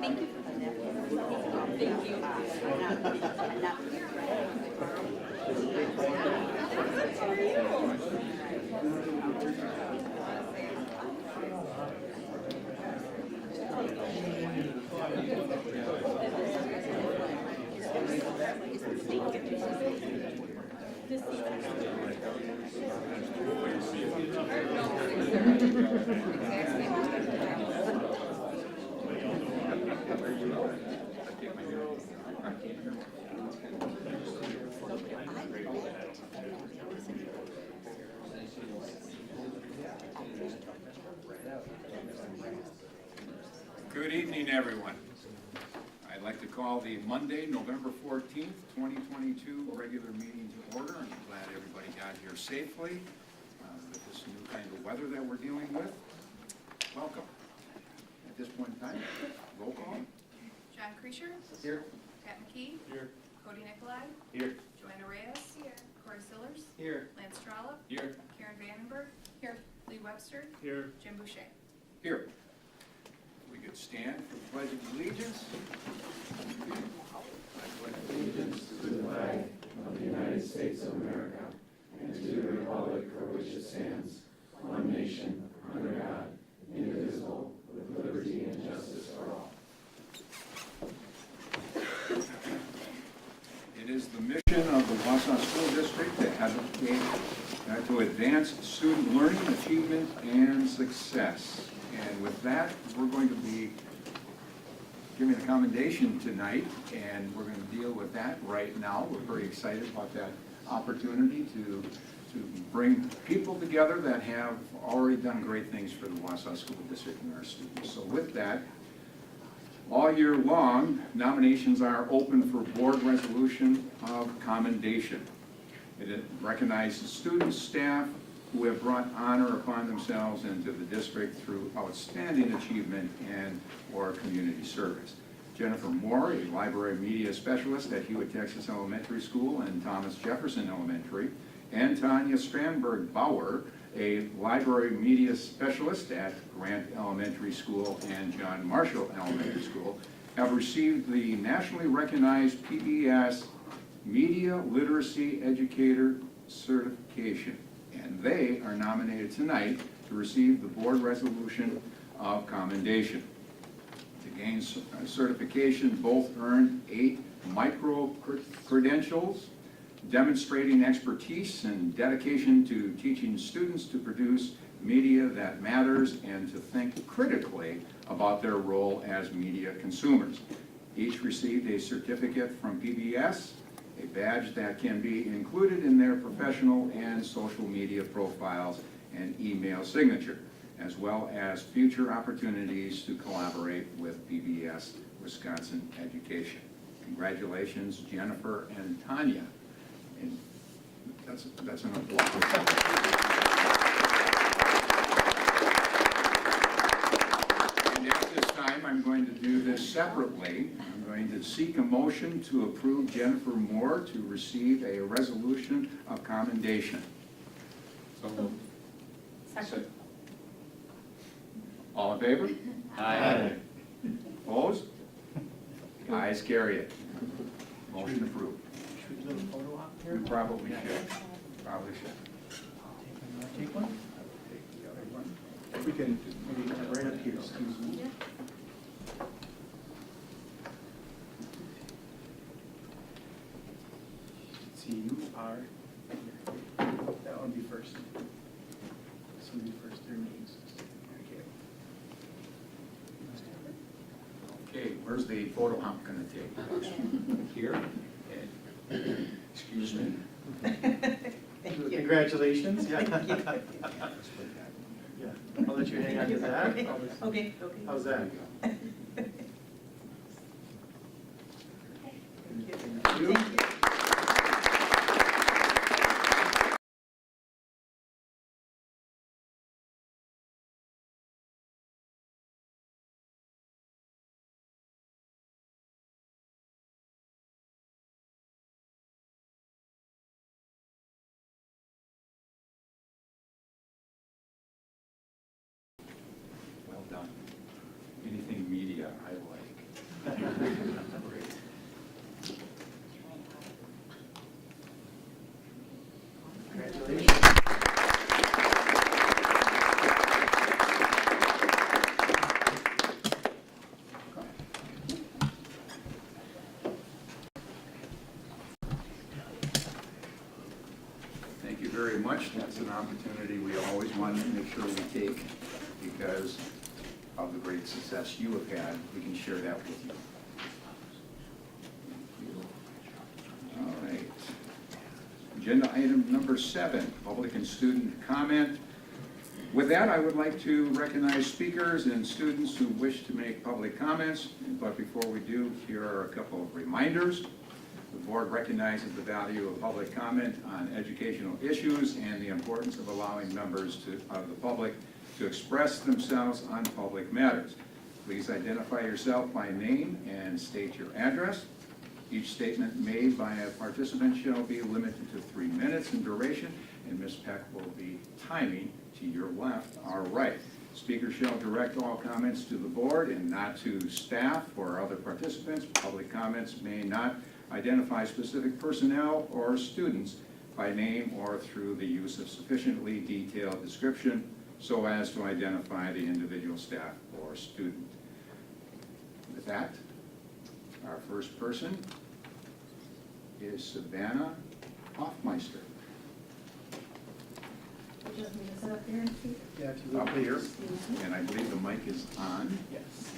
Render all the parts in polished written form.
Thank you for that. Thank you. Good evening, everyone. I'd like to call the Monday, November 14th, 2022 regular meeting to order. I'm glad everybody got here safely with this new kind of weather that we're dealing with. Welcome. At this point in time, roll call. John Creasher. Here. Pat McKee. Here. Cody Nicolai. Here. Joanna Reyes. Here. Corey Sillers. Here. Lance Trollop. Here. Karen Vandenberg. Here. Lee Webster. Here. Jim Boucher. Here. We could stand for the Pledge of Allegiance. I pledge allegiance to the flag of the United States of America and to the republic for which it stands, one nation, under God, indivisible, with liberty and justice for all. It is the mission of the Wausau School District to advocate to advance student learning, achievement, and success. And with that, we're going to be giving a commendation tonight, and we're going to deal with that right now. We're very excited about that opportunity to bring people together that have already done great things for the Wausau School District and our students. So with that, all year long, nominations are open for board resolution of commendation. It recognizes students, staff who have brought honor upon themselves into the district through outstanding achievement and or community service. Jennifer Moore, a library media specialist at Hewitt, Texas Elementary School and Thomas Jefferson Elementary, and Tanya Strandberg Bauer, a library media specialist at Grant Elementary School and John Marshall Elementary School, have received the nationally recognized PBS Media Literacy Educator Certification, and they are nominated tonight to receive the board resolution of commendation. To gain certification, both earned 8 micro-credentials demonstrating expertise and dedication to teaching students to produce media that matters and to think critically about their role as media consumers. Each received a certificate from PBS, a badge that can be included in their professional and social media profiles and email signature, as well as future opportunities to collaborate with PBS Wisconsin Education. Congratulations, Jennifer and Tanya. And that's an applause. And at this time, I'm going to do this separately. I'm going to seek a motion to approve Jennifer Moore to receive a resolution of commendation. So moved. Second. All in favor? Aye. Opposed? The ayes carry it. Motion approved. Should we do a photo op here? We probably should. Probably should. Take one? Take the other one. If we can, maybe right up here, excuse me. Yeah. See, you are, that one be first. This one be first, their names. Okay, where's the photo hump gonna take? Here? Okay. Excuse me. Thank you. Congratulations, yeah. Thank you. Yeah, I'll let you hang on to that. Okay. How's that? Thank Thank you. you. Well done. very much. That's an opportunity we always want to make sure we take because of the great success you have had. We can share that with you. All right. Agenda item number 7, public and student comment. With that, I would like to recognize speakers and students who wish to make public comments. But before we do, here are a couple of reminders. The board recognizes the value of public comment on educational issues and the importance of allowing members of the public to express themselves on public matters. Please identify yourself by name and state your address. Each statement made by a participant shall be limited to 3 minutes in duration, and Ms. Peck will be timing to your left or right. Speakers shall direct all comments to the board and not to staff or other participants. Public comments may not identify specific personnel or students by name or through the use of sufficiently detailed description so as to identify the individual staff or student. With that, our first person is Savannah Hoffmeister. Would you like me to sit up here and speak? Yeah, if you Up would, here, please. and I believe the mic is on. Yes.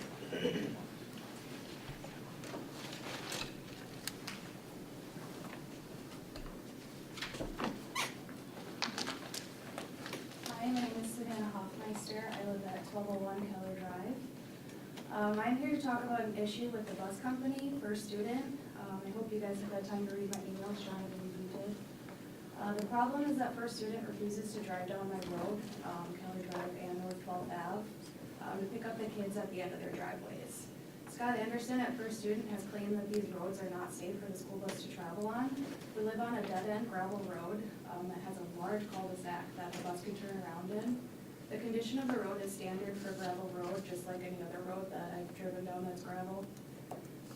Hi, my name is Savannah Hoffmeister. I live at 1201 Keller Drive. I'm here to talk about an issue with the bus company for a student. I hope you guys have had time to read my emails, John, I believe you did. The problem is that first student refuses to drive down my road, Keller Drive and North 12th Ave, to pick up the kids at the end of their driveways. Scott Anderson at First Student has claimed that these roads are not safe for the school bus to travel on. We live on a dead-end gravel road that has a large cul-de-sac that the bus can turn around in. The condition of the road is standard for gravel road, just like any other road that I've driven down that's gravel.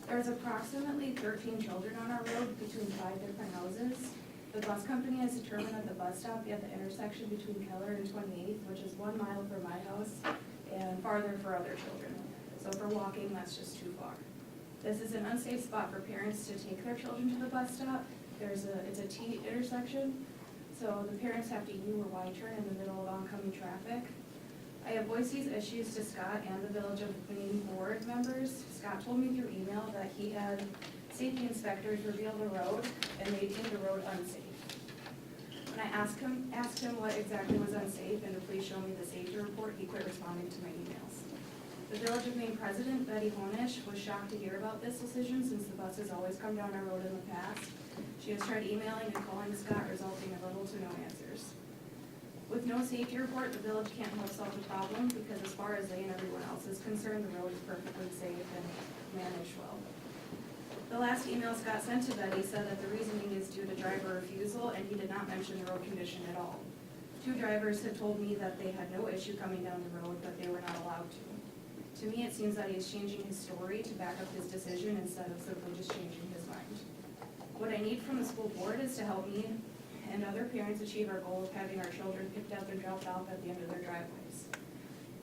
There's approximately 13 children on our road between 5 different houses. The bus company has determined that the bus stop at the intersection between Keller and 28th, which is 1 mile from my house, and farther for other children. So for walking, that's just too far. This is an unsafe spot for parents to take their children to the bus stop. It's a T intersection, so the parents have to U or Y turn in the middle of oncoming traffic. I have voiced these issues to Scott and the Village of Maine board members. Scott told me through email that he had safety inspectors review the road and they deemed the road unsafe. When I asked him what exactly was unsafe and to please show me the safety report, he quit responding to my emails. The Village of Maine president, Betty Honish, was shocked to hear about this decision since the bus has always come down our road in the past. She has tried emailing and calling Scott, resulting in little to no answers. With no safety report, the village can't help solve the problem because as far as they and everyone else is concerned, the road is perfectly safe and managed well. The last email Scott sent to Betty said that the reasoning is due to driver refusal and he did not mention the road condition at all. 2 drivers had told me that they had no issue coming down the road, but they were not allowed to. To me, it seems that he is changing his story to back up his decision instead of simply just changing his mind. What I need from the school board is to help me and other parents achieve our goal of having our children picked up and dropped off at the end of their driveways.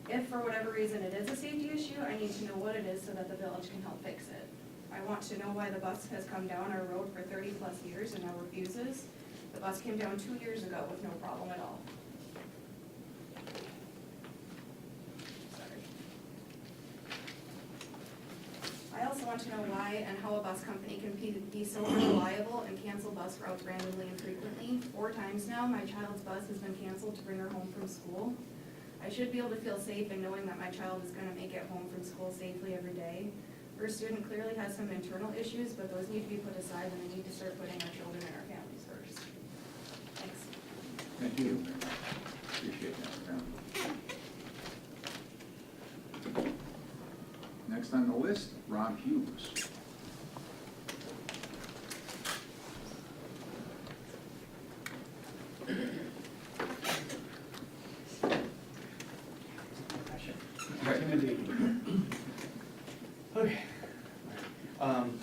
If for whatever reason it is a safety issue, I need to know what it is so that the village can help fix it. I want to know why the bus has come down our road for 30 plus years and now refuses. The bus came down 2 years ago with no problem at all. I also want to know why and how a bus company can be so unreliable and cancel bus routes randomly and frequently. 4 times now, my child's bus has been canceled to bring her home from school. I should be able to feel safe in knowing that my child is going to make it home from school safely every day. First Student clearly has some internal issues, but those need to be put aside and we need to start putting our children and our families first. Thanks. Thank you. Appreciate that. Next on the list, Rob Hughes. Intimidating. Okay.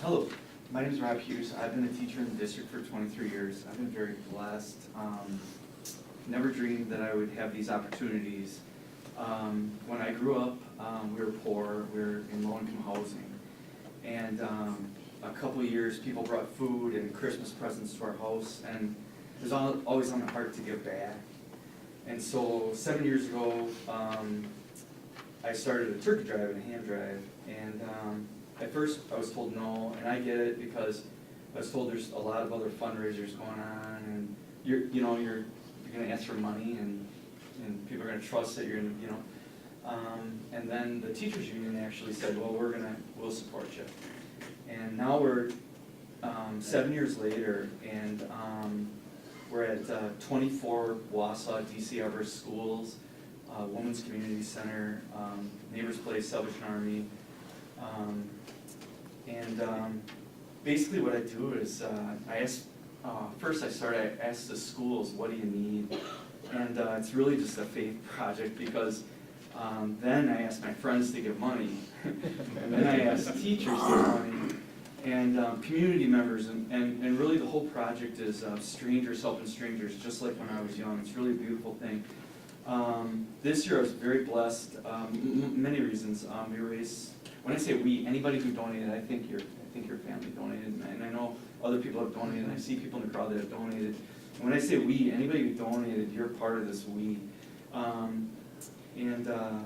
Hello, my name is Rob Hughes. I've been a teacher in the district for 23 years. I've been very blessed. Never dreamed that I would have these opportunities. When I grew up, we were poor. We were in low-income housing. And a couple of years, people brought food and Christmas presents to our house. And always on my heart to give back. And so 7 years ago, I started a turkey drive and a ham drive. And at first I was told no, and I get it because I was told there's a lot of other fundraisers going on, and you're gonna ask for money, and people are gonna trust that you're gonna, and then the teachers union actually said, well, we'll support you. And now we're 7 years later, and we're at 24 Wausau DC Everest schools, Women's Community Center, Neighbors Place, Salvation Army, and basically what I do is I ask the schools, what do you need? And it's really just a faith project, because then I ask my friends to give money, and then I ask teachers to give money, and community members, and really the whole project is strangers helping strangers, just like when I was young. It's really a beautiful thing. This year I was very blessed, many reasons. We raised, when I say we, anybody who donated, I think your family donated, and I know other people have donated, and I see people in the crowd that have donated. And when I say we, anybody who donated, you're part of this we.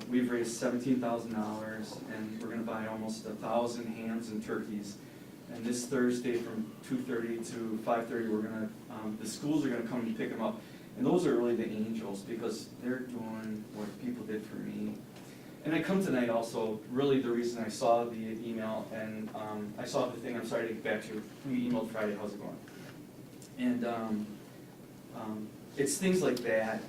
We've raised $17,000, and we're going to buy almost 1,000 hams and turkeys. And this Thursday from 2:30 to 5:30, we're going to, the schools are going to come and pick them up. And those are really the angels, because they're doing what people did for me. And I come tonight also, really the reason I saw the email, and I saw the thing, I'm sorry to get back to you, you emailed Friday, how's it going? And it's things like that.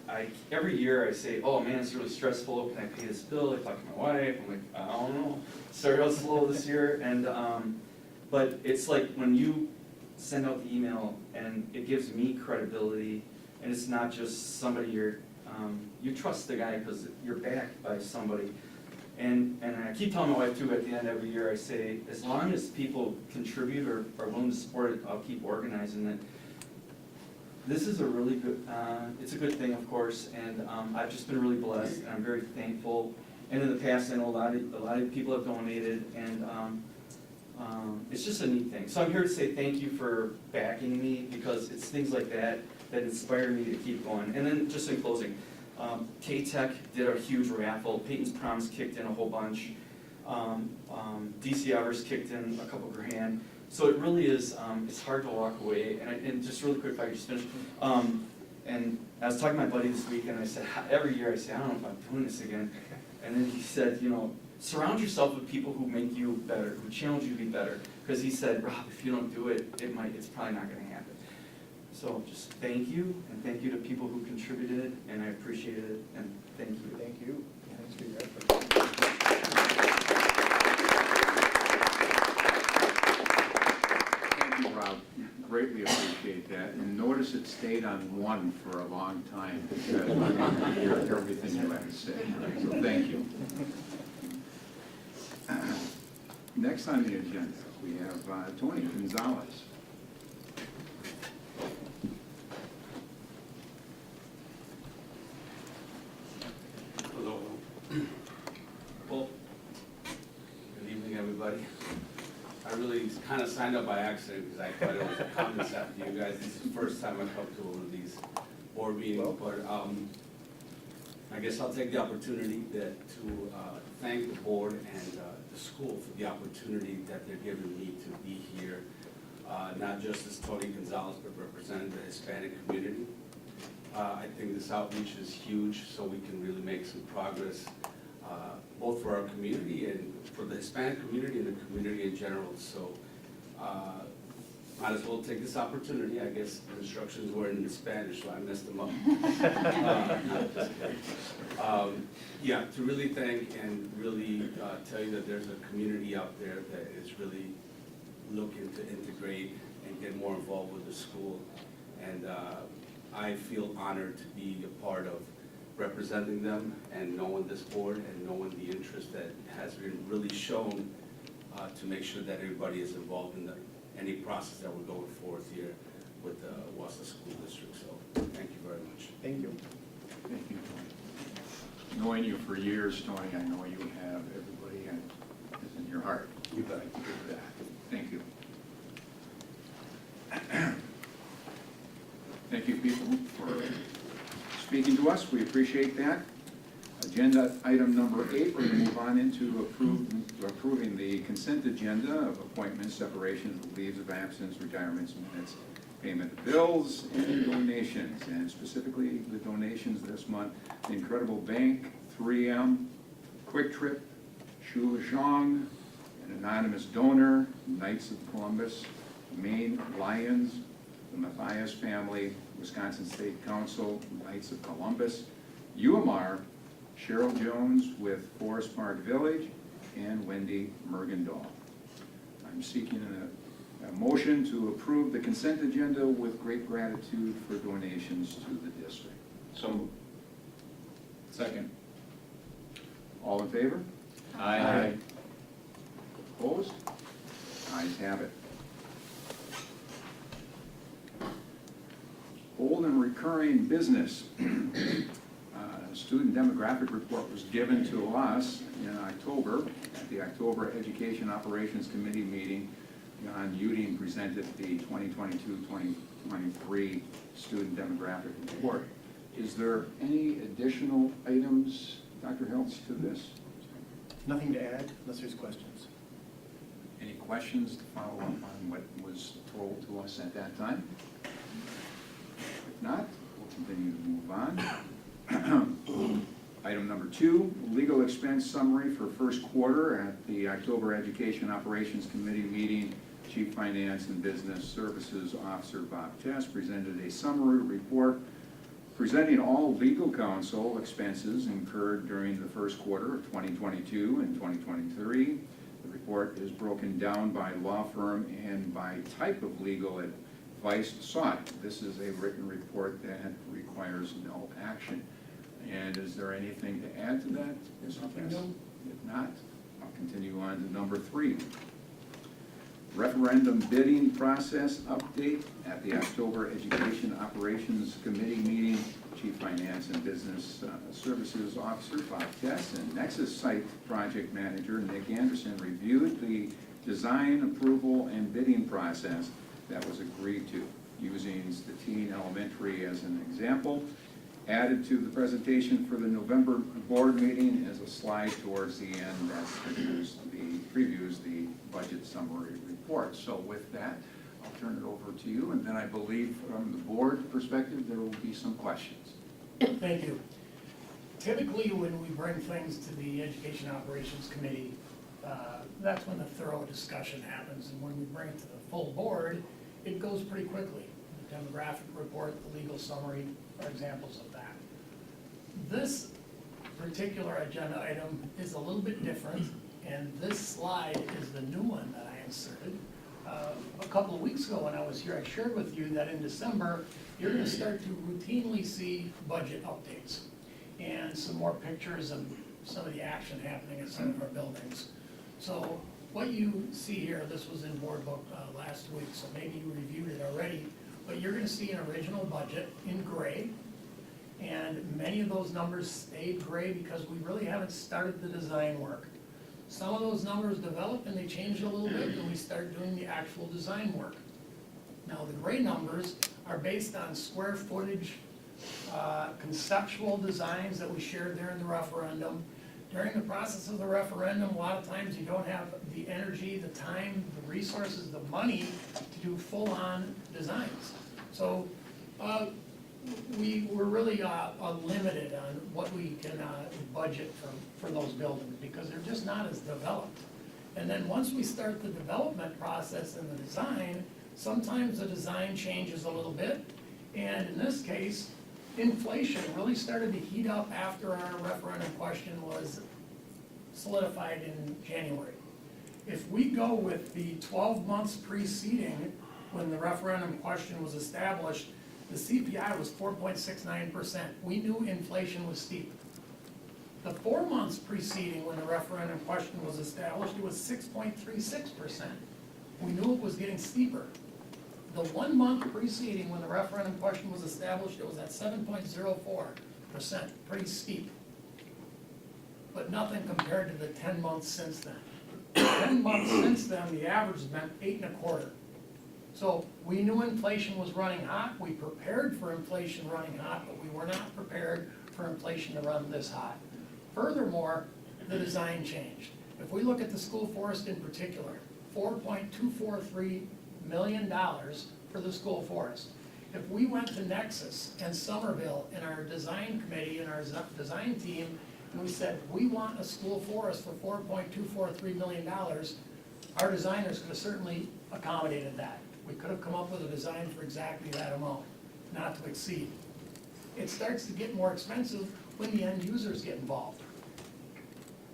Every year I say, oh man, it's really stressful, can I pay this bill? I talk to my wife, I'm like, I don't know, started out slow this year. And but it's like when you send out the email, and it gives me credibility, and it's not just somebody you trust the guy because you're backed by somebody. And I keep telling my wife too, at the end of every year, I say, as long as people contribute or are willing to support it, I'll keep organizing it. This is a really good, it's a good thing, of course, and I've just been really blessed, and I'm very thankful. And in the past, I know a lot of people have donated, and it's just a neat thing. So I'm here to say thank you for backing me, because it's things like that inspire me to keep going. And then just in closing, K-Tech did a huge raffle. Peyton's Promise kicked in a whole bunch. DC Everest kicked in a couple grand. So it really is, it's hard to walk away. And just really quick, if I could just finish. And I was talking to my buddy this week, and I said, every year I say, I don't know if I'm doing this again. And then he said, surround yourself with people who make you better, who challenge you to be better. Because he said, Rob, if you don't do it, it's probably not going to happen. So just thank you, and thank you to people who contributed, and I appreciate it, and thank you. Thank you. Thanks for your effort. Thank you, Rob. Greatly appreciate that. And notice it stayed on one for a long time, because I wanted to hear everything you had to say. So thank you. Next on the agenda, we have Tony Gonzalez. Hello. Well, good evening, everybody. I really kind of signed up by accident because I thought it was a concept to you guys. This is the first time I've come to one of these board meetings, but I guess I'll take the opportunity to thank the board and the school for the opportunity that they're giving me to be here, not just as Tony Gonzalez, but representing the Hispanic community. I think this outreach is huge, so we can really make some progress, both for our community and for the Hispanic community and the community in general. So might as well take this opportunity. I guess the instructions were in Spanish, so I messed them up. Yeah, to really thank and really tell you that there's a community out there that is really looking to integrate and get more involved with the school. And I feel honored to be a part of representing them and knowing this board and knowing the interest that has been really shown to make sure that everybody is involved in any process that we're going forth here with the Wausau School District. So thank you very much. Thank you. Thank you, Tony. Knowing you for years, Tony, I know you have everybody is in your heart. You bet. Thank you. Thank you, people, for speaking to us. We appreciate that. Agenda item number 8, we're going to move on into approving the consent agenda of appointments, separations, leaves of absence, retirements, minutes, payment of bills, and donations. And specifically, the donations this month: the Incredible Bank, 3M, Quick Trip, Shu Zhang, an anonymous donor, Knights of Columbus, Maine Lions, the Matthias family, Wisconsin State Council, Knights of Columbus, UMR, Cheryl Jones with Forest Park Village, and Wendy Mergendahl. I'm seeking a motion to approve the consent agenda with great gratitude for donations to the district. So moved. Second. All in favor? Aye. Opposed? Ayes have it. Old and recurring business. Student demographic report was given to us in October at the October Education Operations Committee meeting. John Udine presented the 2022-2023 student demographic report. Is there any additional items, Dr. Heltz, to this? Nothing to add unless there's questions. Any questions to follow up on what was told to us at that time? If not, we'll continue to move on. Item number 2, legal expense summary for first quarter. At the October Education Operations Committee meeting, Chief Finance and Business Services Officer Bob Tess presented a summary report presenting all legal counsel expenses incurred during the first quarter of 2022 and 2023. The report is broken down by law firm and by type of legal advice sought. This is a written report that requires no action. And is there anything to add to that? Yes, if not, I'll continue on to number 3. Referendum bidding process update at the October Education Operations Committee meeting. Chief Finance and Business Services Officer Bob Tess and Nexus Site Project Manager Nick Anderson reviewed the design, approval, and bidding process that was agreed to, using Stettin Elementary as an example. Added to the presentation for the November board meeting is a slide towards the end that previews the budget summary report. So with that, I'll turn it over to you, and then I believe from the board perspective, there will be some questions. Thank you. Typically, when we bring things to the Education Operations Committee, that's when the thorough discussion happens, and when we bring it to the full board, it goes pretty quickly. The demographic report, the legal summary are examples of that. This particular agenda item is a little bit different, and this slide is the new one that I inserted. A couple of weeks ago when I was here, I shared with you that in December, you're gonna start to routinely see budget updates and some more pictures of some of the action happening in some of our buildings. So what you see here, this was in board book last week, so maybe you reviewed it already, but you're gonna see an original budget in gray, and many of those numbers stayed gray because we really haven't started the design work. Some of those numbers develop and they change a little bit when we start doing the actual design work. Now, the gray numbers are based on square footage, conceptual designs that we shared there in the referendum. During the process of the referendum, a lot of times you don't have the energy, the time, the resources, the money to do full-on designs. So we were really limited on what we can budget for those buildings because they're just not as developed. And then once we start the development process and the design, sometimes the design changes a little bit. And in this case, inflation really started to heat up after our referendum question was solidified in January. If we go with the 12 months preceding when the referendum question was established, the CPI was 4.69%. We knew inflation was steep. The 4 months preceding when the referendum question was established, it was 6.36%. We knew it was getting steeper. The 1 month preceding when the referendum question was established, it was at 7.04%, pretty steep. But nothing compared to the 10 months since then. 10 months since then, the average has been 8.25%. So we knew inflation was running hot, we prepared for inflation running hot, but we were not prepared for inflation to run this hot. Furthermore, the design changed. If we look at the school forest in particular, $4.243 million for the school forest. If we went to Nexus and Somerville in our design committee and our design team, and we said, we want a school forest for $4.243 million, our designers could have certainly accommodated that. We could have come up with a design for exactly that amount, not to exceed. It starts to get more expensive when the end users get involved.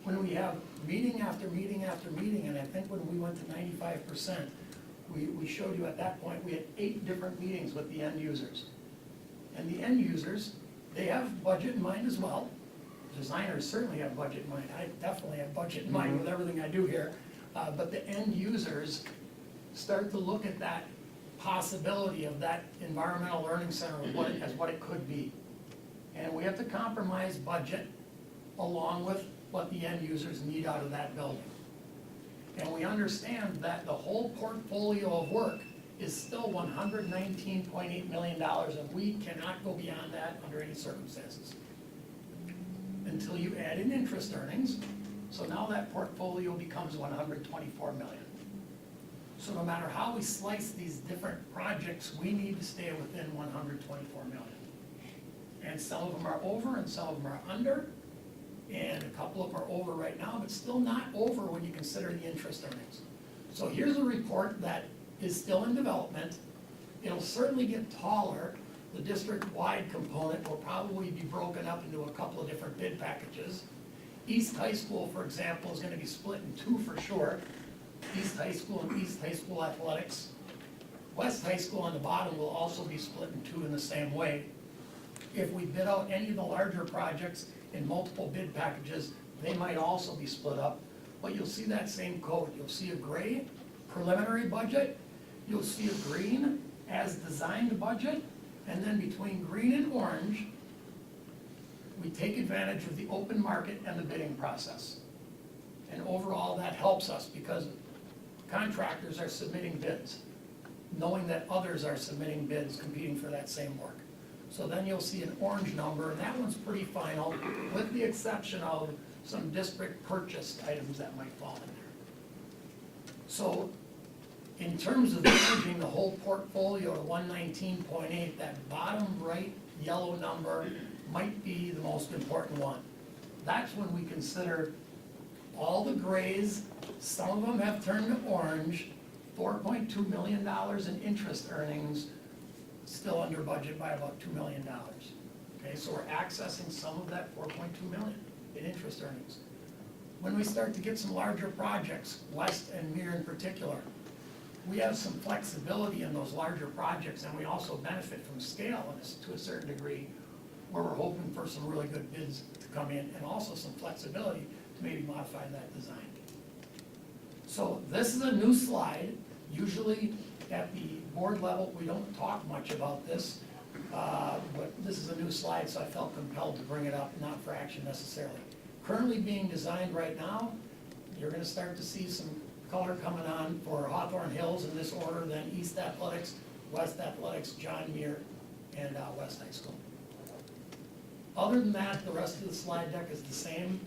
When we have meeting after meeting after meeting, and I think when we went to 95%, we showed you at that point, we had 8 different meetings with the end users. And the end users, they have budget in mind as well. Designers certainly have budget in mind. I definitely have budget in mind with everything I do here. But the end users start to look at that possibility of that environmental learning center as what it could be. And we have to compromise budget along with what the end users need out of that building. And we understand that the whole portfolio of work is still $119.8 million, and we cannot go beyond that under any circumstances. Until you add in interest earnings, so now that portfolio becomes $124 million. So no matter how we slice these different projects, we need to stay within $124 million. And some of them are over and some of them are under, and a couple of them are over right now, but still not over when you consider the interest earnings. So here's a report that is still in development. It'll certainly get taller. The district-wide component will probably be broken up into a couple of different bid packages. East High School, for example, is gonna be split in 2 for sure. East High School and East High School athletics. West High School on the bottom will also be split in 2 in the same way. If we bid out any of the larger projects in multiple bid packages, they might also be split up, but you'll see that same code. You'll see a gray preliminary budget, you'll see a green as designed budget, and then between green and orange, we take advantage of the open market and the bidding process. And overall, that helps us because contractors are submitting bids, knowing that others are submitting bids competing for that same work. So then you'll see an orange number, and that one's pretty final, with the exception of some district purchased items that might fall in there. So in terms of managing the whole portfolio to 119.8, that bottom right yellow number might be the most important one. That's when we consider all the grays, some of them have turned to orange, $4.2 million in interest earnings, still under budget by about $2 million. Okay, so we're accessing some of that $4.2 million in interest earnings. When we start to get some larger projects, West and Mir in particular, we have some flexibility in those larger projects, and we also benefit from scale to a certain degree, where we're hoping for some really good bids to come in, and also some flexibility to maybe modify that design. So this is a new slide. Usually at the board level, we don't talk much about this, but this is a new slide, so I felt compelled to bring it up, not for action necessarily. Currently being designed right now, you're gonna start to see some color coming on for Hawthorne Hills in this order, then East Athletics, West Athletics, John Muir, and West High School. Other than that, the rest of the slide deck is the same.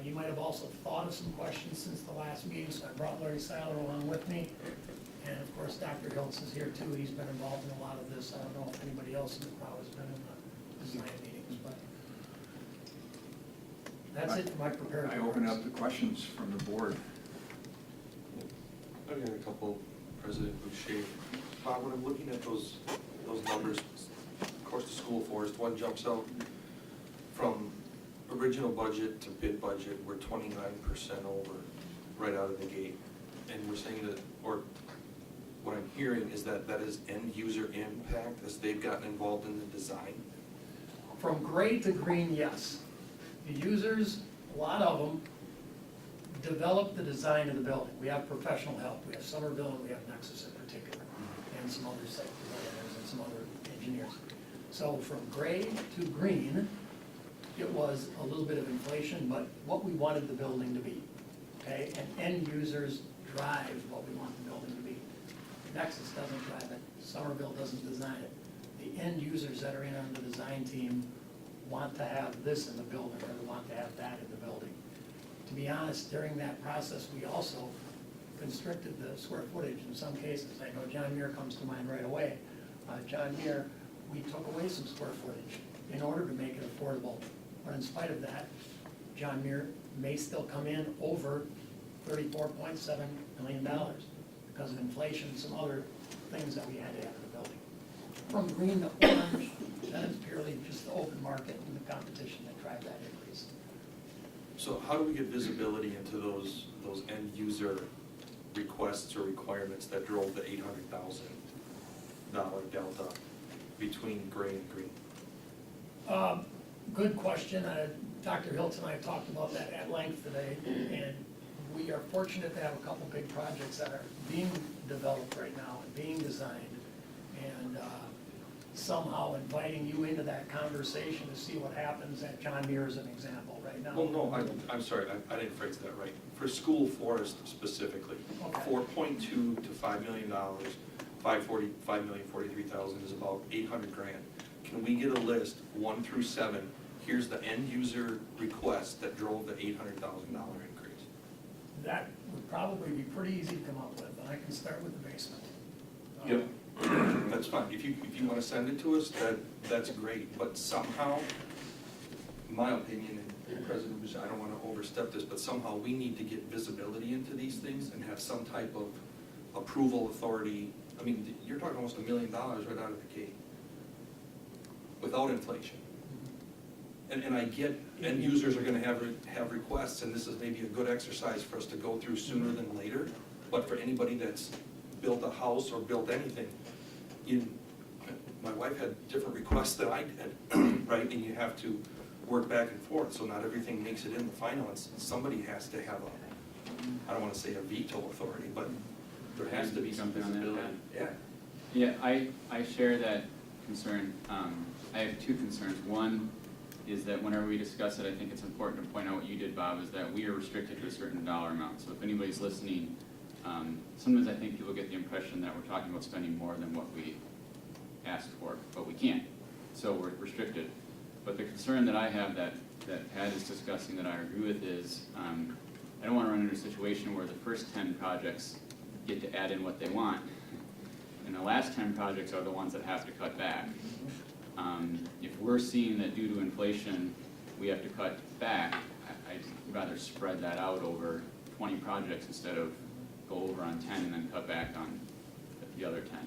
You might have also thought of some questions since the last meeting, so I brought Larry Seiler along with me. And of course, Dr. Hiltz is here too. He's been involved in a lot of this. I don't know if anybody else in the crowd has been in the design meetings, but that's it for my prepared I remarks. open up the questions from the board. I've got a couple, President Boucher. Bob, when I'm looking at those numbers, of course, the school forest, one jumps out from original budget to bid budget, we're 29% over right out of the gate. And we're saying that, or what I'm hearing is that that is end user impact as they've gotten involved in the design. From gray to green, yes. The users, a lot of them, develop the design of the building. We have professional help. We have Somerville and we have Nexus in particular, and some other site designers and some other engineers. So from gray to green, it was a little bit of inflation, but what we wanted the building to be, okay? And end users drive what we want the building to be. Nexus doesn't drive it, Somerville doesn't design it. The end users that are in on the design team want to have this in the building, or they want to have that in the building. To be honest, during that process, we also constricted the square footage in some cases. I know John Muir comes to mind right away. John Muir, we took away some square footage in order to make it affordable. But in spite of that, John Muir may still come in over $34.7 million because of inflation and some other things that we had to add to the building. From green to orange, then it's purely just the open market and the competition that drive that increase. So how do we get visibility into those end user requests or requirements that drove the $800,000 delta between gray and green? Good question. Dr. Hilton and I talked about that at length today, and we are fortunate to have a couple big projects that are being developed right now and being designed, and somehow inviting you into that conversation to see what happens at John Muir as an example right now. Well, no, I'm sorry, I didn't phrase that right. For school forest specifically, Okay. 4.2 to $5 million, 5,043,000 is about 800 grand. Can we get a list, 1 through 7, here's the end user request that drove the $800,000 increase? That would probably be pretty easy to come up with, and I can start with the basement. That's fine, if you wanna send it to us, that's great, but somehow, in my opinion, and President Bush, I don't wanna overstep this, but somehow we need to get visibility into these things and have some type of approval authority. I mean, you're talking almost $1 million right out of the gate, without inflation. And I get end users are gonna have requests, and this is maybe a good exercise for us to go through sooner than later, but for anybody that's built a house or built anything, my wife had different requests than I did, right? And you have to work back and forth, so not everything makes it in the final, and somebody has to have I don't wanna say a veto authority, but there has to be some Something on that, visibility. Yeah. Yeah, I share that concern. I have two concerns. One is that whenever we discuss it, I think it's important to point out what you did, Bob, is that we are restricted to a certain dollar amount. So if anybody's listening, sometimes I think people get the impression that we're talking about spending more than what we asked for, but we can't. So we're restricted. But the concern that I have that Pat is discussing that I agree with is, I don't want to run into a situation where the first 10 projects get to add in what they want, and the last 10 projects are the ones that have to cut back. If we're seeing that due to inflation, we have to cut back, I'd rather spread that out over 20 projects instead of go over on 10 and then cut back on the other 10.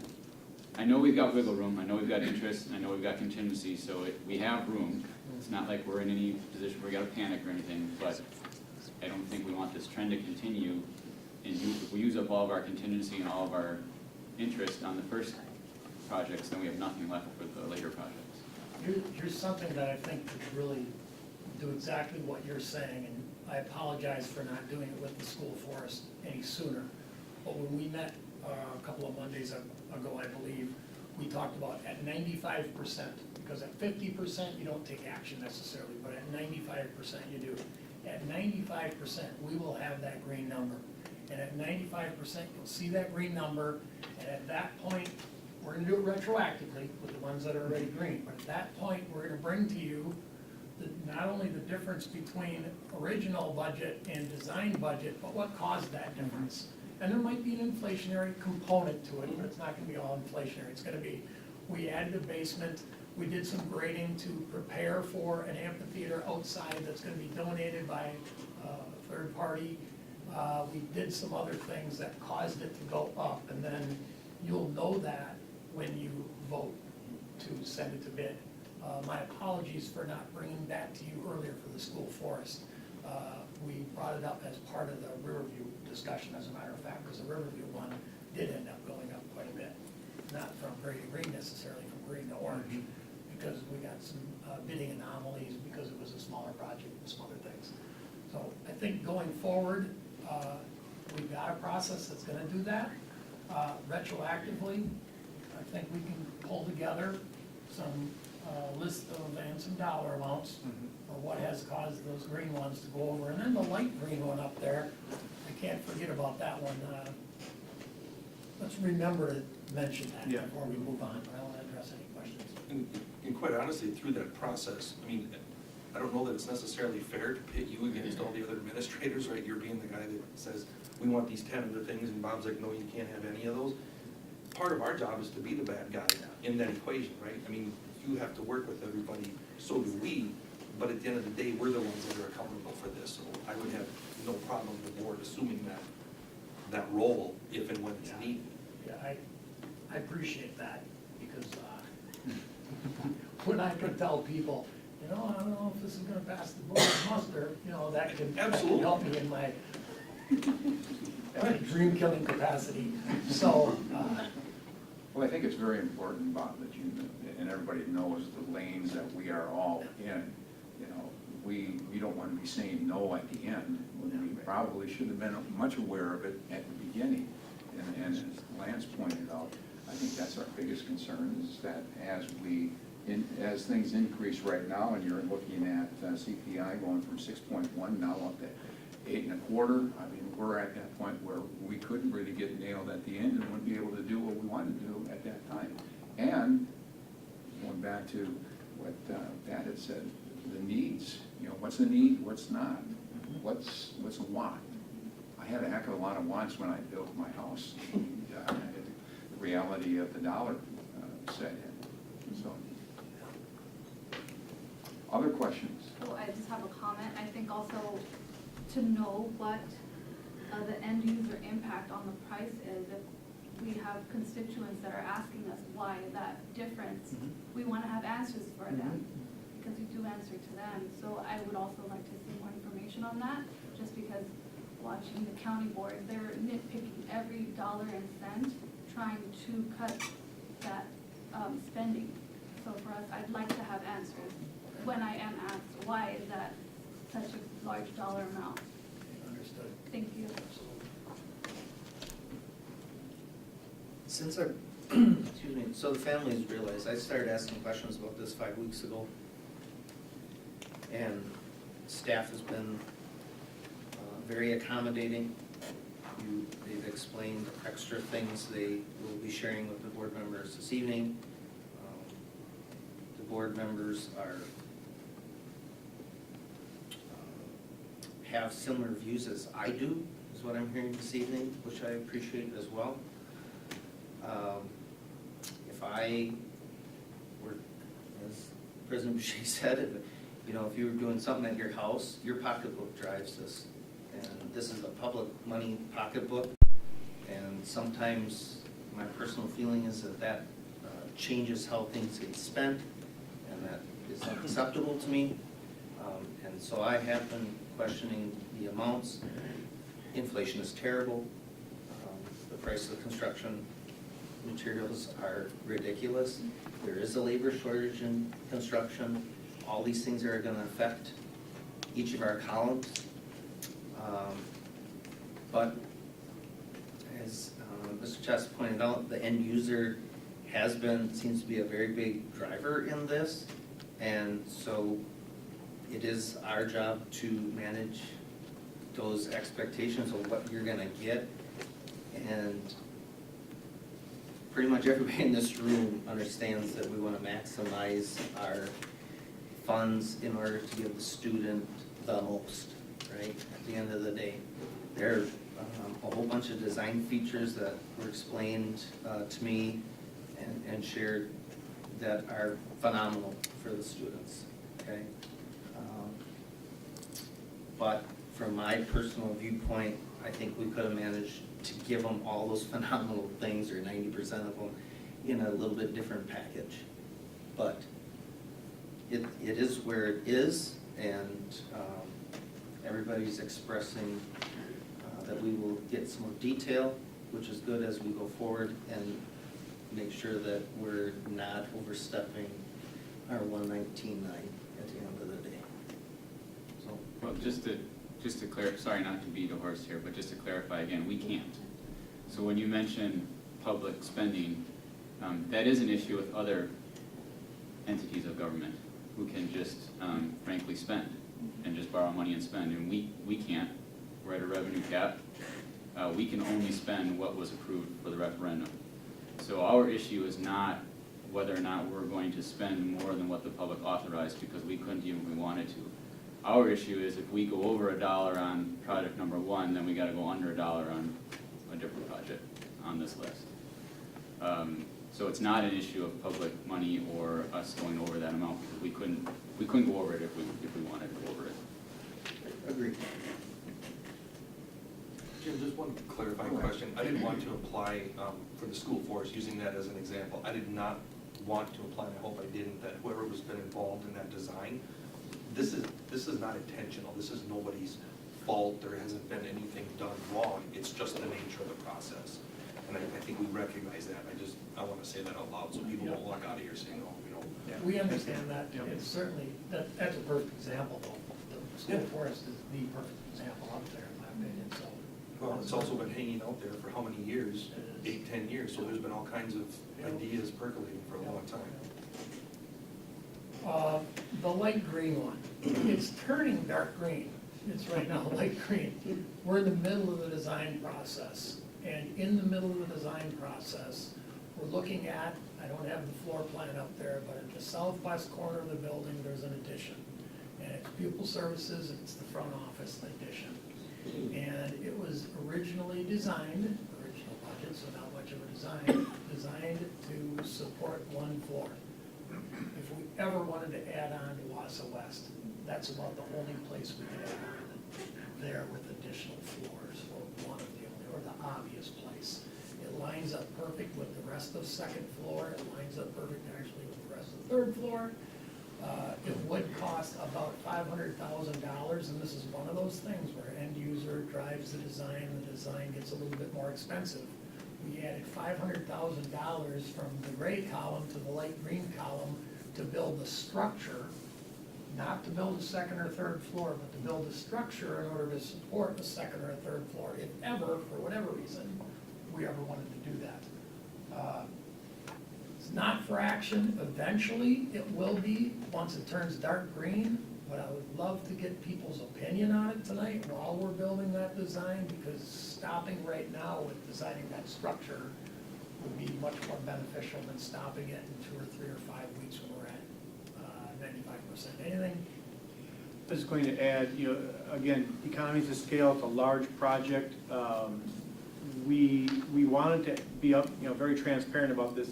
I know we've got wiggle room, I know we've got interest, and I know we've got contingency, so we have room. It's not like we're in any position where we gotta panic or anything, but I don't think we want this trend to continue. And if we use up all of our contingency and all of our interest on the first projects, then we have nothing left for the later projects. Here's something that I think could really do exactly what you're saying, and I apologize for not doing it with the school forest any sooner. But when we met a couple of Mondays ago, I believe, we talked about at 95%, because at 50% you don't take action necessarily, but at 95% you do. At 95%, we will have that green number. And at 95%, you'll see that green number, and at that point, we're gonna do it retroactively with the ones that are already green. But at that point, we're gonna bring to you not only the difference between original budget and design budget, but what caused that difference. And there might be an inflationary component to it, but it's not gonna be all inflationary. It's gonna be, we added a basement, we did some grading to prepare for an amphitheater outside that's gonna be donated by a third party. We did some other things that caused it to go up, and then you'll know that when you vote to send it to bid. My apologies for not bringing that to you earlier for the school forest. We brought it up as part of the Riverview discussion, as a matter of fact, because the Riverview one did end up going up quite a bit. Not from gray to green necessarily, from green to orange, because we got some bidding anomalies because it was a smaller project and some other things. So I think going forward, we've got a process that's gonna do that. Retroactively, I think we can pull together some list of, and some dollar amounts for what has caused those green ones to go over. And then the light green one up there, I can't forget about that one. let's remember to mention that Yeah. before we move on, but I won't address any questions. And quite honestly, through that process, I mean, I don't know that it's necessarily fair to pit you against all the other administrators, right? You're being the guy that says, we want these 10 other things, and Bob's like, no, you can't have any of those. Part of our job is to be the bad guy in that equation, right? I mean, you have to work with everybody, so do we, but at the end of the day, we're the ones that are accountable for this. So I would have no problem with the board assuming that role if and when it's needed. Yeah, I appreciate that, because when I could tell people, you know, I don't know if this is gonna pass the board muster, you know, that can Absolutely. help me in my dream killing capacity. So, Well, I think it's very important, Bob, that you, and everybody knows the lanes that we are all in. You know, we don't want to be saying no at the end. We probably should have been much aware of it at the beginning. And as Lance pointed out, I think that's our biggest concern, is that as things increase right now, and you're looking at CPI going from 6.1 now up to 8.25, I mean, we're at that point where we couldn't really get nailed at the end and wouldn't be able to do what we wanted to do at that time. And going back to what Pat had said, the needs, you know, what's a need, what's not, what's a want. I had a heck of a lot of wants when I built my house. The reality of the dollar set in, so. Other questions? So I just have a comment. I think also to know what the end user impact on the price is, if we have constituents that are asking us why that difference, we want to have answers for them, because we do answer to them. So I would also like to see more information on that, just because watching the county board, they're nitpicking every dollar and cent, trying to cut that spending. So for us, I'd like to have answers when I am asked, why is that such a large dollar amount? understood. Thank you. Since I, excuse me, so the families realize, I started asking questions about this 5 weeks ago. And staff has been very accommodating. They've explained extra things they will be sharing with the board members this evening. The board members have similar views as I do, is what I'm hearing this evening, which I appreciate as well. If I were, as President Boucher said, if you were doing something at your house, your pocketbook drives this. And this is a public money pocketbook. And sometimes my personal feeling is that changes how things get spent, and that is unacceptable to me. And so I have been questioning the amounts. Inflation is terrible. The price of construction materials are ridiculous. There is a labor shortage in construction. All these things are going to affect each of our columns. But as Mr. Chess pointed out, the end user seems to be a very big driver in this. And so it is our job to manage those expectations of what you're gonna get. And pretty much everybody in this room understands that we wanna maximize our funds in order to give the student the most, right? At the end of the day. There are a whole bunch of design features that were explained to me and shared that are phenomenal for the students, okay? But from my personal viewpoint, I think we could have managed to give them all those phenomenal things, or 90% of them, in a little bit different package. But it is where it is, and everybody's expressing that we will get some more detail, which is good as we go forward, and make sure that we're not overstepping our 119.9 at the end of the day. So, Well, just to clarify, sorry not to beat a horse here, but just to clarify again, we can't. So when you mention public spending, that is an issue with other entities of government who can just frankly spend and just borrow money and spend, and we can't. We're at a revenue cap, we can only spend what was approved for the referendum. So our issue is not whether or not we're going to spend more than what the public authorized, because we couldn't even if we wanted to. Our issue is if we go over $1 on project number 1, then we gotta go under $1 on a different project on this list. So it's not an issue of public money or us going over that amount, because we couldn't go over it if we wanted to go over it. Agreed. Jim, just one clarifying question. I didn't want to apply for the school forest, using that as an example. I did not want to apply, and I hope I didn't, that whoever was been involved in that design, this is not intentional. This is nobody's fault. There hasn't been anything done wrong. It's just the nature of the process. And I think we recognize that. I want to say that out loud so people don't walk out of here saying, oh, you know. We understand that, it's certainly, that's a perfect example, though. The school forest is the perfect example out there, in my opinion, so. Well, it's also been hanging out there for how many years? 8, 10 years, so there's been all kinds of ideas percolating for a long time. The light green one, it's turning dark green. It's right now light green. We're in the middle of the design process. And in the middle of the design process, we're looking at, I don't have the floor plan up there, but at the southwest corner of the building, there's an addition. And it's pupil services, and it's the front office addition. And it was originally designed, original budget, so not much of a design, designed to support 1 floor. If we ever wanted to add on to Wausau West, that's about the only place we could add on there with additional floors, or one of the only, or the obvious place. It lines up perfect with the rest of 2nd floor, it lines up perfect actually with the rest of the 3rd floor. It would cost about $500,000, and this is one of those things where end user drives the design gets a little bit more expensive. We added $500,000 from the gray column to the light green column to build the structure, not to build a 2nd or 3rd floor, but to build a structure in order to support the 2nd or 3rd floor, if ever, for whatever reason, we ever wanted to do that. It's not for action, eventually it will be, once it turns dark green, but I would love to get people's opinion on it tonight while we're building that design, because stopping right now with designing that structure would be much more beneficial than stopping it in 2 or 3 or 5 weeks when we're at 95%. Anything? I was going to add, again, economies of scale, it's a large project. We wanted to be very transparent about this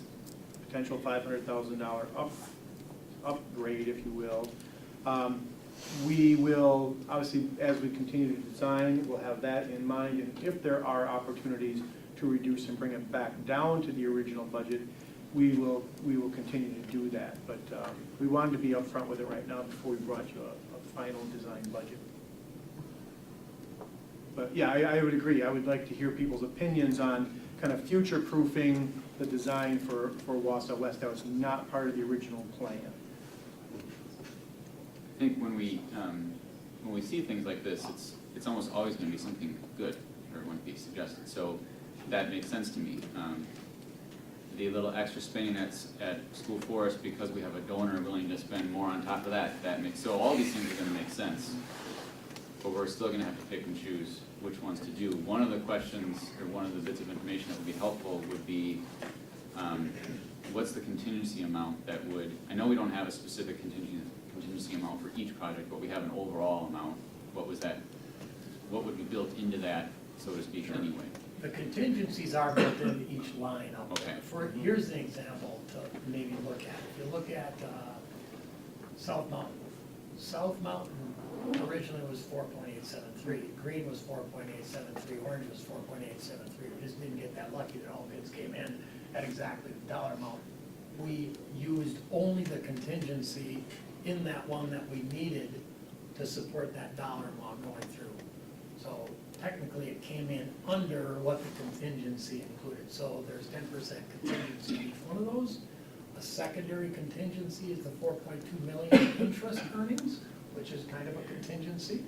potential $500,000 upgrade, if you will. We will, obviously, as we continue to design, we'll have that in mind, and if there are opportunities to reduce and bring it back down to the original budget, we will continue to do that. But we wanted to be upfront with it right now before we brought you a final design budget. But yeah, I would agree. I would like to hear people's opinions on kind of future-proofing the design for Wausau West. That was not part of the original plan. I think when we see things like this, it's almost always going to be something good or going to be suggested. So that makes sense to me. The little extra spending that's at school forest because we have a donor willing to spend more on top of that makes, so all these things are going to make sense. But we're still going to have to pick and choose which ones to do. One of the questions, or one of the bits of information that would be helpful would be, what's the contingency amount that would, I know we don't have a specific contingency amount for each project, but we have an overall amount. What would be built into that, so to speak, anyway? The contingencies are built into each line up there. Okay. Here's an example to maybe look at. If you look at South Mountain. South Mountain originally was 4.873. Green was 4.873. Orange was 4.873. We just didn't get that lucky that all bids came in at exactly the dollar amount. We used only the contingency in that one that we needed to support that dollar amount going through. So technically it came in under what the contingency included. So there's 10% contingency in each one of those. A secondary contingency is the 4.2 million interest earnings, which is kind of a contingency.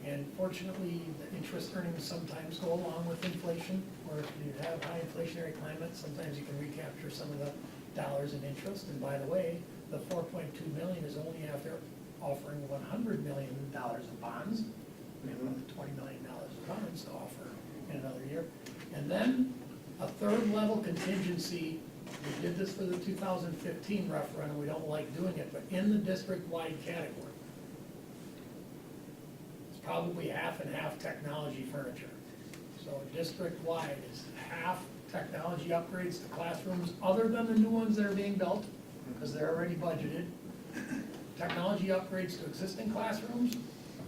And fortunately, the interest earnings sometimes go along with inflation, or if you have high inflationary climate, sometimes you can recapture some of the dollars in interest. And by the way, the 4.2 million is only after offering $100 million of bonds. We have another $20 million of bonds to offer. in another year. And then a third level contingency, we did this for the 2015 referendum, we don't like doing it, but in the district-wide category. It's probably half and half technology furniture. So district-wide is half technology upgrades to classrooms, other than the new ones that are being built, because they're already budgeted. Technology upgrades to existing classrooms,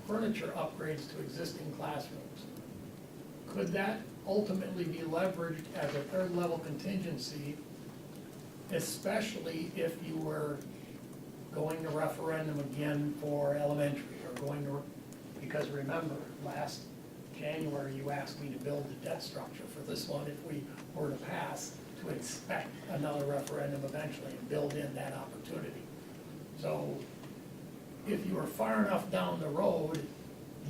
furniture upgrades to existing classrooms. Could that ultimately be leveraged as a third level contingency, especially if you were going to referendum again for elementary, or going to, because remember, last January, you asked me to build the debt structure for this one if we were to pass, to expect another referendum eventually and build in that opportunity. So if you were far enough down the road,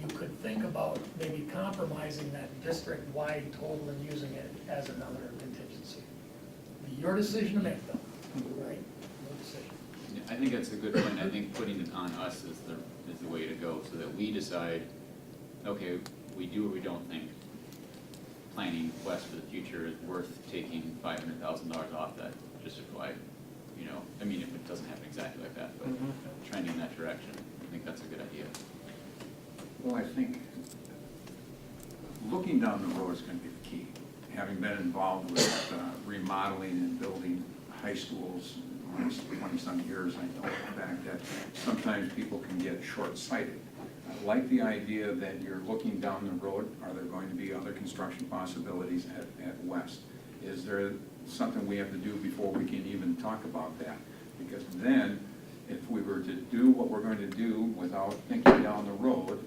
you could think about maybe compromising that district-wide total and using it as another contingency. Be your decision to make though, right? Your decision. Yeah, I think that's a good point. I think putting it on us is the way to go, so that we decide, okay, we do or we don't think planning west for the future is worth taking $500,000 off that district-wide, you know, I mean, if it doesn't happen exactly like that, but trending in that direction, I think that's a good idea. Well, I think looking down the road is going to be the key. Having been involved with remodeling and building high schools in the last 20-some years, I know the fact that sometimes people can get short-sighted. I like the idea that you're looking down the road. Are there going to be other construction possibilities at West? Is there something we have to do before we can even talk about that? Because then, if we were to do what we're going to do without thinking down the road,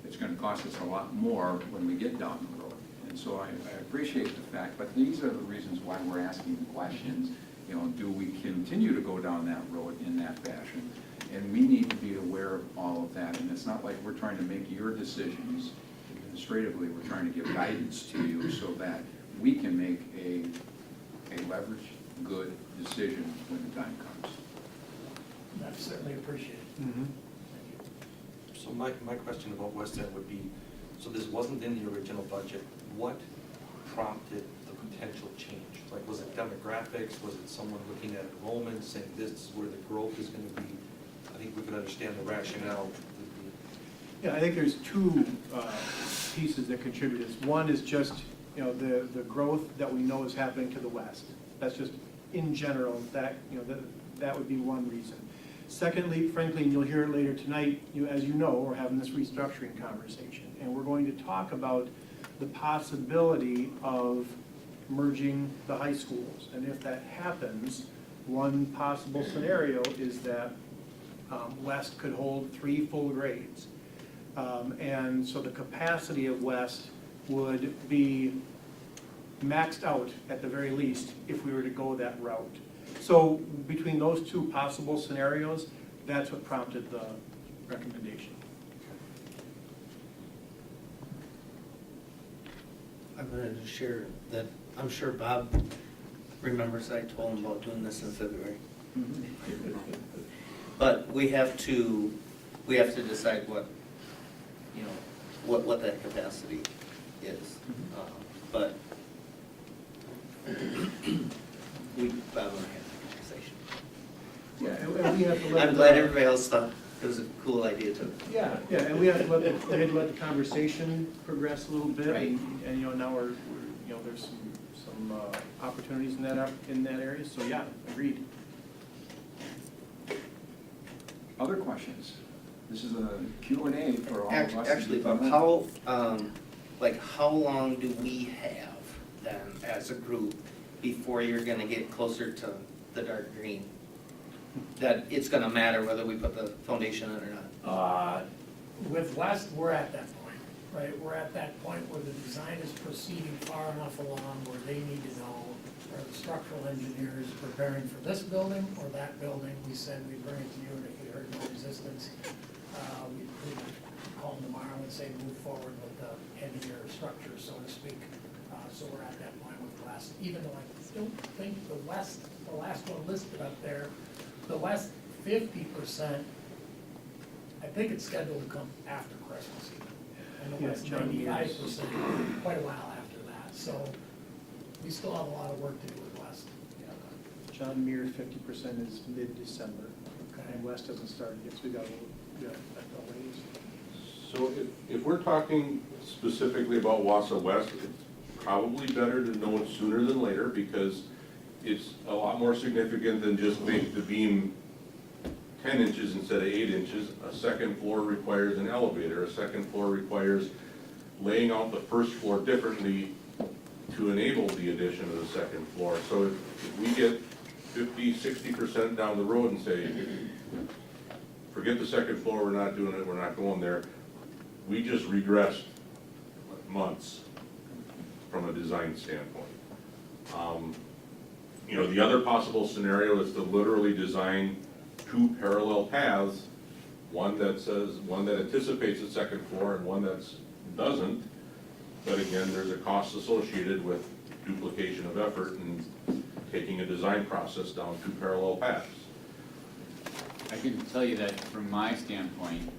it's going to cost us a lot more when we get down the road. And so I appreciate the fact, but these are the reasons why we're asking the questions. You know, do we continue to go down that road in that fashion? And we need to be aware of all of that. And it's not like we're trying to make your decisions administratively. We're trying to give guidance to you so that we can make a leveraged, good decision when the time comes. That's certainly appreciated. So my question about West End would be, so this wasn't in the original budget. What prompted the potential change? Like, was it demographics? Was it someone looking at enrollment, saying this is where the growth is going to be? I think we can understand the rationale. Yeah, I think there's two pieces that contribute. One is just, you know, the growth that we know is happening to the west. That's just in general, that, you know, that would be one reason. Secondly, frankly, and you'll hear it later tonight, as you know, we're having this restructuring conversation, and we're going to talk about the possibility of merging the high schools. And if that happens, one possible scenario is that West could hold 3 full grades. And so the capacity of West would be maxed out at the very least if we were to go that route. So between those two possible scenarios, that's what prompted the recommendation. I'm going to share that, I'm sure Bob remembers I told him about doing this in February. But we have to decide what, you know, what that capacity is. But Bob and I had a conversation. Yeah, and we have to let I'm glad everybody else thought it was a cool idea too. Yeah, and we have to let the conversation progress a little bit. Right. And you know, now we're you know, there's some opportunities in that area, so yeah, agreed. Other questions? This is a Q&A for all of us. Actually, Bob, how long do we have then as a group before you're gonna get closer to the dark green? That it's gonna matter whether we put the foundation in or not? With West, we're at that point, right? We're at that point where the design is proceeding far enough along where they need to know, are the structural engineers preparing for this building or that building? We said we'd bring it to you, and if we heard no resistance, we'd call them tomorrow and say move forward with the engineer structure, so to speak. So we're at that point with West, even though I don't think the last one listed up there, the last 50%, I think it's scheduled to come after Christmas even. And the Yeah, West John 95%, quite a while after So we still have a lot of work to do with West. John Muir's 50% is mid-December, Okay. and West hasn't started yet, so we got a ways. So if we're talking specifically about Wausau West, it's probably better to know it sooner than later because it's a lot more significant than just make the beam 10 inches instead of 8 inches. A second floor requires an elevator. A second floor requires laying out the first floor differently to enable the addition of the second floor. So if we get 50, 60% down the road and say, forget the second floor, we're not doing it, we're not going there, we just regressed months from a design standpoint. You know, the other possible scenario is to literally design two parallel paths, one that anticipates the second floor and one that doesn't. But again, there's a cost associated with duplication of effort and taking a design process down two parallel paths. I can tell you that from my standpoint,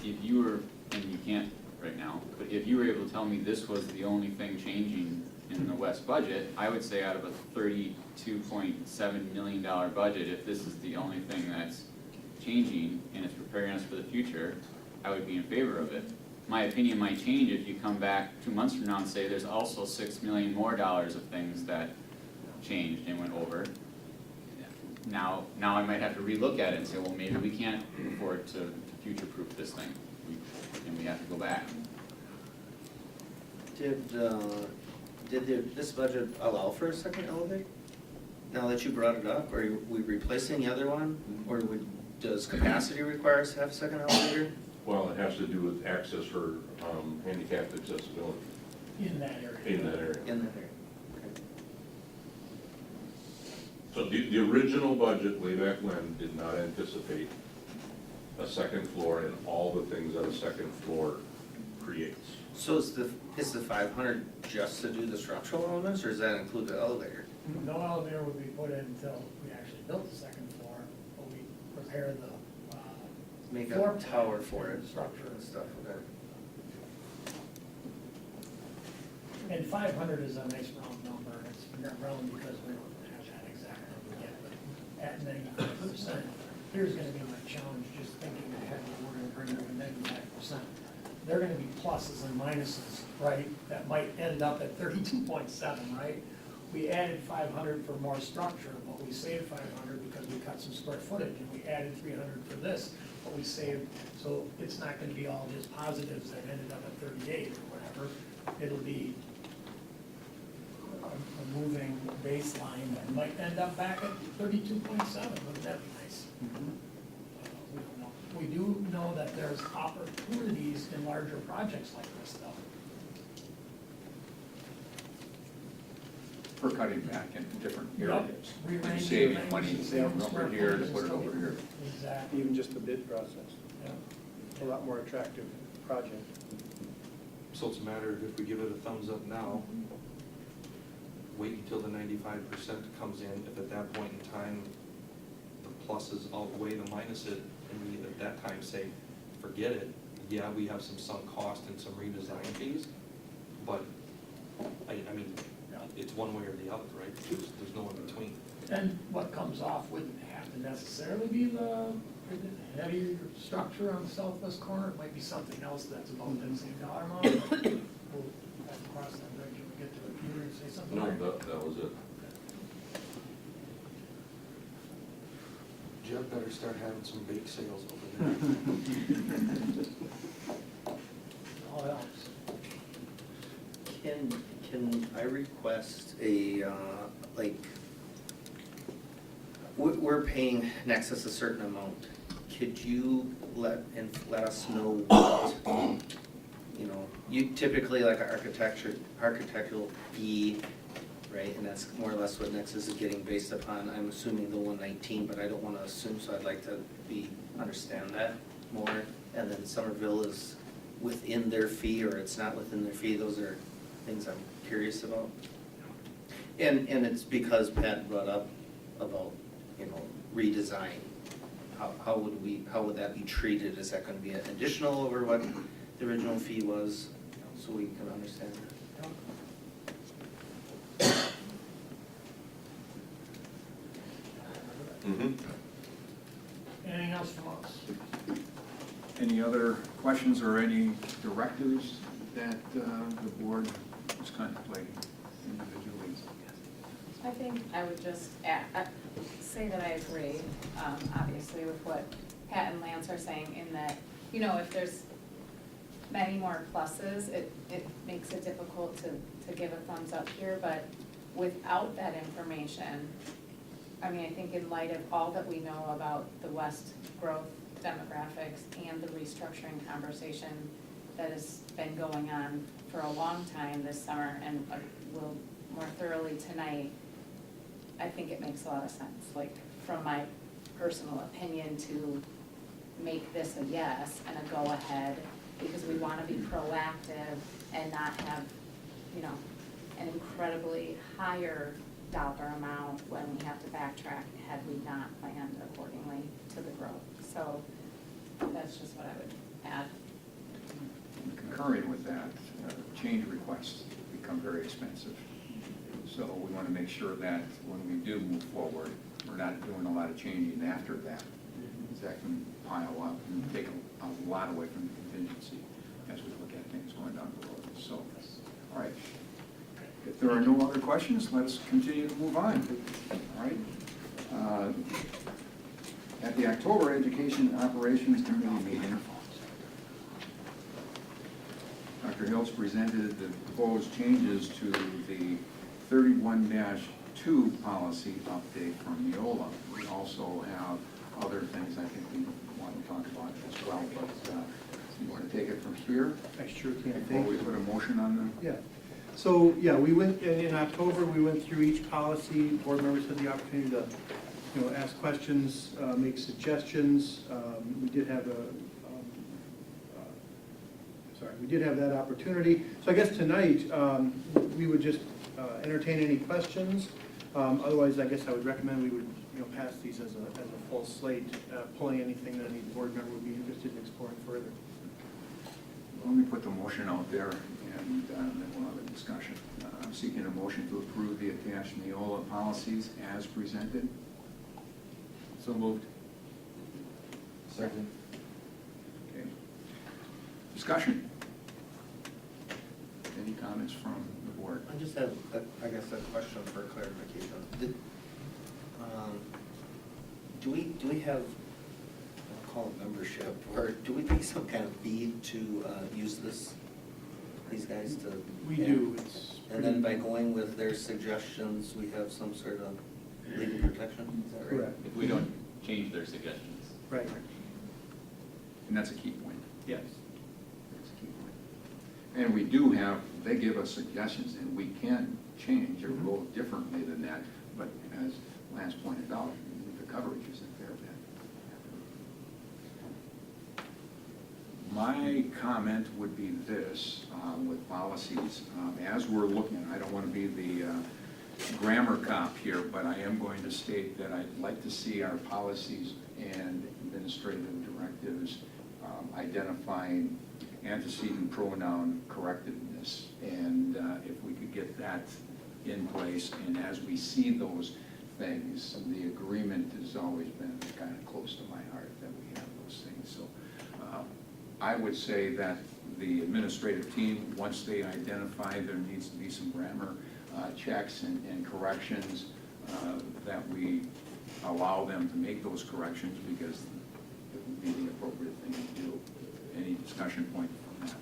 if you were, and you can't right now, but if you were able to tell me this was the only thing changing in the West budget, I would say out of a $32.7 million budget, if this is the only thing that's changing and it's preparing us for the future, I would be in favor of it. My opinion might change if you come back 2 months from now and say there's also $6 million more of things that changed and went over. Now I might have to relook at it and say, well, maybe we can't afford to future-proof this thing, and we have to go back. Did this budget allow for a second elevator? Now that you brought it up, are we replacing the other one? Or does capacity require us to have a second elevator? Well, it has to do with access for handicapped accessibility In that area. in that area. In that area? So the original budget way back when did not anticipate a second floor and all the things that a second floor creates. So is the 500 just to do the structural elements, or does that include the elevator? No elevator would be put in until we actually built the second floor, but we prepare the, Make floor a tower plan for it, structure. and stuff, okay. And 500 is a nice round number, it's round because we don't have that exact number yet, but at 95%, here's gonna be my challenge, just thinking ahead, that we're gonna bring it to 95%. They're gonna be pluses and minuses, right, that might end up at 32.7, right? We added 500 for more structure, but we saved 500 because we cut some square footage, and we added 300 for this, but we saved, so it's not gonna be all just positives that ended up at 38 or whatever. It'll be a moving baseline that might end up back at 32.7, wouldn't that be nice? We don't know. We do know that there's opportunities in larger projects like this, though. For cutting back in different Yep. areas. Rearranging And saving things, money, saving saving square over here to footage put it and over stuff. here. Exactly, Even just the bid process, yeah. a lot more attractive project. So it's a matter of if we give it a thumbs up now, wait until the 95% comes in, if at that point in time, the pluses outweigh the minuses, and we at that time say, forget it, yeah, we have some sunk cost and some redesign fees, but, I mean, it's one way or the other, right? There's no in between. And what comes off wouldn't have to necessarily be the heavier structure on the southwest corner. It might be something else that's about that same dollar amount. We'll have to cross that bridge when we get to it. You were gonna say something? No, Larry? that was it. Jeff better start having some bake sales over there. All helps. Can I request a, like, we're paying Nexus a certain amount. Could you let us know what, you know, you typically like an architectural fee, right? And that's more or less what Nexus is getting based upon, I'm assuming the 119, but I don't wanna assume, so I'd like to understand that more. And then Somerville is within their fee, or it's not within their fee, those are things I'm curious about. And it's because Pat brought up about, you know, redesign. How would that be treated? Is that gonna be an additional over what the original fee was, so we can understand that? Mhm. Anything else from us? Any other questions or any directives that the board is contemplating individually? I think I would just say that I agree, obviously, with what Pat and Lance are saying in that, you know, if there's many more pluses, it makes it difficult to give a thumbs up here, but without that information, I mean, I think in light of all that we know about the West growth demographics and the restructuring conversation that has been going on for a long time this summer and will more thoroughly tonight, I think it makes a lot of sense, like, from my personal opinion, to make this a yes and a go-ahead, because we wanna be proactive and not have, you know, an incredibly higher dollar amount when we have to backtrack had we not planned accordingly to the growth. So that's just what I would add. Concurring with that, change requests become very expensive. So we want to make sure that when we do move forward, we're not doing a lot of changing after that. Because that can pile up and take a lot away from the contingency as we look at things going down the road. So, all right. If there are no other questions, let us continue to move on. All right. At the October Education Operations Committee meeting, Dr. Hills presented the proposed changes to the 31-2 policy update from Neola. We also have other things I think we want to talk about as well, but you want to take it from here? I sure can. Before we put a motion on them? Yeah. So, yeah, we went, in October, we went through each policy. Board members had the opportunity to, you know, ask questions, make suggestions. We did have that opportunity. So I guess tonight, we would just entertain any questions. Otherwise, I guess I would recommend we would, you know, pass these as a full slate, pulling anything that any board member would be interested in exploring further. Let me put the motion out there, and then we'll have a discussion. I'm seeking a motion to approve the attached Neola policies as presented. So moved. Second. Okay. Discussion. Any comments from the board? I just have, I guess, a question for clarification. Do we have, I'll call it membership, or do we pay some kind of fee to use these guys to? We do. It's And then by going with their suggestions, we have some sort of legal protection, is that right? correct. If we don't change their suggestions. Right. And that's a key point. Yes. That's a key point. And we do have, they give us suggestions, and we can change or roll differently than that, but as Lance pointed out, the coverage isn't there then. My comment would be this, with policies, as we're looking, I don't want to be the grammar cop here, but I am going to state that I'd like to see our policies and administrative directives identifying antecedent pronoun correctiveness. And if we could get that in place, and as we see those things, the agreement has always been kind of close to my heart that we have those things. So I would say that the administrative team, once they identify there needs to be some grammar checks and corrections, that we allow them to make those corrections because it would be the appropriate thing to do. Any discussion point from that?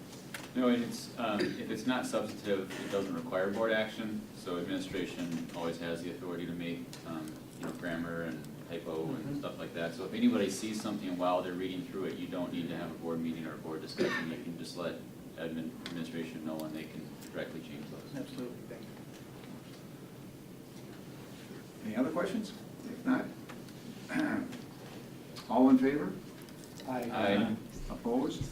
No, and it's, if it's not substantive, it doesn't require board action, so administration always has the authority to make, you know, grammar and typo and stuff like that. So if anybody sees something while they're reading through it, you don't need to have a board meeting or a board discussion. You can just let administration know and they can directly change those. Absolutely. Thank you. Any other questions? If not, all in favor? Aye. Opposed?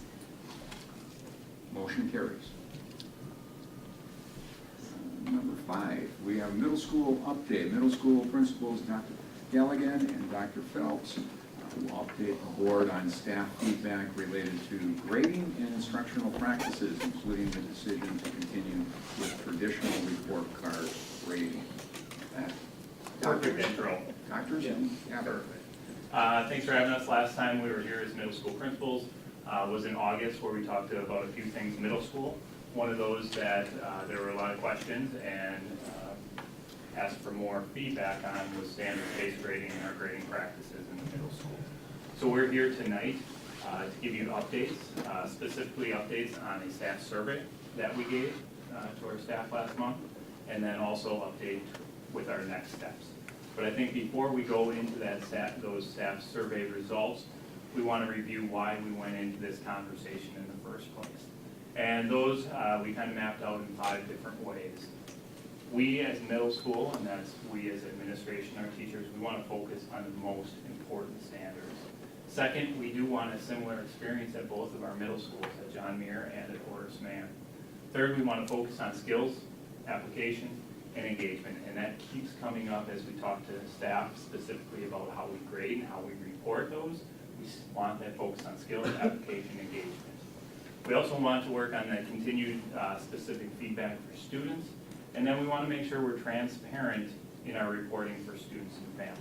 Motion carries. Number 5, we have middle school update. Middle school principals, Dr. Galligan and Dr. Phelps, will update the board on staff feedback related to grading and instructional practices, including the decision to continue with traditional report card grading. Perfect intro. Dr. Zinn? Yeah. Thanks for having us. Last time we were here as middle school principals was in August, where we talked about a few things middle school. One of those that there were a lot of questions and asked for more feedback on was standards-based grading and our grading practices in the middle school. So we're here tonight to give you updates, specifically updates on a staff survey that we gave to our staff last month, and then also update with our next steps. But I think before we go into those staff survey results, we want to review why we went into this conversation in the first place. And those we kind of mapped out in 5 different ways. We as middle school, and that's we as administration, our teachers, we want to focus on the most important standards. Second, we do want a similar experience at both of our middle schools, at John Muir and at Horace Mann. Third, we want to focus on skills, application, and engagement, and that keeps coming up as we talk to staff specifically about how we grade and how we report those. We want that focus on skills, application, engagement. We also want to work on the continued specific feedback for students, and then we want to make sure we're transparent in our reporting for students and families.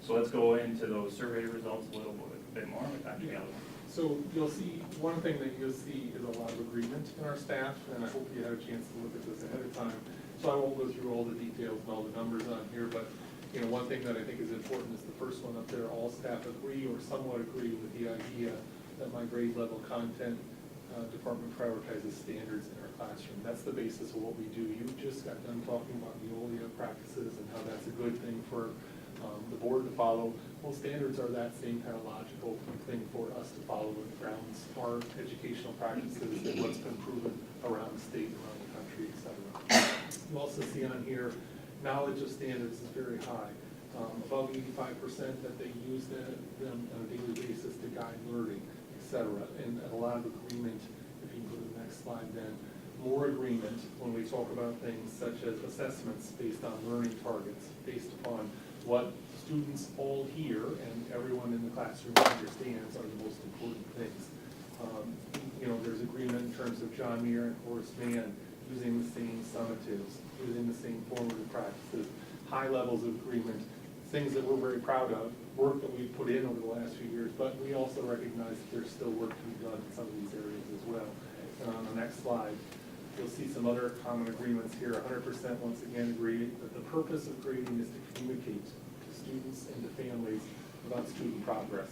So let's go into those survey results a little bit more with Dr. Gallagher. So you'll see, one thing that you'll see is a lot of agreement in our staff, and I hope you had a chance to look at this ahead of time. So I won't go through all the details and all the numbers on here, but one thing that I think is important is the first one up there. All staff agree or somewhat agree with the idea that my grade level content department prioritizes standards in our classroom. That's the basis of what we do. You just got done talking about Neolia practices and how that's a good thing for the board to follow. Well, standards are that same kind of logical thing for us to follow with grounds our educational practices and what's been proven around the state, around the country, et cetera. You also see on here, knowledge of standards is very high. Above 85% that they use them on a daily basis to guide learning, et cetera. And a lot of agreement, if you go to the next slide then, more agreement when we talk about things such as assessments based on learning targets, based upon what students all hear and everyone in the classroom understands are the most important things. There's agreement in terms of John Muir and Horace Mann using the same summatives, using the same formative practices, high levels of agreement, things that we're very proud of, work that we've put in over the last few years, but we also recognize that there's still work to be done in some of these areas as well. And on the next slide, you'll see some other common agreements here. 100% once again agree that the purpose of grading is to communicate to students and to families about student progress.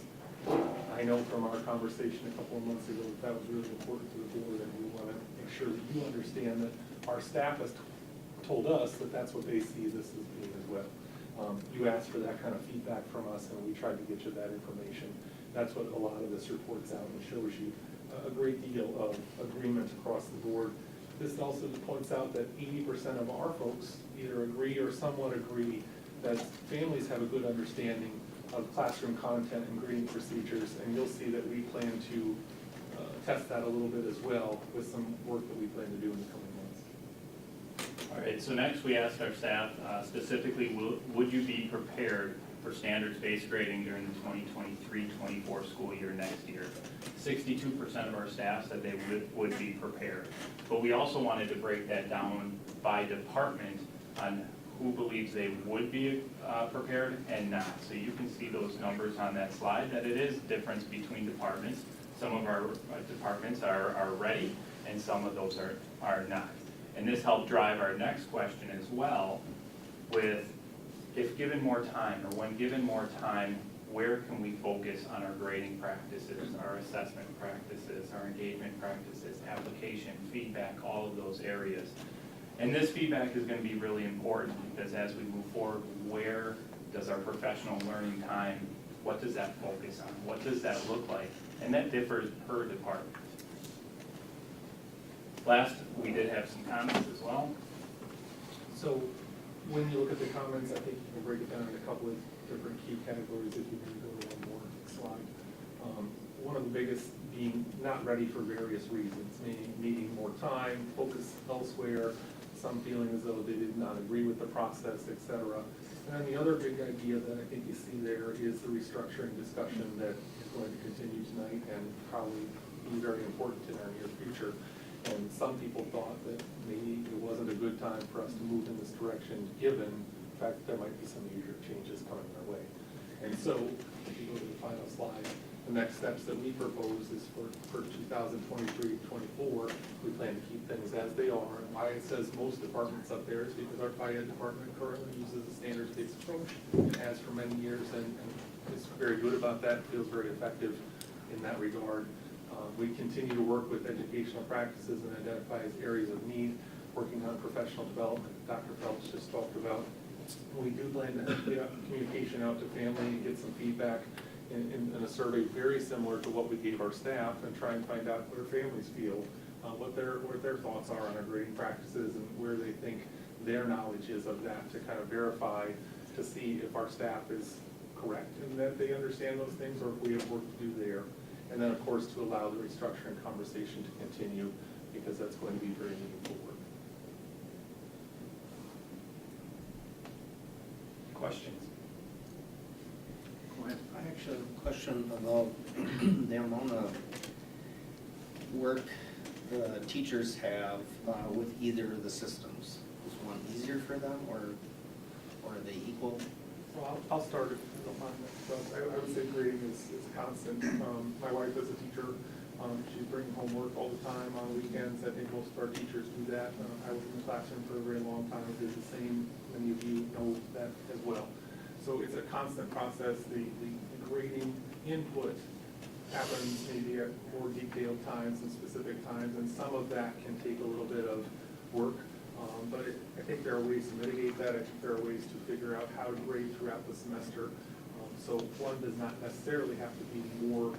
I know from our conversation a couple of months ago that was really important to the board, and we want to make sure that you understand that our staff has told us that that's what they see this as being as well. You asked for that kind of feedback from us, and we tried to get you that information. That's what a lot of this reports out and shows you a great deal of agreement across the board. This also points out that 80% of our folks either agree or somewhat agree that families have a good understanding of classroom content and grading procedures, and you'll see that we plan to test that a little bit as well with some work that we plan to do in the coming months. All right, so next we asked our staff specifically, would you be prepared for standards-based grading during the 2023-24 school year next year? 62% of our staff said they would be prepared. But we also wanted to break that down by department on who believes they would be prepared and not. So you can see those numbers on that slide, that it is difference between departments. Some of our departments are ready, and some of those are not. And this helped drive our next question as well, with if given more time, or when given more time, where can we focus on our grading practices, our assessment practices, our engagement practices, application, feedback, all of those areas. And this feedback is going to be really important, because as we move forward, where does our professional learning time, what does that focus on? What does that look like? And that differs per department. Last, we did have some comments as well. So when you look at the comments, I think you can break it down in a couple of different key categories if you can go to one more slide. One of the biggest being not ready for various reasons, meaning needing more time, focus elsewhere, some feeling as though they did not agree with the process, et cetera. And then the other big idea that I think you see there is the restructuring discussion that is going to continue tonight and probably be very important in our near future. And some people thought that maybe it wasn't a good time for us to move in this direction, given In fact, there might be some major changes coming our way. And so, if you go to the final slide, the next steps that we propose is for 2023-24, we plan to keep things as they are. And why it says most departments up there is because our Phi Ed department currently uses a standards-based approach, and has for many years, and is very good about that, feels very effective in that regard. We continue to work with educational practices and identify as areas of need, working on professional development Dr. Phelps just talked about. We do plan to get communication out to family and get some feedback in a survey very similar to what we gave our staff, and try and find out what our families feel, what their thoughts are on our grading practices, and where they think their knowledge is of that, to kind of verify, to see if our staff is correct and that they understand those things, or if we have work to do there. And then, of course, to allow the restructuring conversation to continue, because that's going to be very meaningful work. Questions? Go ahead. I actually have a question about the amount of work the teachers have with either of the systems. Is one easier for them, or are they equal? Well, I'll start if you don't mind. So I would say grading is constant. My wife is a teacher. She's bringing homework all the time on weekends. I think most of our teachers do that. I was in the classroom for a very long time. I did the same. Many of you know that as well. So it's a constant process. The grading input happens maybe at more detailed times and specific times, and some of that can take a little bit of work. But I think there are ways to mitigate that. I think there are ways to figure out how to grade throughout the semester. So one does not necessarily have to be more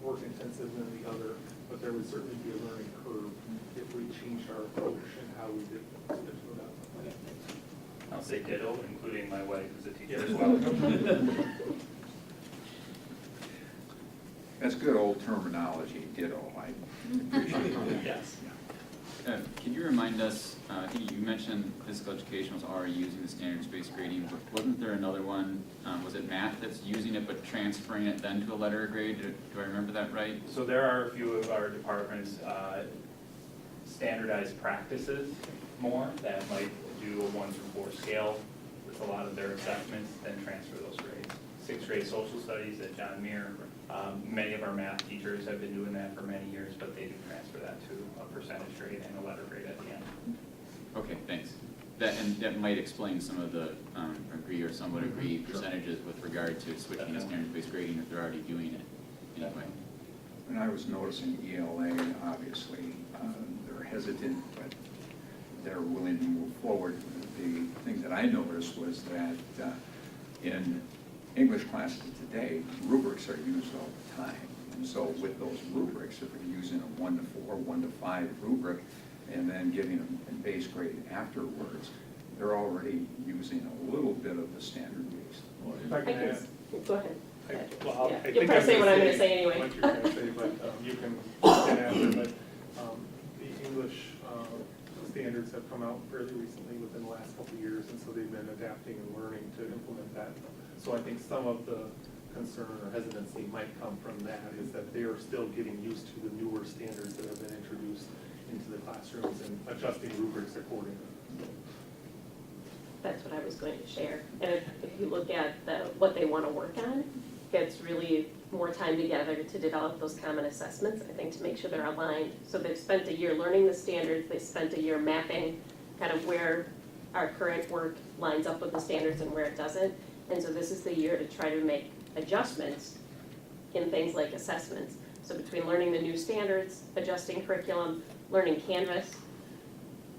work intensive than the other, but there would certainly be a learning curve if we changed our approach and how we did things. I'll say ditto, including my wife who's a teacher as well. That's good old terminology, ditto. I appreciate that. Yes. Can you remind us, I think you mentioned physical education was already using the standards-based grading, but wasn't there another one, was it math that's using it but transferring it then to a letter grade? Do I remember that right? So there are a few of our departments standardized practices more that might do a 1 through 4 scale with a lot of their assessments, then transfer those grades. 6th grade social studies at John Muir. Many of our math teachers have been doing that for many years, but they do transfer that to a percentage grade and a letter grade at the end. Okay, thanks. That might explain some of the agree or somewhat agree percentages with regard to switching to standards-based grading if they're already doing it anyway. And I was noticing ELA, obviously, they're hesitant, but they're willing to move forward. The thing that I noticed was that in English classes today, rubrics are used all the time. And so with those rubrics, if we're using a 1 to 4, 1 to 5 rubric, and then giving them a base grade afterwards, they're already using a little bit of the standard-based. Well, if I can add, Go ahead. well, Yeah. I You'll think probably say what I'm gonna say anyway. What you're gonna say, but you can after, but the English standards have come out fairly recently within the last couple of years, and so they've been adapting and learning to implement that. So I think some of the concern or hesitancy might come from that, is that they are still getting used to the newer standards that have been introduced into the classrooms and adjusting rubrics accordingly. That's what I was going to share. And if you look at what they want to work on, it's really more time together to develop those common assessments, I think, to make sure they're aligned. So they've spent a year learning the standards, they spent a year mapping kind of where our current work lines up with the standards and where it doesn't. And so this is the year to try to make adjustments in things like assessments. So between learning the new standards, adjusting curriculum, learning Canvas,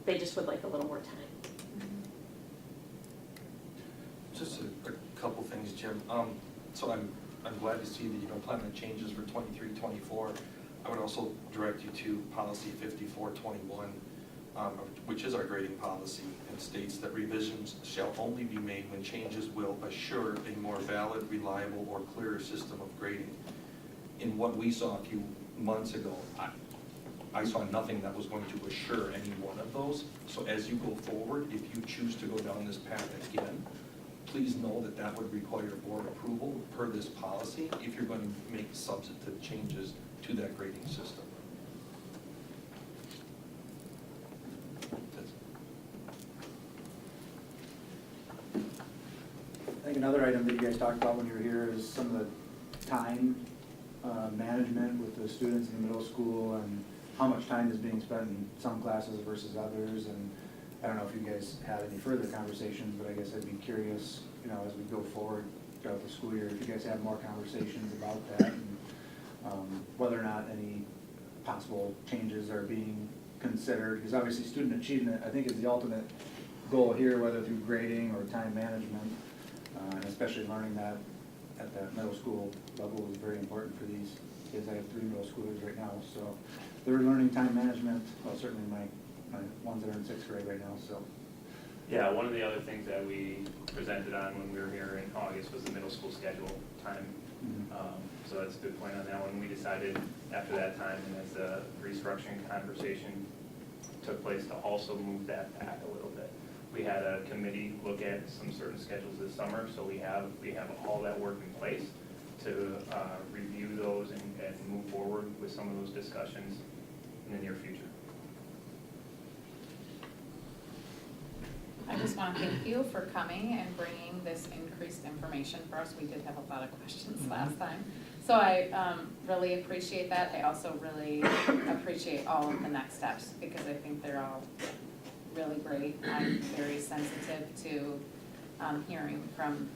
they just would like a little more time. Just a couple things, Jim. So I'm glad to see that you don't plan on changes for 23-24. I would also direct you to policy 5421, which is our grading policy, and states that revisions shall only be made when changes will assure a more valid, reliable, or clearer system of grading. In what we saw a few months ago, I saw nothing that was going to assure any one of those. So as you go forward, if you choose to go down this path again, please know that that would require board approval per this policy if you're going to make substantive changes to that grading system. another item that you guys talked about when you were here is some of the time management with the students in the middle school and how much time is being spent in some classes versus others. And I don't know if you guys had any further conversations, but I guess I'd be curious, you know, as we go forward throughout the school year, if you guys have more conversations about that and whether or not any possible changes are being considered. Because obviously student achievement, I think, is the ultimate goal here, whether through grading or time management, and especially learning that at that middle school level is very important for these kids. I have 3 middle schoolers right now, so they're learning time management. Well, certainly my ones that are in 6th grade right now, so. Yeah, one of the other things that we presented on when we were here in August was the middle school schedule time. So that's a good point on that one. We decided after that time, and as the restructuring conversation took place, to also move that back a little bit. We had a committee look at some certain schedules this summer, so we have all that work in place to review those and move forward with some of those discussions in the near future. I just want to thank you for coming and bringing this increased information for us. We did have a lot of questions last time. So I really appreciate that. I also really appreciate all of the next steps because I think they're all really great. I'm very sensitive to hearing from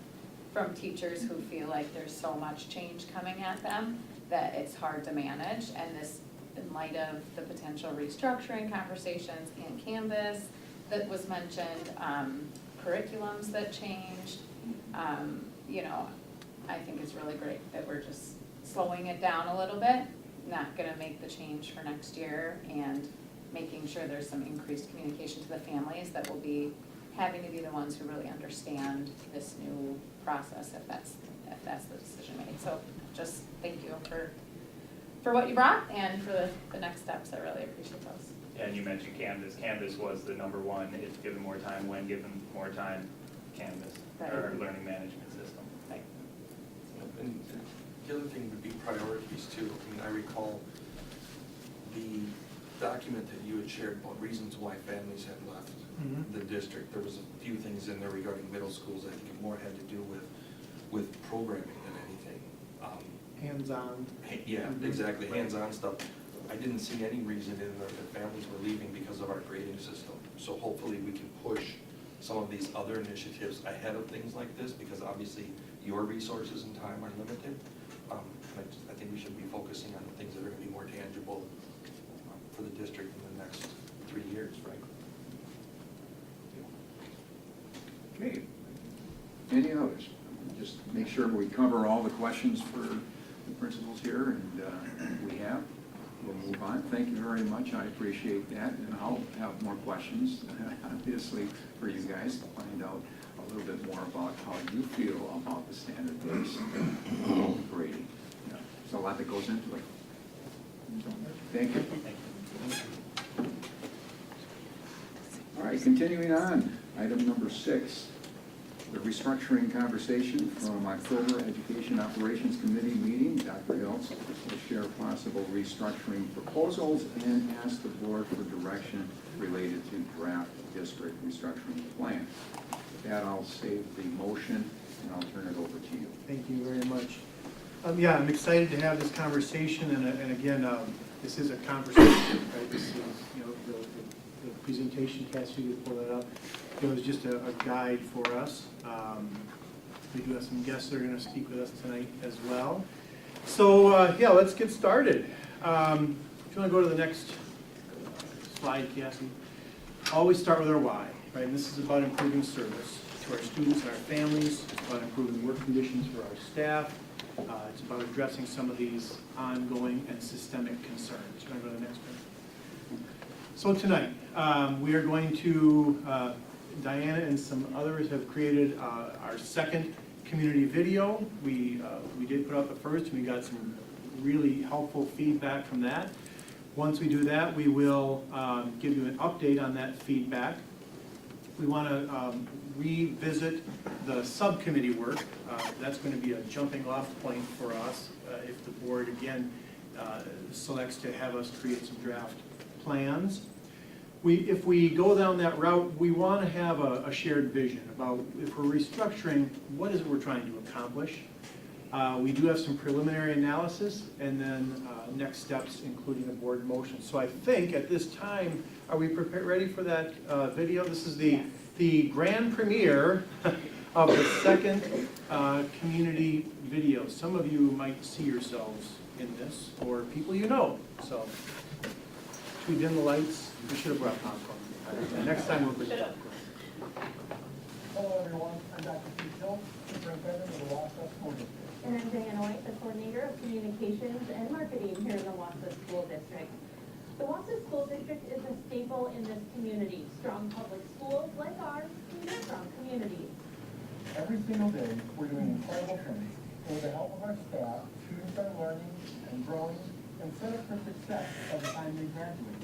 teachers who feel like there's so much change coming at them that it's hard to manage. And this, in light of the potential restructuring conversations in Canvas that was mentioned, curriculums that changed, you know, I think it's really great that we're just slowing it down a little bit, not gonna make the change for next year, and making sure there's some increased communication to the families that will be having to be the ones who really understand this new process if that's the decision made. So just thank you for what you brought and for the next steps. I really appreciate those. Yeah, and you mentioned Canvas. Canvas was the number one. It's given more time. When given more time, Canvas, Right. our learning management system. Right. And the other thing would be priorities too. I mean, I recall the document that you had shared about reasons why families had left the district. There was a few things in there regarding middle schools. I think it more had to do with programming than anything. Hands-on. Yeah, exactly, hands-on stuff. I didn't see any reason in there that families were leaving because of our grading system. So hopefully we can push some of these other initiatives ahead of things like this, because obviously your resources and time are limited. I think we should be focusing on the things that are gonna be more tangible for the district in the next 3 years, right? Okay. Any others? Just make sure we cover all the questions for the principals here, and we have. We'll move on. Thank you very much. I appreciate that, and I'll have more questions, obviously, for you guys to find out a little bit more about how you feel about the standard-based grading. Yeah, there's a lot that goes into it. Thank you. All right, continuing on, item number 6. The restructuring conversation from October Education Operations Committee meeting. Dr. Hiltz will share possible restructuring proposals and ask the board for direction related to draft district restructuring plan. With that, I'll save the motion and I'll turn it over to you. Thank you very much. Yeah, I'm excited to have this conversation, and again, this is a conversation, right? This is, you know, the presentation, Cassie, you pull that up. It was just a guide for us. We do have some guests that are going to speak with us tonight as well. So, yeah, let's get started. If you want to go to the next slide, Cassie. Always start with our why, right? And this is about improving service to our students and our families. It's about improving work conditions for our staff. It's about addressing some of these ongoing and systemic concerns. You want to go to the next one? So tonight, we are going to, Diana and some others have created our second community video. We did put up the first, and we got some really helpful feedback from that. Once we do that, we will give you an update on that feedback. We want to revisit the subcommittee work. That's going to be a jumping off point for us if the board, again, selects to have us create some draft plans. if we go down that route, we want to have a shared vision about if we're restructuring, what is it we're trying to accomplish? We do have some preliminary analysis and then next steps, including a board motion. So I think at this time, are we ready for that video? This is the grand premiere of the second community video. Some of you might see yourselves in this, or people you know. So should we dim the lights? We should have brought popcorn. Next time we'll bring popcorn. Hello everyone, I'm Dr. Pete Hill, Superintendent of the Wausau School District. And I'm Diana White, the Coordinator of Communications and Marketing here in the Wausau School District. The Wausau School District is a staple in this community. Strong public schools like ours need strong communities. Every single day, we're doing incredible things. With the help of our staff, students are learning and growing and set up for success by the time they graduate.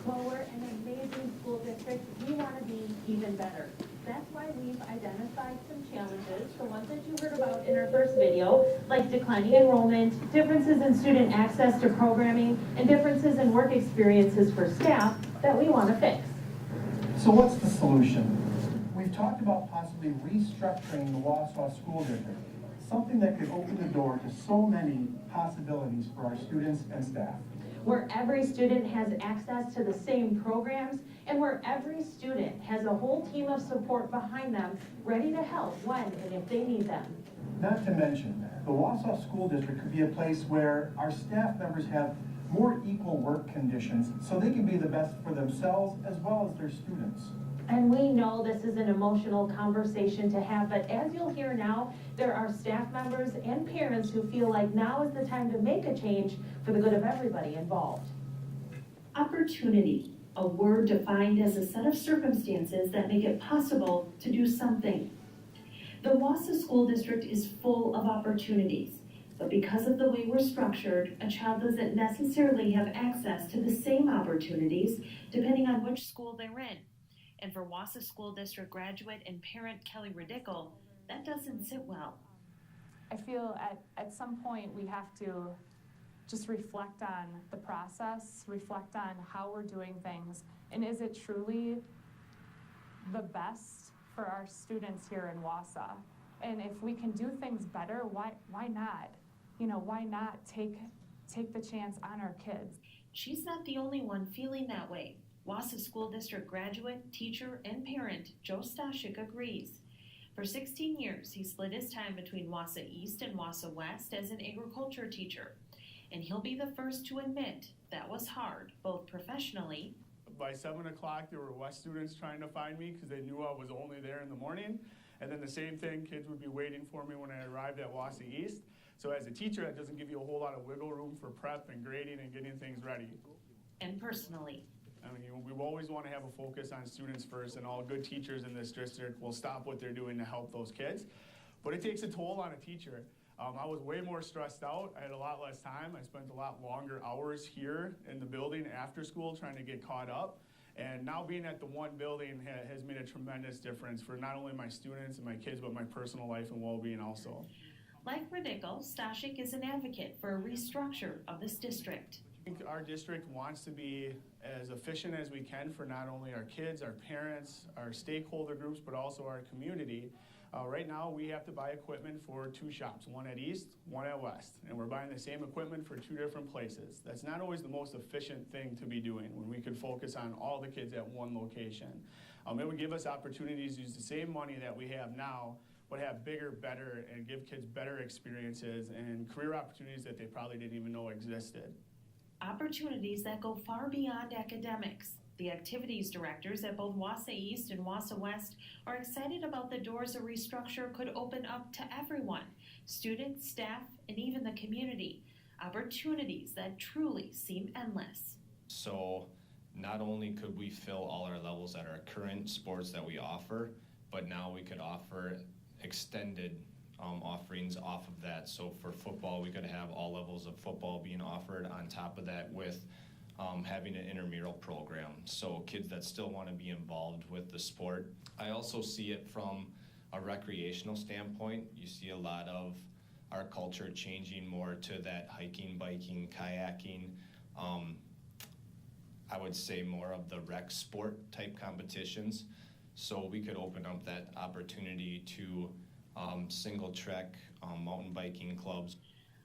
While we're an amazing school district, we want to be even better. That's why we've identified some challenges, the ones that you heard about in our first video, like declining enrollment, differences in student access to programming, and differences in work experiences for staff that we want to fix. So what's the solution? We've talked about possibly restructuring the Wausau School District, something that could open the door to so many possibilities for our students and staff. Where every student has access to the same programs, and where every student has a whole team of support behind them, ready to help when and if they need them. Not to mention, the Wausau School District could be a place where our staff members have more equal work conditions so they can be the best for themselves as well as their students. And we know this is an emotional conversation to have, but as you'll hear now, there are staff members and parents who feel like now is the time to make a change for the good of everybody involved. Opportunity, a word defined as a set of circumstances that make it possible to do something. The Wausau School District is full of opportunities, but because of the way we're structured, a child doesn't necessarily have access to the same opportunities depending on which school they're in. And for Wausau School District graduate and parent Kelly Radickle, that doesn't sit well. I feel at some point we have to just reflect on the process, reflect on how we're doing things, and is it truly the best for our students here in Wausau? And if we can do things better, why not? You know, why not take the chance on our kids? She's not the only one feeling that way. Wausau School District graduate, teacher, and parent Joe Stashik agrees. For 16 years, he split his time between Wausau East and Wausau West as an agriculture teacher. And he'll be the first to admit that was hard, both professionally. By 7 o'clock, there were West students trying to find me because they knew I was only there in the morning. And then the same thing, kids would be waiting for me when I arrived at Wausau East. So as a teacher, that doesn't give you a whole lot of wiggle room for prep and grading and getting things ready. And personally. I mean, we always want to have a focus on students first, and all good teachers in this district will stop what they're doing to help those kids. But it takes a toll on a teacher. I was way more stressed out. I had a lot less time. I spent a lot longer hours here in the building after school trying to get caught up. And now being at the one building has made a tremendous difference for not only my students and my kids, but my personal life and well-being also. Like Radickle, Stashik is an advocate for a restructure of this district. I think our district wants to be as efficient as we can for not only our kids, our parents, our stakeholder groups, but also our community. Right now, we have to buy equipment for 2 shops, one at East, one at West, and we're buying the same equipment for 2 different places. That's not always the most efficient thing to be doing when we could focus on all the kids at one location. It would give us opportunities to use the same money that we have now, but have bigger, better, and give kids better experiences and career opportunities that they probably didn't even know existed. Opportunities that go far beyond academics. The activities directors at both Wausau East and Wausau West are excited about the doors a restructure could open up to everyone, students, staff, and even the community. Opportunities that truly seem endless. So not only could we fill all our levels at our current sports that we offer, but now we could offer extended offerings off of that. So for football, we could have all levels of football being offered on top of that with having an intramural program. So kids that still want to be involved with the sport. I also see it from a recreational standpoint. You see a lot of our culture changing more to that hiking, biking, kayaking, I would say more of the rec sport type competitions. So we could open up that opportunity to single trek, mountain biking clubs.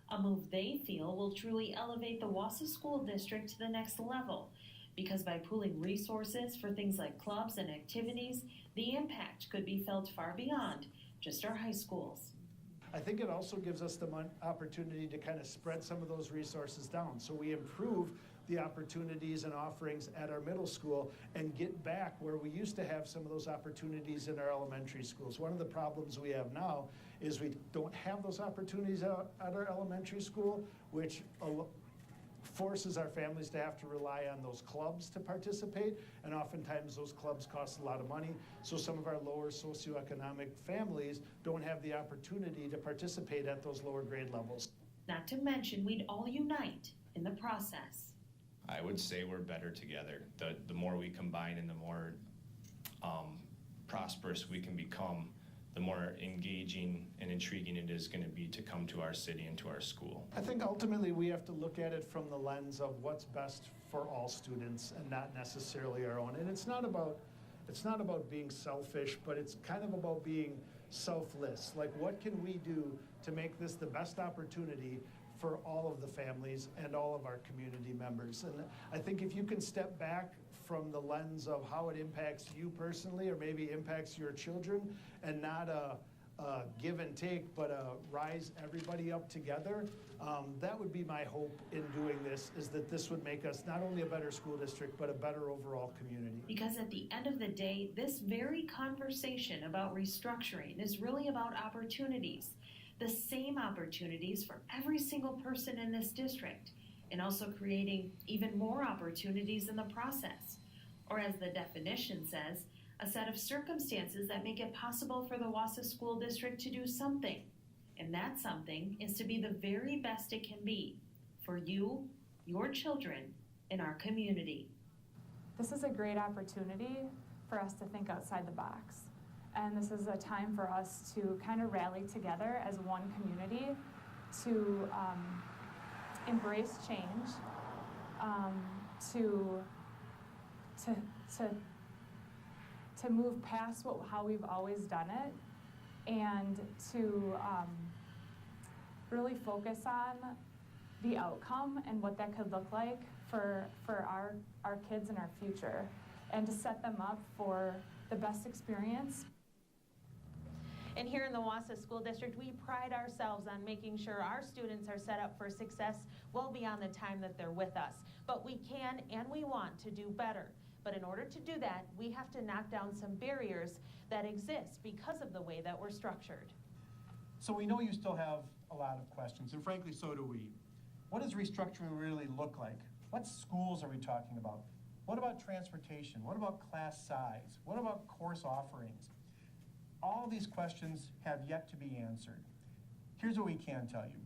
A move they feel will truly elevate the Wausau School District to the next level, because by pooling resources for things like clubs and activities, the impact could be felt far beyond just our high schools. I think it also gives us the opportunity to kind of spread some of those resources down. So we improve the opportunities and offerings at our middle school and get back where we used to have some of those opportunities in our elementary schools. One of the problems we have now is we don't have those opportunities at our elementary school, which forces our families to have to rely on those clubs to participate, and oftentimes those clubs cost a lot of money. So some of our lower socioeconomic families don't have the opportunity to participate at those lower grade levels. Not to mention, we'd all unite in the process. I would say we're better together. The more we combine and the more prosperous we can become, the more engaging and intriguing it is going to be to come to our city and to our school. I think ultimately we have to look at it from the lens of what's best for all students and not necessarily our own. And it's not about being selfish, but it's kind of about being selfless. Like, what can we do to make this the best opportunity for all of the families and all of our community members? And I think if you can step back from the lens of how it impacts you personally, or maybe impacts your children, and not a give and take, but a rise everybody up together, that would be my hope in doing this, is that this would make us not only a better school district, but a better overall community. Because at the end of the day, this very conversation about restructuring is really about opportunities. The same opportunities for every single person in this district, and also creating even more opportunities in the process. Or as the definition says, a set of circumstances that make it possible for the Wausau School District to do something. And that something is to be the very best it can be for you, your children, and our community. This is a great opportunity for us to think outside the box. And this is a time for us to kind of rally together as one community to embrace change, to move past how we've always done it, and to really focus on the outcome and what that could look like for our kids and our future, and to set them up for the best experience. And here in the Wausau School District, we pride ourselves on making sure our students are set up for success well beyond the time that they're with us. But we can and we want to do better. But in order to do that, we have to knock down some barriers that exist because of the way that we're structured. So we know you still have a lot of questions, and frankly, so do we. What does restructuring really look like? What schools are we talking about? What about transportation? What about class size? What about course offerings? All these questions have yet to be answered. Here's what we can tell you.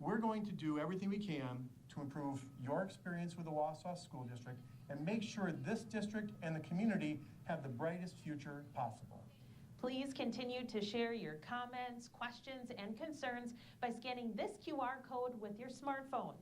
We're going to do everything we can to improve your experience with the Wausau School District and make sure this district and the community have the brightest future possible. Please continue to share your comments, questions, and concerns by scanning this QR code with your smartphone.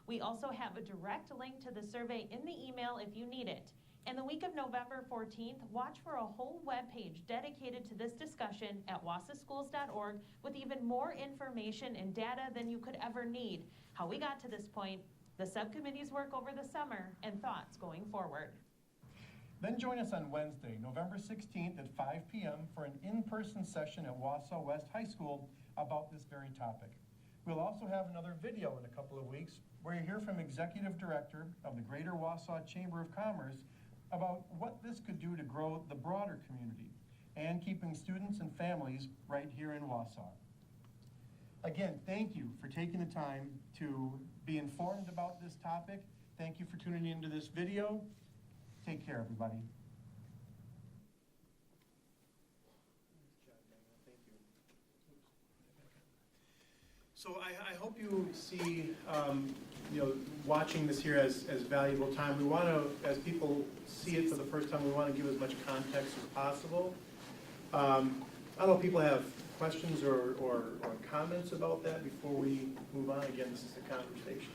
We also have a direct link to the survey in the email if you need it. And the week of November 14th, watch for a whole webpage dedicated to this discussion at wasauschools.org with even more information and data than you could ever need, how we got to this point, the subcommittee's work over the summer, and thoughts going forward. Then join us on Wednesday, November 16th at 5 p.m. for an in-person session at Wausau West High School about this very topic. We'll also have another video in a couple of weeks where you hear from Executive Director of the Greater Wausau Chamber of Commerce about what this could do to grow the broader community and keeping students and families right here in Wausau. Again, thank you for taking the time to be informed about this topic. Thank you for tuning into this video. Take care, everybody. So I hope you see, watching this here as valuable time. We want to, as people see it for the first time, we want to give as much context as possible. I don't know if people have questions or comments about that before we move on. Again, this is a conversation.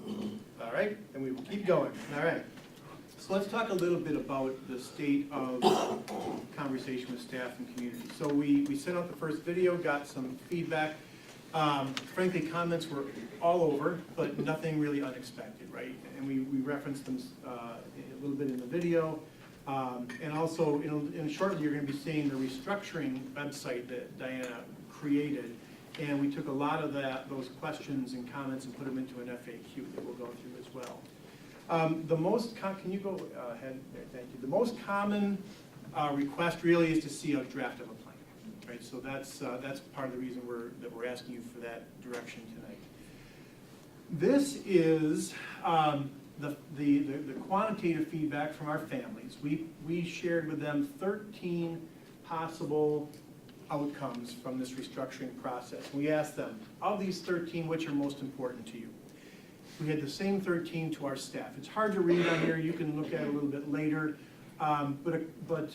All right, and we will keep going. All right. So let's talk a little bit about the state of conversation with staff and community. So we sent out the first video, got some feedback. Frankly, comments were all over, but nothing really unexpected, right? And we referenced them a little bit in the video. And also, shortly, you're going to be seeing the restructuring website that Diana created. And we took a lot of those questions and comments and put them into an FAQ that we'll go through as well. Can you go ahead there? Thank you. The most common request really is to see a draft of a plan, right? So that's part of the reason that we're asking you for that direction tonight. This is the quantitative feedback from our families. We shared with them 13 possible outcomes from this restructuring process. We asked them, of these 13, which are most important to you? We had the same 13 to our staff. It's hard to read on here. You can look at it a little bit later. But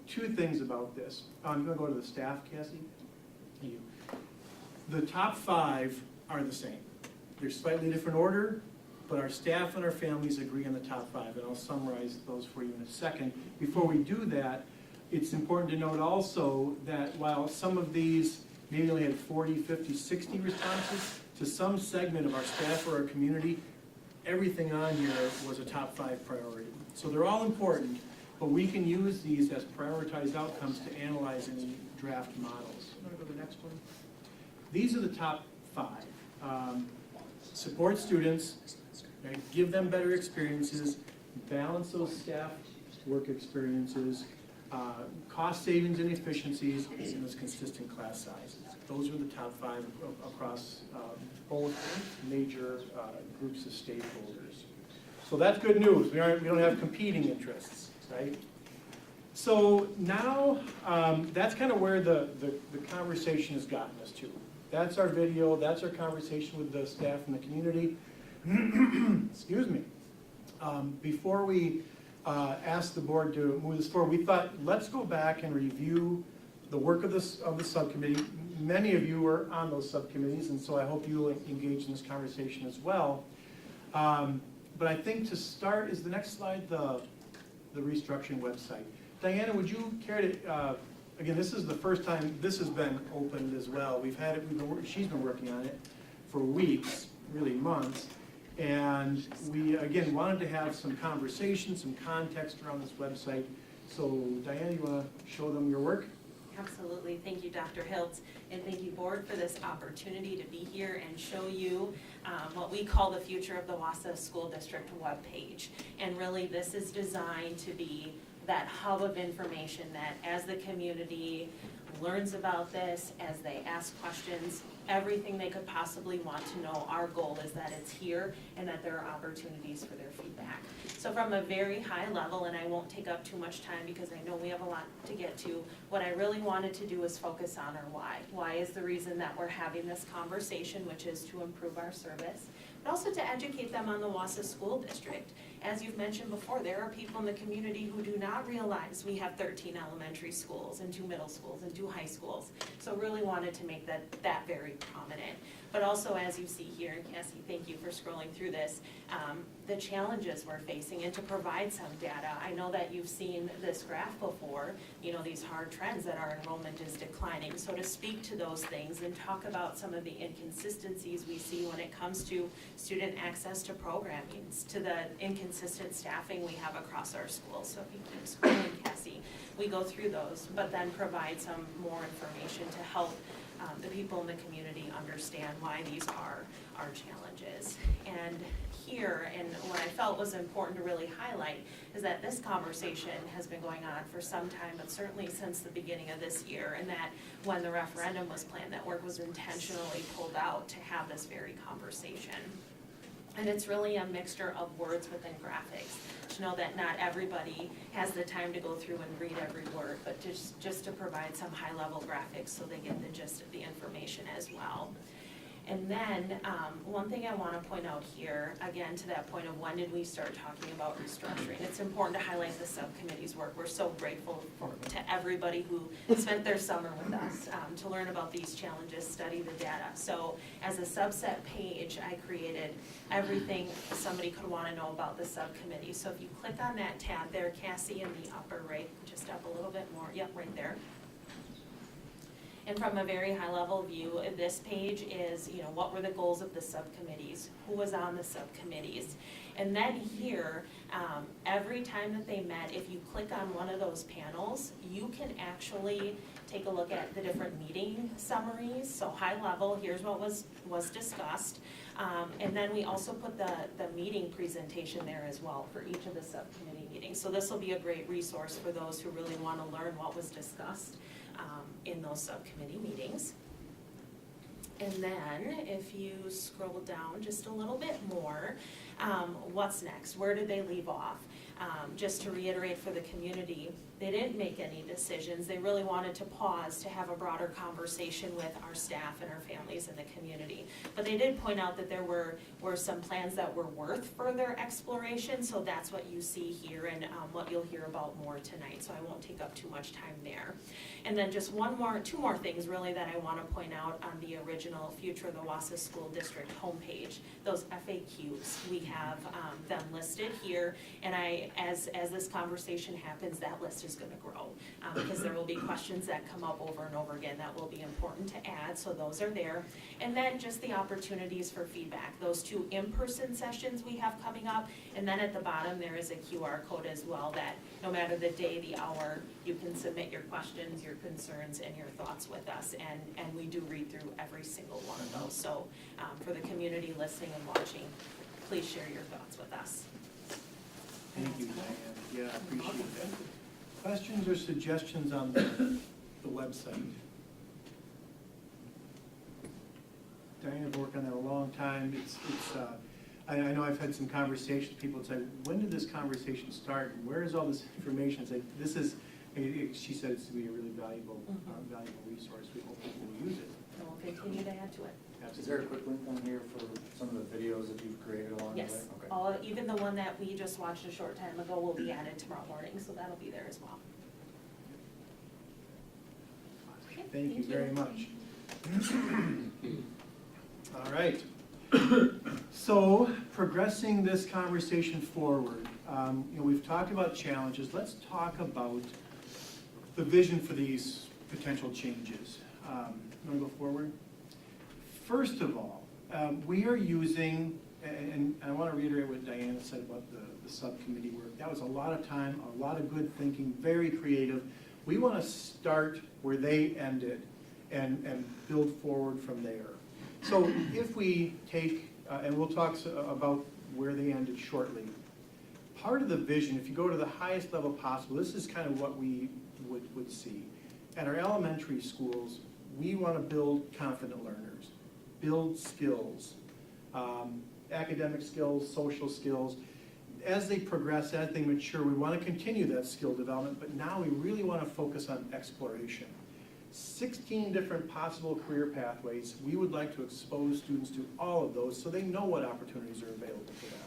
two things about this. I'm going to go to the staff, Cassie. You. The top 5 are the same. They're slightly different order, but our staff and our families agree on the top 5, and I'll summarize those for you in a second. Before we do that, it's important to note also that while some of these maybe only had 40, 50, 60 responses, to some segment of our staff or our community, everything on here was a top 5 priority. So they're all important, but we can use these as prioritized outcomes to analyze any draft models. I'm going to go to the next one. These are the top 5. Support students, right? Give them better experiences, balance those staff work experiences, cost savings and efficiencies, and those consistent class sizes. Those are the top 5 across both major groups of stakeholders. So that's good news. We don't have competing interests, right? So now that's kind of where the conversation has gotten us to. That's our video. That's our conversation with the staff and the community. Excuse me. Before we asked the board to move this forward, we thought, let's go back and review the work of the subcommittee. Many of you are on those subcommittees, and so I hope you will engage in this conversation as well. But I think to start, is the next slide the restructuring website. Diana, would you care to, again, this is the first time this has been opened as well. We've had it, she's been working on it for weeks, really months. And we, again, wanted to have some conversation, some context around this website. So Diana, you want to show them your work? Absolutely. Thank you, Dr. Hiltz, and thank you, board, for this opportunity to be here and show you what we call the future of the Wausau School District webpage. And really, this is designed to be that hub of information that as the community learns about this, as they ask questions, everything they could possibly want to know, our goal is that it's here and that there are opportunities for their feedback. So from a very high level, and I won't take up too much time because I know we have a lot to get to, what I really wanted to do is focus on our why. Why is the reason that we're having this conversation, which is to improve our service, but also to educate them on the Wausau School District. As you've mentioned before, there are people in the community who do not realize we have 13 elementary schools and 2 middle schools and 2 high schools. So really wanted to make that very prominent. But also, as you see here, and Cassie, thank you for scrolling through this, the challenges we're facing and to provide some data. I know that you've seen this graph before, these hard trends that our enrollment is declining. So to speak to those things and talk about some of the inconsistencies we see when it comes to student access to programming, to the inconsistent staffing we have across our schools. So if you keep scrolling, Cassie, we go through those, but then provide some more information to help the people in the community understand why these are our challenges. And here, and what I felt was important to really highlight, is that this conversation has been going on for some time, but certainly since the beginning of this year, and that when the referendum was planned, that work was intentionally pulled out to have this very conversation. And it's really a mixture of words within graphics. To know that not everybody has the time to go through and read every word, but just to provide some high-level graphics so they get the gist of the information as well. And then one thing I want to point out here, again, to that point of when did we start talking about restructuring, it's important to highlight the subcommittee's work. We're so grateful to everyone everybody who spent their summer with us to learn about these challenges, study the data. So as a subset page, I created everything somebody could want to know about the subcommittee. So if you click on that tab there, Cassie, in the upper right, just up a little bit more, yep, right there. And from a very high level view, this page is, what were the goals of the subcommittees? Who was on the subcommittees? And then here, every time that they met, if you click on one of those panels, you can actually take a look at the different meeting summaries. So high level, here's what was discussed. And then we also put the meeting presentation there as well for each of the subcommittee meetings. So this will be a great resource for those who really want to learn what was discussed in those subcommittee meetings. And then if you scroll down just a little bit more, what's next? Where did they leave off? Just to reiterate for the community, they didn't make any decisions. They really wanted to pause to have a broader conversation with our staff and our families in the community. But they did point out that there were some plans that were worth further exploration, so that's what you see here and what you'll hear about more tonight, so I won't take up too much time there. And then just two more things really that I want to point out on the original Future of the Wausau School District homepage. Those FAQs, we have them listed here, and as this conversation happens, that list is going to grow because there will be questions that come up over and over again that will be important to add, so those are there. And then just the opportunities for feedback, those 2 in-person sessions we have coming up, and then at the bottom there is a QR code as well that no matter the day, the hour, you can submit your questions, your concerns, and your thoughts with us, and we do read through every single one of those. So for the community listening and watching, please share your thoughts with us. Thank you, Diane. Yeah, I appreciate that. Questions or suggestions on the website? Diane, I've worked on that a long time. I know I've had some conversations, people say, when did this conversation start? And where is all this information? It's like, she said it's to be a really valuable resource. We hope people will use it. And we'll continue to add to it. Is there a quick link on here for some of the videos that you've created along the way? Yes, Okay. even the one that we just watched a short time ago will be added tomorrow morning, so that'll be there as well. Okay, Thank you very much. All right. So, progressing this conversation forward, we've talked about challenges. Let's talk about the vision for these potential changes. You want to go forward? First of all, we are using, and I want to reiterate what Diana said about the subcommittee work. That was a lot of time, a lot of good thinking, very creative. We want to start where they ended and build forward from there. So if we take, and we'll talk about where they ended shortly, part of the vision, if you go to the highest level possible, this is kind of what we would see. At our elementary schools, we want to build confident learners, build skills, academic skills, social skills. As they progress, as they mature, we want to continue that skill development, but now we really want to focus on exploration. 16 different possible career pathways. We would like to expose students to all of those so they know what opportunities are available to them.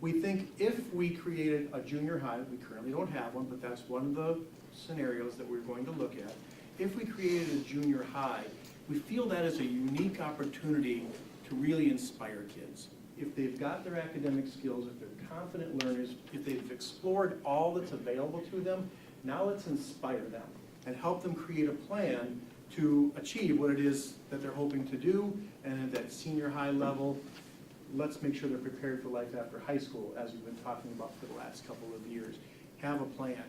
We think if we created a junior high, we currently don't have one, but that's one of the scenarios that we're going to look at. If we created a junior high, we feel that is a unique opportunity to really inspire kids. If they've got their academic skills, if they're confident learners, if they've explored all that's available to them, now let's inspire them and help them create a plan to achieve what it is that they're hoping to do. And at that senior high level, let's make sure they're prepared for life after high school, as we've been talking about for the last couple of years. Have a plan.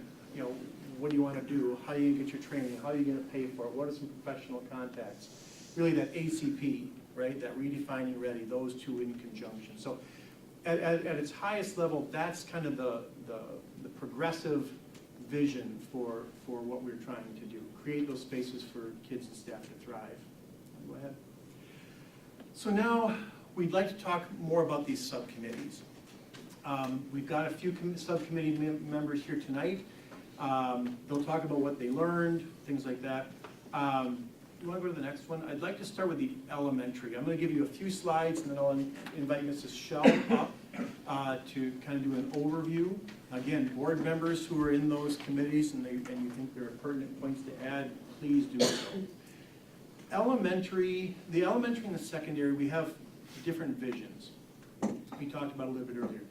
What do you want to do? How are you going to get your training? How are you going to pay for it? What are some professional contacts? Really that ACP, right? That redefining ready, those two in conjunction. So at its highest level, that's kind of the progressive vision for what we're trying to do. Create those spaces for kids and staff to thrive. Go ahead. So now we'd like to talk more about these subcommittees. We've got a few subcommittee members here tonight. They'll talk about what they learned, things like that. You want to go to the next one? I'd like to start with the elementary. I'm going to give you a few slides and then I'll invite Mrs. Shell up to kind of do an overview. Again, board members who are in those committees and you think there are pertinent points to add, please do so. The elementary and the secondary, we have different visions. We talked about a little bit earlier.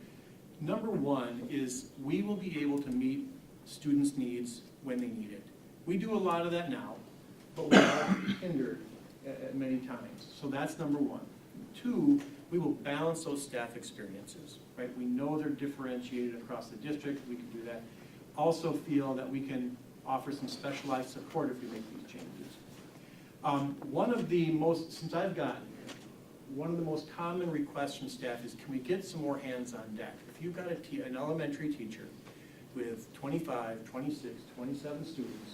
Number one is we will be able to meet students' needs when they need it. We do a lot of that now, but we are hindered at many times. So that's number one. Two, we will balance those staff experiences, right? We know they're differentiated across the district, we can do that. Also feel that we can offer some specialized support if we make these changes. One of the most, since I've gotten here, one of the most common requests from staff is, can we get some more hands on deck? If you've got an elementary teacher with 25, 26, 27 students,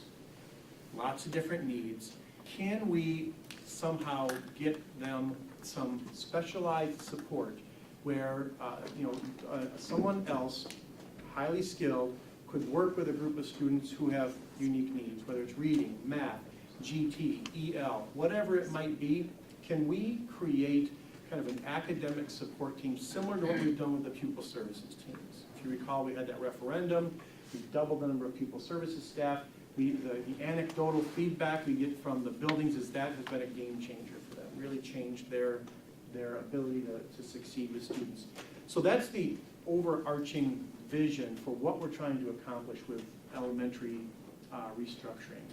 lots of different needs, can we somehow get them some specialized support where someone else, highly skilled, could work with a group of students who have unique needs, whether it's reading, math, GT, EL, whatever it might be. Can we create kind of an academic support team similar to what we've done with the pupil services teams? If you recall, we had that referendum, we doubled the number of pupil services staff. The anecdotal feedback we get from the buildings is that has been a game changer for them, really changed their ability to succeed with students. So that's the overarching vision for what we're trying to accomplish with elementary restructuring.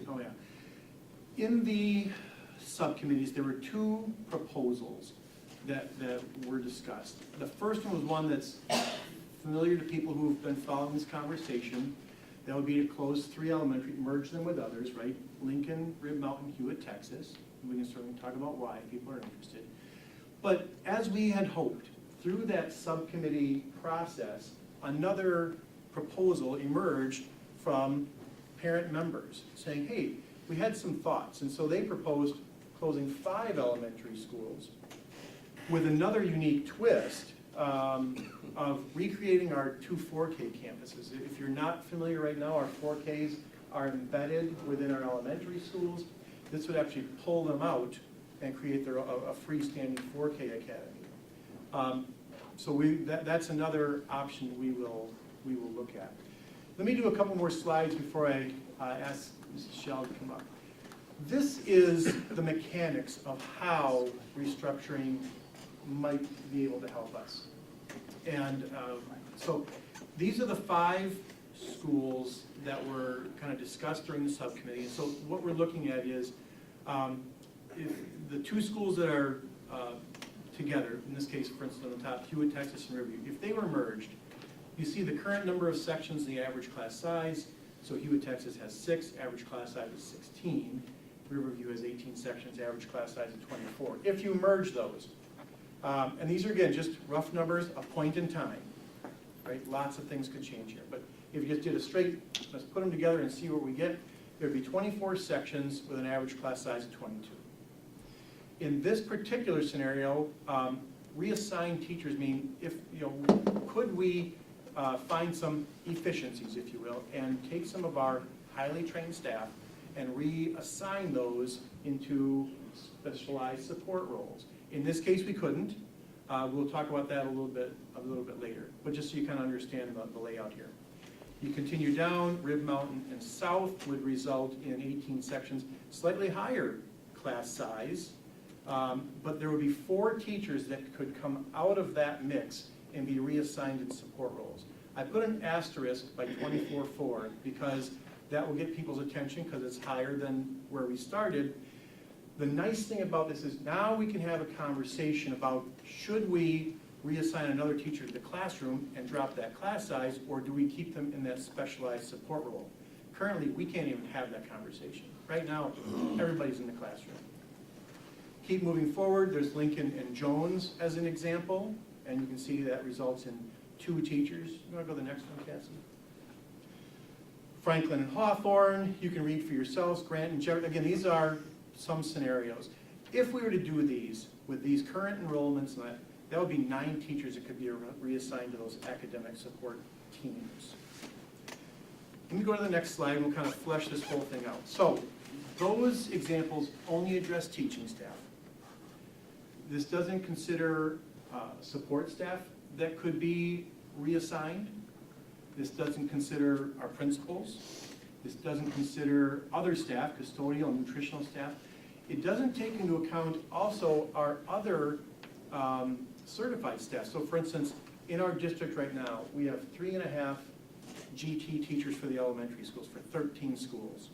Oh yeah. In the subcommittees, there were two proposals that were discussed. The first one was one that's familiar to people who've been following this conversation. That would be to close 3 elementary, merge them with others, right? Lincoln, Rib Mountain, Hewitt, Texas. We can certainly talk about why if people are interested. But as we had hoped, through that subcommittee process, another proposal emerged from parent members saying, hey, we had some thoughts. And so they proposed closing 5 elementary schools with another unique twist of recreating our 2 4K campuses. If you're not familiar right now, our 4Ks are embedded within our elementary schools. This would actually pull them out and create a freestanding 4K academy. So that's another option we will look at. Let me do a couple more slides before I ask Mrs. Shell to come up. This is the mechanics of how restructuring might be able to help us. And so these are the 5 schools that were kind of discussed during the subcommittee. And so what we're looking at is if the 2 schools that are together, in this case, for instance, on the top, Hewitt, Texas, and Riverview, if they were merged, you see the current number of sections, the average class size. So Hewitt, Texas has 6, average class size is 16. Riverview has 18 sections, average class size is 24. If you merge those, and these are, again, just rough numbers, a point in time, right? Lots of things could change here. But if you just did a straight, let's put them together and see what we get, there'd be 24 sections with an average class size of 22. In this particular scenario, reassigned teachers mean could we find some efficiencies, if you will, and take some of our highly trained staff and reassign those into specialized support roles. In this case, we couldn't. We'll talk about that a little bit later, but just so you kind of understand the layout here. You continue down, Rib Mountain and South would result in 18 sections, slightly higher class size, but there would be 4 teachers that could come out of that mix and be reassigned in support roles. I put an asterisk by 24-4 because that will get people's attention because it's higher than where we started. The nice thing about this is now we can have a conversation about should we reassign another teacher to the classroom and drop that class size, or do we keep them in that specialized support role? Currently, we can't even have that conversation. Right now, everybody's in the classroom. Keep moving forward, there's Lincoln and Jones as an example, and you can see that results in 2 teachers. You want to go to the next one, Cassie? Franklin and Hawthorne, you can read for yourselves. Grant and Jefferson, again, these are some scenarios. If we were to do these with these current enrollments, that would be 9 teachers that could be reassigned to those academic support teams. Let me go to the next slide and we'll kind of flesh this whole thing out. So those examples only address teaching staff. This doesn't consider support staff that could be reassigned. This doesn't consider our principals. This doesn't consider other staff, custodial and nutritional staff. It doesn't take into account also our other certified staff. So for instance, in our district right now, we have 3.5 GT teachers for the elementary schools, for 13 schools.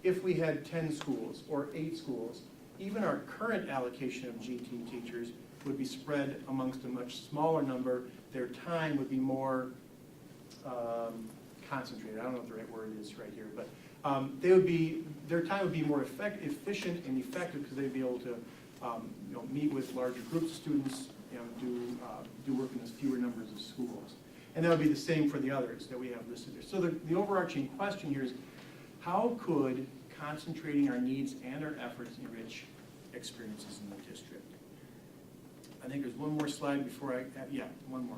If we had 10 schools or 8 schools, even our current allocation of GT teachers would be spread amongst a much smaller number. Their time would be more concentrated. I don't know what the right word is right here, but their time would be more efficient and effective because they'd be able to meet with larger groups of students, do work in as fewer numbers of schools. And that would be the same for the others that we have listed there. So the overarching question here is, how could concentrating our needs and our efforts enrich experiences in the district? I think there's one more slide before one more.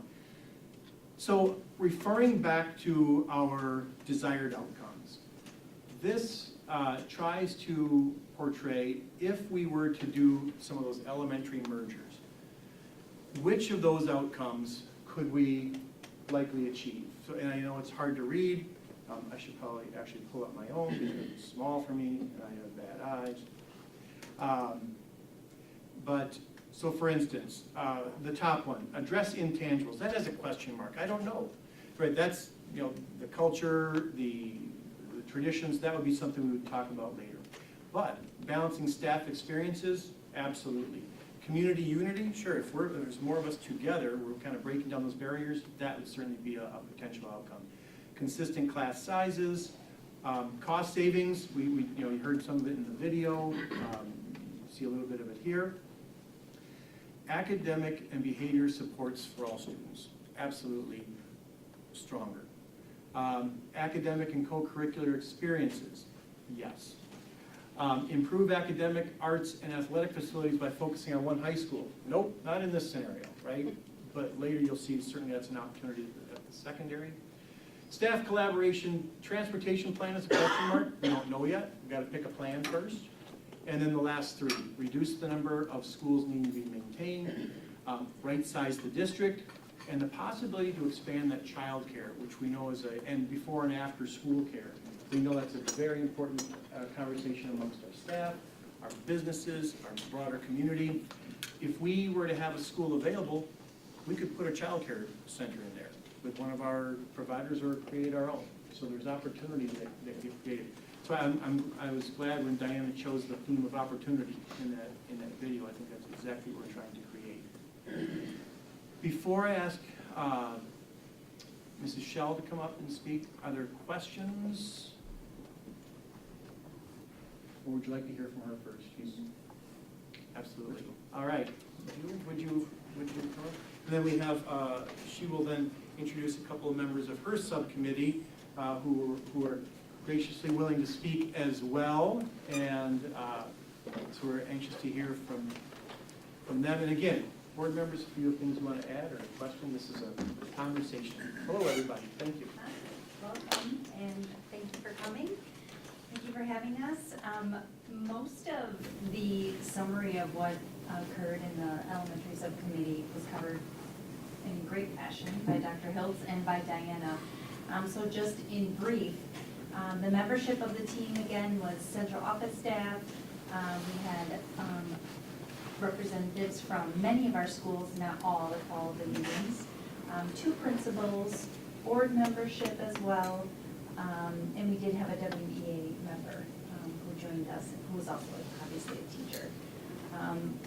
So referring back to our desired outcomes, this tries to portray, if we were to do some of those elementary mergers, which of those outcomes could we likely achieve? So, and I know it's hard to read. I should probably actually pull up my own because it's small for me and I have bad eyes. So for instance, the top one, address intangibles. That has a question mark. I don't know. Right, that's the culture, the traditions. That would be something we would talk about later. But balancing staff experiences, absolutely. Community unity, sure. If there's more of us together, we're kind of breaking down those barriers. That would certainly be a potential outcome. Consistent class sizes, cost savings. You heard some of it in the video. See a little bit of it here. Academic and behavior supports for all students, absolutely stronger. Academic and co-curricular experiences, yes. Improve academic, arts, and athletic facilities by focusing on one high school. Nope, not in this scenario, right? But later you'll see certainly that's an opportunity at the secondary. Staff collaboration, transportation plan is a question mark. We don't know yet. We've got to pick a plan first. And then the last three, reduce the number of schools needing to be maintained, right-size the district, and the possibility to expand that child care, which we know is and before and after school care. We know that's a very important conversation amongst our staff, our businesses, our broader community. If we were to have a school available, we could put a child care center in there with one of our providers or create our own. So there's opportunities that get created. So I was glad when Diana chose the theme of opportunity in that video. I think that's exactly what we're trying to create. Before I ask Mrs. Shell to come up and speak, are there questions? Or would you like to hear from her first? She's absolutely. All right. Would you come up? And then we have, she will then introduce a couple of members of her subcommittee who are graciously willing to speak as well, and so we're anxious to hear from them. And again, board members, if you have things you want to add or a question, this is a conversation. Hello, everybody. Thank you. Welcome, and thank you for coming. Thank you for having us. Most of the summary of what occurred in the elementary subcommittee was covered in great fashion by Dr. Hiltz and by Diana. So just in brief, the membership of the team again was central office staff. We had representatives from many of our schools, not all at all of the meetings, 2 principals, board membership as well, and we did have a WEA member who joined us, who was also obviously a teacher.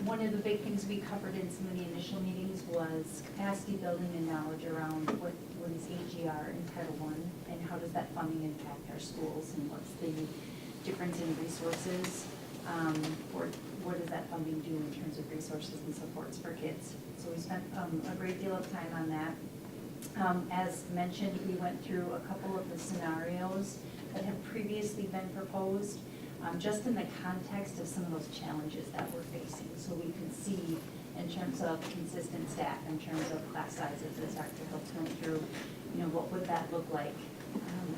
One of the big things we covered in some of the initial meetings was capacity building and knowledge around what is AGR in Title I, and how does that funding impact our schools, and what's the difference in resources, or what does that funding do in terms of resources and supports for kids. So we spent a great deal of time on that. As mentioned, we went through a couple of the scenarios that have previously been proposed, just in the context of some of those challenges that we're facing. So we could see in terms of consistent staff, in terms of class sizes, as Dr. Hiltz went through, what would that look like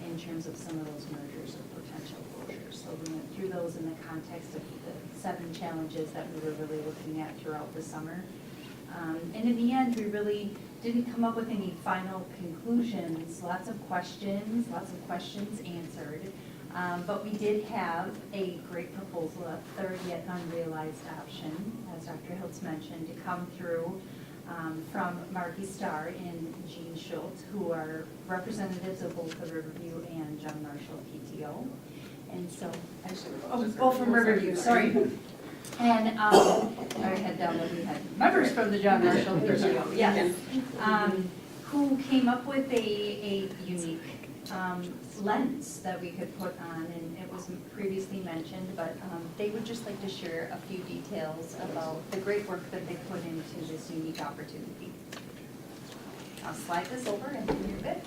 in terms of some of those mergers or potential closures. So we went through those in the context of the 7 challenges that we were really looking at throughout the summer. And in the end, we really didn't come up with any final conclusions, lots of questions answered. But we did have a great proposal, a third yet unrealized option, as Dr. Hiltz mentioned, to come through from Margie Starr and Jean Schultz, who are representatives of both the Riverview and John Marshall PTO. And so, both from Riverview, sorry. And I had down that we had members from the John Marshall PTO, yes, who came up with a unique lens that we could put on, and it was previously mentioned, but they would just like to share a few details about the great work that they put into this unique opportunity. I'll slide this over and you're good.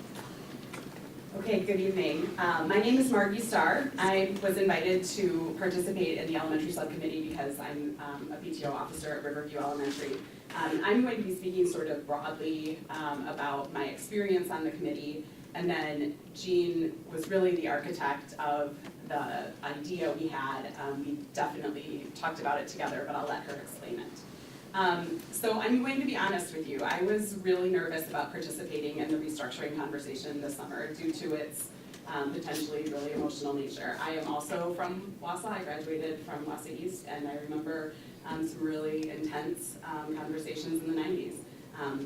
Okay, good evening. My name is Margie Starr. I was invited to participate in the elementary subcommittee because I'm a PTO officer at Riverview Elementary. I'm going to be speaking sort of broadly about my experience on the committee, and then Jean was really the architect of the idea we had. We definitely talked about it together, but I'll let her explain it. So I'm going to be honest with you. I was really nervous about participating in the restructuring conversation this summer due to its potentially really emotional nature. I am also from Wausau. I graduated from Wausau East, and I remember some really intense conversations in the 90s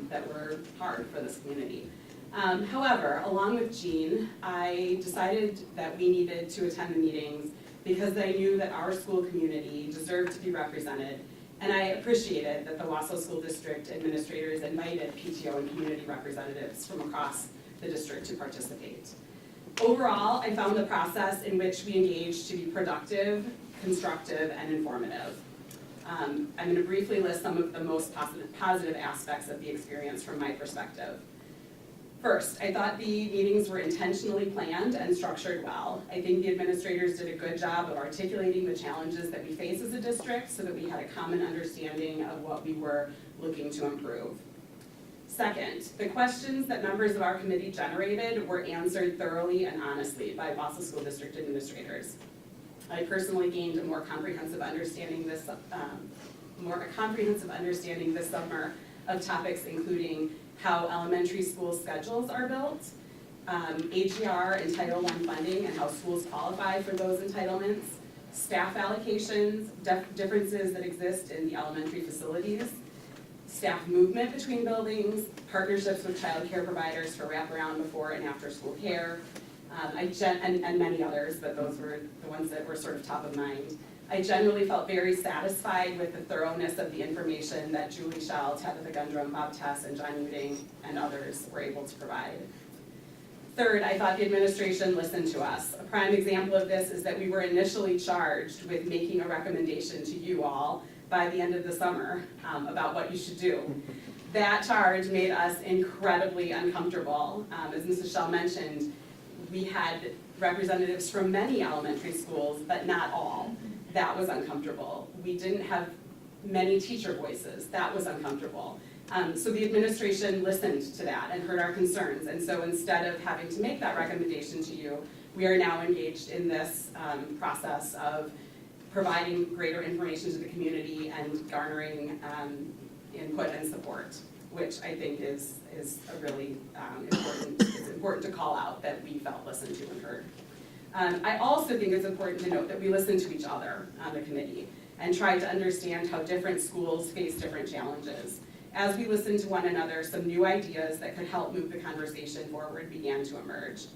that were hard for this community. However, along with Jean, I decided that we needed to attend the meetings because I knew that our school community deserved to be represented, and I appreciated that the Wausau School District administrators invited PTO and community representatives from across the district to participate. Overall, I found the process in which we engaged to be productive, constructive, and informative. I'm going to briefly list some of the most positive aspects of the experience from my perspective. First, I thought the meetings were intentionally planned and structured well. I think the administrators did a good job of articulating the challenges that we face as a district so that we had a common understanding of what we were looking to improve. Second, the questions that members of our committee generated were answered thoroughly and honestly by Wausau School District administrators. I personally gained a more comprehensive understanding this summer of topics including how elementary school schedules are built, AGR and Title I funding and how schools qualify for those entitlements, staff allocations, differences that exist in the elementary facilities, staff movement between buildings, partnerships with child care providers for wraparound before and after school care, and many others, but those were the ones that were sort of top of mind. I generally felt very satisfied with the thoroughness of the information that Julie Schell, Tabitha Gundrum, Bob Tess, and John Uding, and others were able to provide. Third, I thought the administration listened to us. A prime example of this is that we were initially charged with making a recommendation to you all by the end of the summer about what you should do. That charge made us incredibly uncomfortable. As Mrs. Schell mentioned, we had representatives from many elementary schools, but not all. That was uncomfortable. We didn't have many teacher voices. That was uncomfortable. So the administration listened to that and heard our concerns. And so instead of having to make that recommendation to you, we are now engaged in this process of providing greater information to the community and garnering input and support, which I think is a really important to call out that we felt listened to and heard. I also think it's important to note that we listened to each other on the committee and tried to understand how different schools face different challenges. As we listened to one another, some new ideas that could help move the conversation forward began to emerge.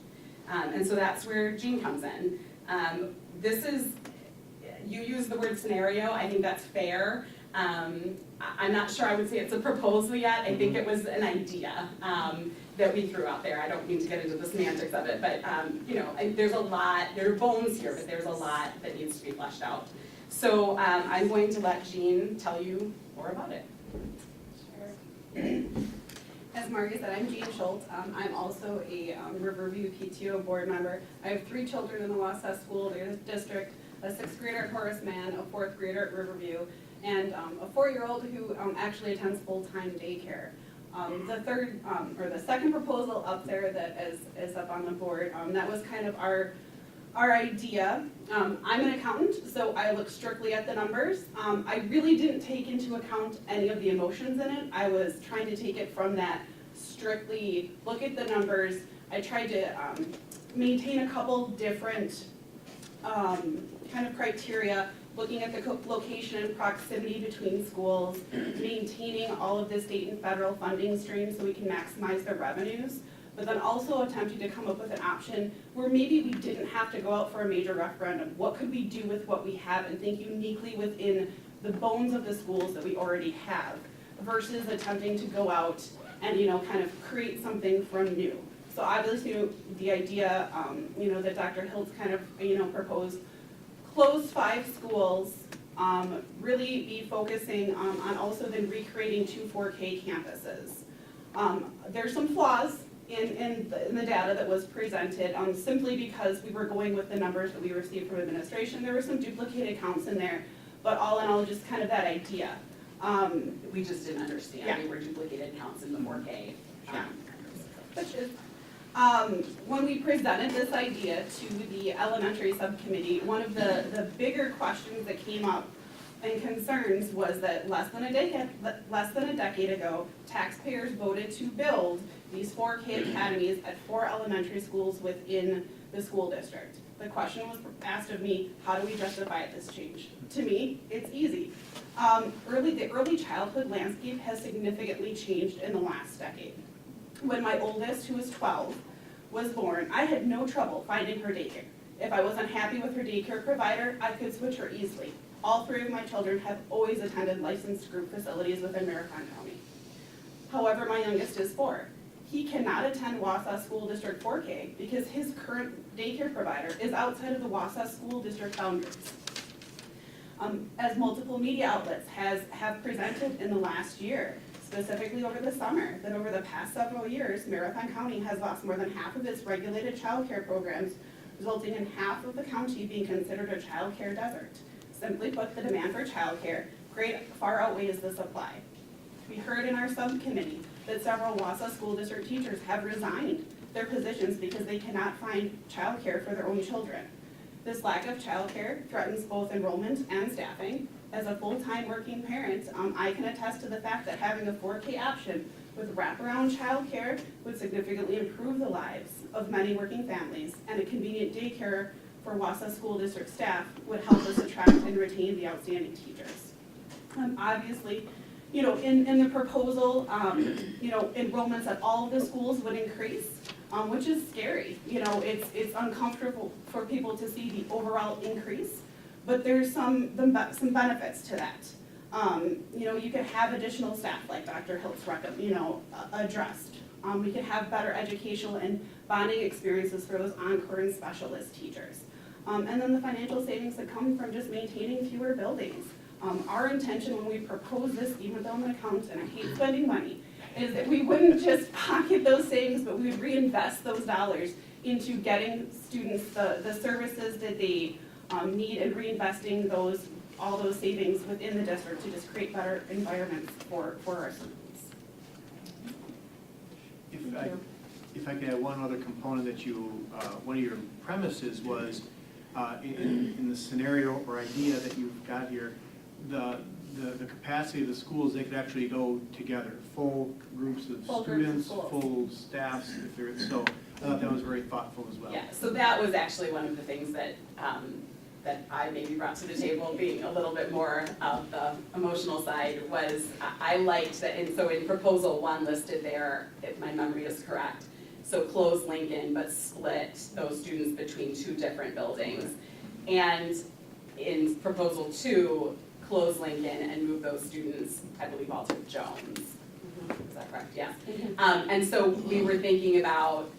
And so that's where Jean comes in. You use the word scenario, I think that's fair. I'm not sure I would say it's a proposal yet. I think it was an idea that we threw out there. I don't mean to get into the semantics of it, but there's a lot, there are bones here, but there's a lot that needs to be fleshed out. So I'm going to let Jean tell you more about it. Sure. As Margie said, I'm Jean Schultz. I'm also a Riverview PTO board member. I have 3 children in the Wausau School District, a 6th grader at Horace Mann, a 4th grader at Riverview, and a 4-year-old who actually attends full-time daycare. The second proposal up there that is up on the board, that was kind of our our idea, I'm an accountant, so I look strictly at the numbers. I really didn't take into account any of the emotions in it. I was trying to take it from that strictly look at the numbers. I tried to maintain a couple different kind of criteria, looking at the location and proximity between schools, maintaining all of the state and federal funding streams so we can maximize the revenues, but then also attempting to come up with an option where maybe we didn't have to go out for a major referendum. What could we do with what we have and think uniquely within the bones of the schools that we already have, versus attempting to go out and, kind of create something from new. So obviously, the idea, that Dr. Hiltz kind of, proposed, close 5 schools, really be focusing on also then recreating 2 4K campuses. There's some flaws in the data that was presented, simply because we were going with the numbers that we received from administration. There were some duplicated counts in there, but all in all, just kind of that idea. We just didn't understand. Yeah. They were duplicated counts in the 4K. Which is, when we presented this idea to the elementary subcommittee, one of the bigger questions that came up and concerns was that less than a decade ago, taxpayers voted to build these 4K academies at 4 elementary schools within the school district. The question was asked of me, how do we justify this change? To me, it's easy. The early childhood landscape has significantly changed in the last decade. When my oldest, who was 12, was born, I had no trouble finding her daycare. If I wasn't happy with her daycare provider, I could switch her easily. All 3 of my children have always attended licensed group facilities within Marathon County. However, my youngest is 4. He cannot attend Wausau School District 4K because his current daycare provider is outside of the Wausau School District boundaries. As multiple media outlets have presented in the last year, specifically over the summer, that over the past several years, Marathon County has lost more than half of its regulated child care programs, resulting in half of the county being considered a child care desert. Simply put, the demand for child care far outweighs the supply. We heard in our subcommittee that several Wausau School District teachers have resigned their positions because they cannot find child care for their own children. This lack of child care threatens both enrollment and staffing. As a full-time working parent, I can attest to the fact that having a 4K option with wraparound child care would significantly improve the lives of many working families, and a convenient daycare for Wausau School District staff would help us attract and retain the outstanding teachers. Obviously, in the proposal, enrollments at all of the schools would increase, which is scary. It's uncomfortable for people to see the overall increase, but there's some benefits to that. You could have additional staff like Dr. Hiltz addressed. We could have better educational and bonding experiences for those encore and specialist teachers. And then the financial savings that come from just maintaining fewer buildings. Our intention when we propose this, even though I'm an accountant and I hate spending money, is that we wouldn't just pocket those savings, but we would reinvest those dollars into getting students the services that they need, and reinvesting all those savings within the district to just create better environments for our students. If I could add one other component that one of your premises was, in the scenario or idea that you've got here, the capacity of the schools, they could actually go together, full groups of students, full staffs, if they're, so I thought that was very thoughtful as well. Yeah, so that was actually one of the things that I maybe brought to the table, being a little bit more of the emotional side, was I liked that, and so in proposal 1 listed there, if my memory is correct, so close Lincoln but split those students between 2 different buildings. And in proposal 2, close Lincoln and move those students, I believe, all to Jones. Is that correct? Yeah. And so we were thinking about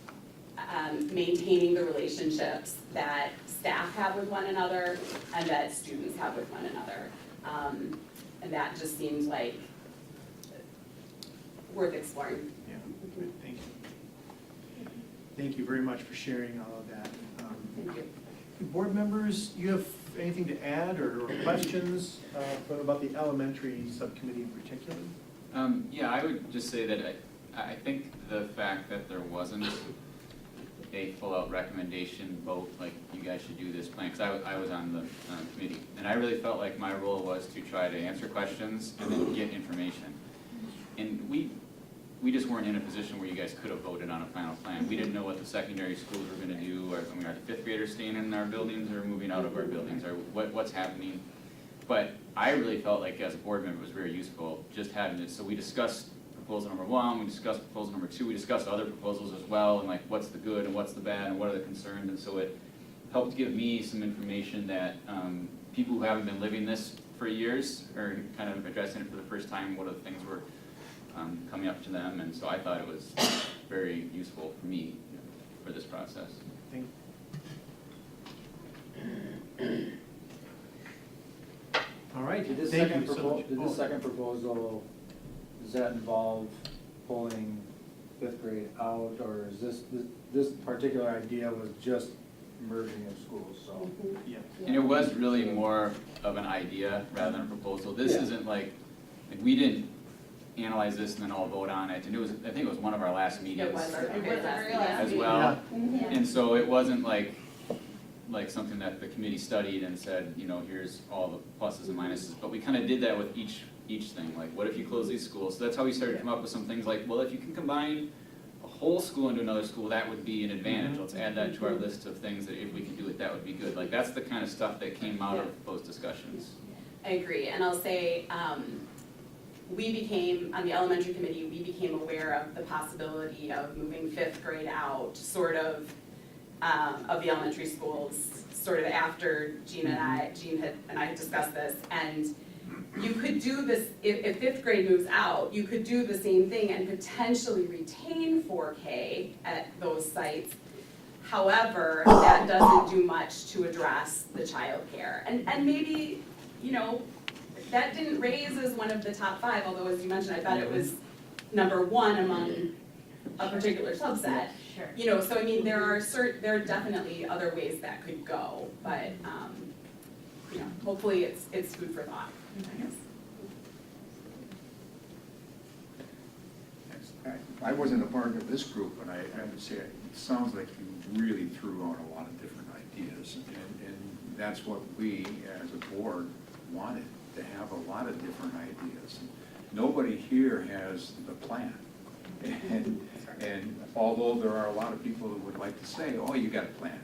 maintaining the relationships that staff have with one another and that students have with one another. And that just seemed like worth exploring. Yeah, thank you. Thank you very much for sharing all of that. Thank you. Board members, you have anything to add or questions about the elementary subcommittee in particular? Yeah, I would just say that I think the fact that there wasn't a full-out recommendation vote like you guys should do this plan, because I was on the committee. And I really felt like my role was to try to answer questions and then get information. And we just weren't in a position where you guys could have voted on a final plan. We didn't know what the secondary schools were gonna do, or, I mean, are the fifth graders staying in our buildings or moving out of our buildings, or what's happening? But I really felt like as a board member, it was very useful just having it. So we discussed proposal number 1, we discussed proposal number 2, we discussed other proposals as well, and like what's the good and what's the bad and what are the concerns, and so it helped give me some information that people who haven't been living this for years are kind of addressing it for the first time, what are the things were coming up to them, and so I thought it was very useful for me for this process. Thank All right, Did this thank second you so much. Did this second proposal, does that involve pulling fifth grade out, or is this particular idea was just merging of schools, so? Yeah. And it was really more of an idea rather than a proposal. This isn't like we didn't analyze this and then all vote on it, and it was, I think it was one of our last meetings as well. And so it wasn't like something that the committee studied and said, you know, here's all the pluses and minuses, but we kind of did that with each thing, like what if you close these schools? So that's how we started to come up with some things like, well, if you can combine a whole school into another school, that would be an advantage. Let's add that to our list of things that if we can do it, that would be good. Like that's the kind of stuff that came out of those discussions. I agree, and I'll say, we became, on the elementary committee, we became aware of the possibility of moving fifth grade out, sort of the elementary schools, sort of after Jean and I had discussed this, and you could do this, if fifth grade moves out, you could do the same thing and potentially retain 4K at those sites. However, that doesn't do much to address the childcare. And maybe, you know, that didn't raise as one of the top 5, although as you mentioned, I thought it was number 1 among a particular subset. Sure. You know, so I mean, there are definitely other ways that could go, but, you know, hopefully it's food for thought, I guess. I wasn't a part of this group, but I would say it sounds like you really threw out a lot of different ideas, and that's what we, as a board, wanted, to have a lot of different ideas. Nobody here has the plan. And although there are a lot of people who would like to say, oh, you got a plan,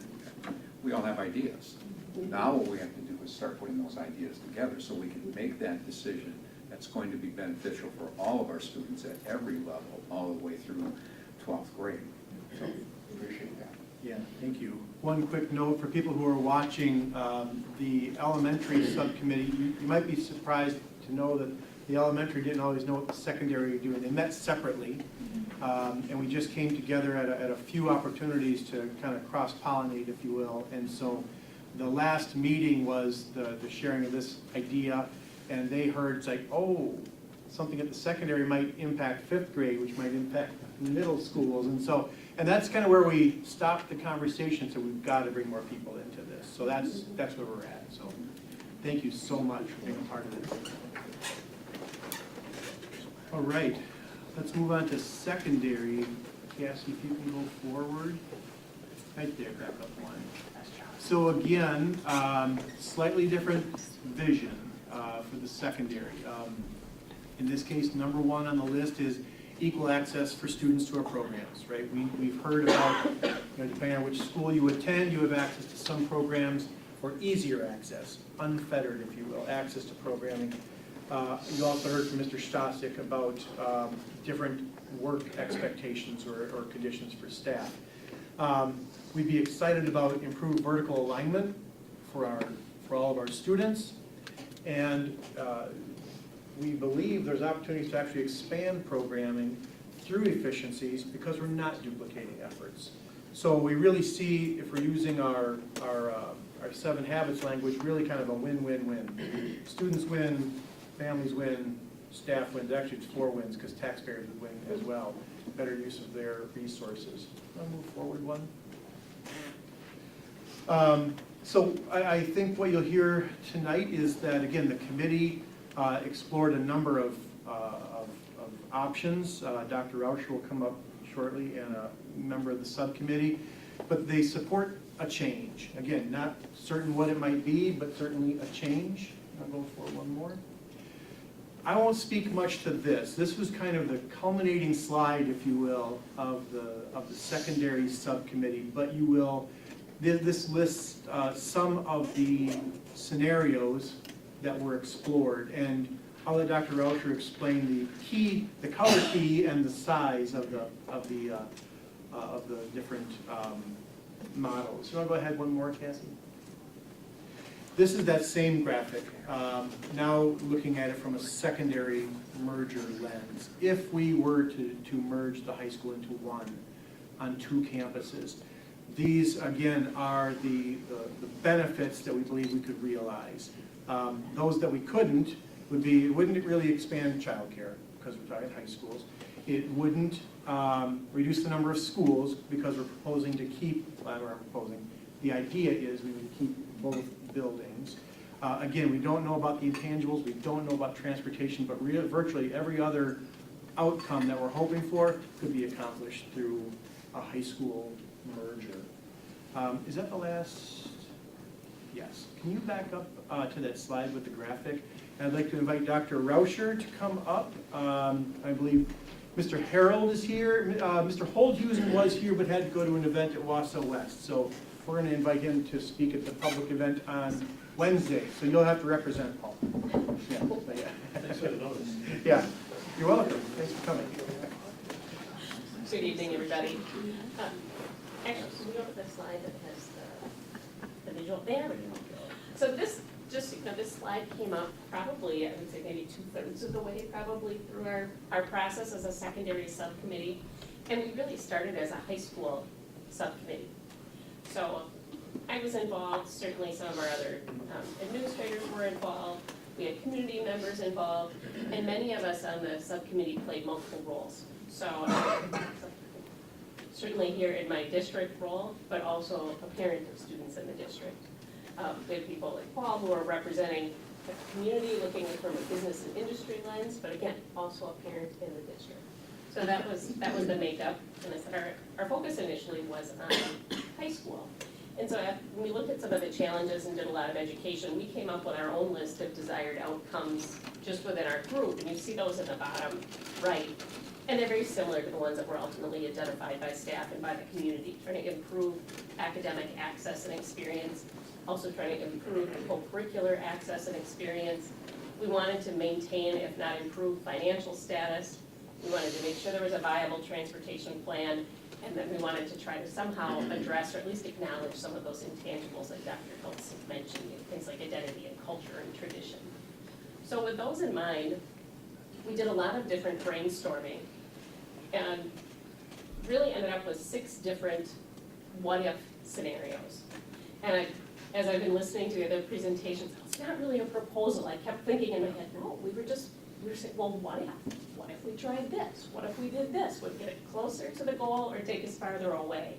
we all have ideas. Now what we have to do is start putting those ideas together so we can make that decision that's going to be beneficial for all of our students at every level, all the way through 12th grade. So, appreciate that. Yeah, thank you. One quick note for people who are watching the elementary subcommittee, you might be surprised to know that the elementary didn't always know what the secondary were doing. They met separately, and we just came together at a few opportunities to kind of cross-pollinate, if you will. And so the last meeting was the sharing of this idea, and they heard, it's like, oh, something at the secondary might impact fifth grade, which might impact middle schools. And that's kind of where we stopped the conversation, so we've got to bring more people into this. So that's where we're at. So thank you so much for being a part of this. All right, let's move on to secondary. Cassie, if you can go forward. Right there, back up one. So again, slightly different vision for the secondary. In this case, number 1 on the list is equal access for students to our programs, right? We've heard about, you know, depending on which school you attend, you have access to some programs, or easier access, unfettered, if you will, access to programming. You also heard from Mr. Stasik about different work expectations or conditions for staff. We'd be excited about improved vertical alignment for all of our students, and we believe there's opportunities to actually expand programming through efficiencies because we're not duplicating efforts. So we really see, if we're using our 7 habits language, really kind of a win-win-win. Students win, families win, staff wins. Actually, it's 4 wins because taxpayers would win as well. Better use of their resources. I'll move forward one. So I think what you'll hear tonight is that, again, the committee explored a number of options. Dr. Rauscher will come up shortly, and a member of the subcommittee. But they support a change. Again, not certain what it might be, but certainly a change. I'll go for one more. I won't speak much to this. This was kind of the culminating slide, if you will, of the secondary subcommittee, but you will, this lists some of the scenarios that were explored, and I'll let Dr. Rauscher explain the color key and the size of the different models. You want to go ahead one more, Cassie? This is that same graphic, now looking at it from a secondary merger lens. If we were to merge the high school into one on 2 campuses, these, again, are the benefits that we believe we could realize. Those that we couldn't would be, it wouldn't really expand childcare, because we're talking high schools. It wouldn't reduce the number of schools, because we're proposing to keep, the idea is we would keep both buildings. Again, we don't know about the intangibles, we don't know about transportation, but virtually every other outcome that we're hoping for could be accomplished through a high school merger. Is that the last? Yes. Can you back up to that slide with the graphic? I'd like to invite Dr. Rauscher to come up. I believe Mr. Harold is here. Mr. Holdhusen was here but had to go to an event at Wausau West. So we're going to invite him to speak at the public event on Wednesday. So you'll have to represent Paul. Yeah. Thanks for the notice. Yeah. You're welcome. Thanks for coming. Good evening, everybody. Actually, can we go to the slide that has the visual? There we go. So this, just, this slide came up probably, I would say maybe 2/3 of the way probably through our process as a secondary subcommittee. And we really started as a high school subcommittee. So I was involved, certainly some of our other administrators were involved, we had community members involved, and many of us on the subcommittee played multiple roles. So certainly here in my district role, but also a parent of students in the district. We have people like Paul who are representing the community, looking from a business and industry lens, but again, also a parent in the district. So that was the makeup, and I said our focus initially was on high school. And so when we looked at some of the challenges and did a lot of education, we came up with our own list of desired outcomes just within our group, and you see those in the bottom right. And they're very similar to the ones that were ultimately identified by staff and by the community, trying to improve academic access and experience, also trying to improve co-curricular access and experience. We wanted to maintain, if not improve, financial status. We wanted to make sure there was a viable transportation plan, and then we wanted to try to somehow address or at least acknowledge some of those intangibles that Dr. Hiltz mentioned, things like identity and culture and tradition. So with those in mind, we did a lot of different brainstorming and really ended up with 6 different what-if scenarios. And as I've been listening to the other presentations, it's not really a proposal. I kept thinking in my head, no, we were saying, well, what if? What if we tried this? What if we did this? Would it get it closer to the goal or take us farther away?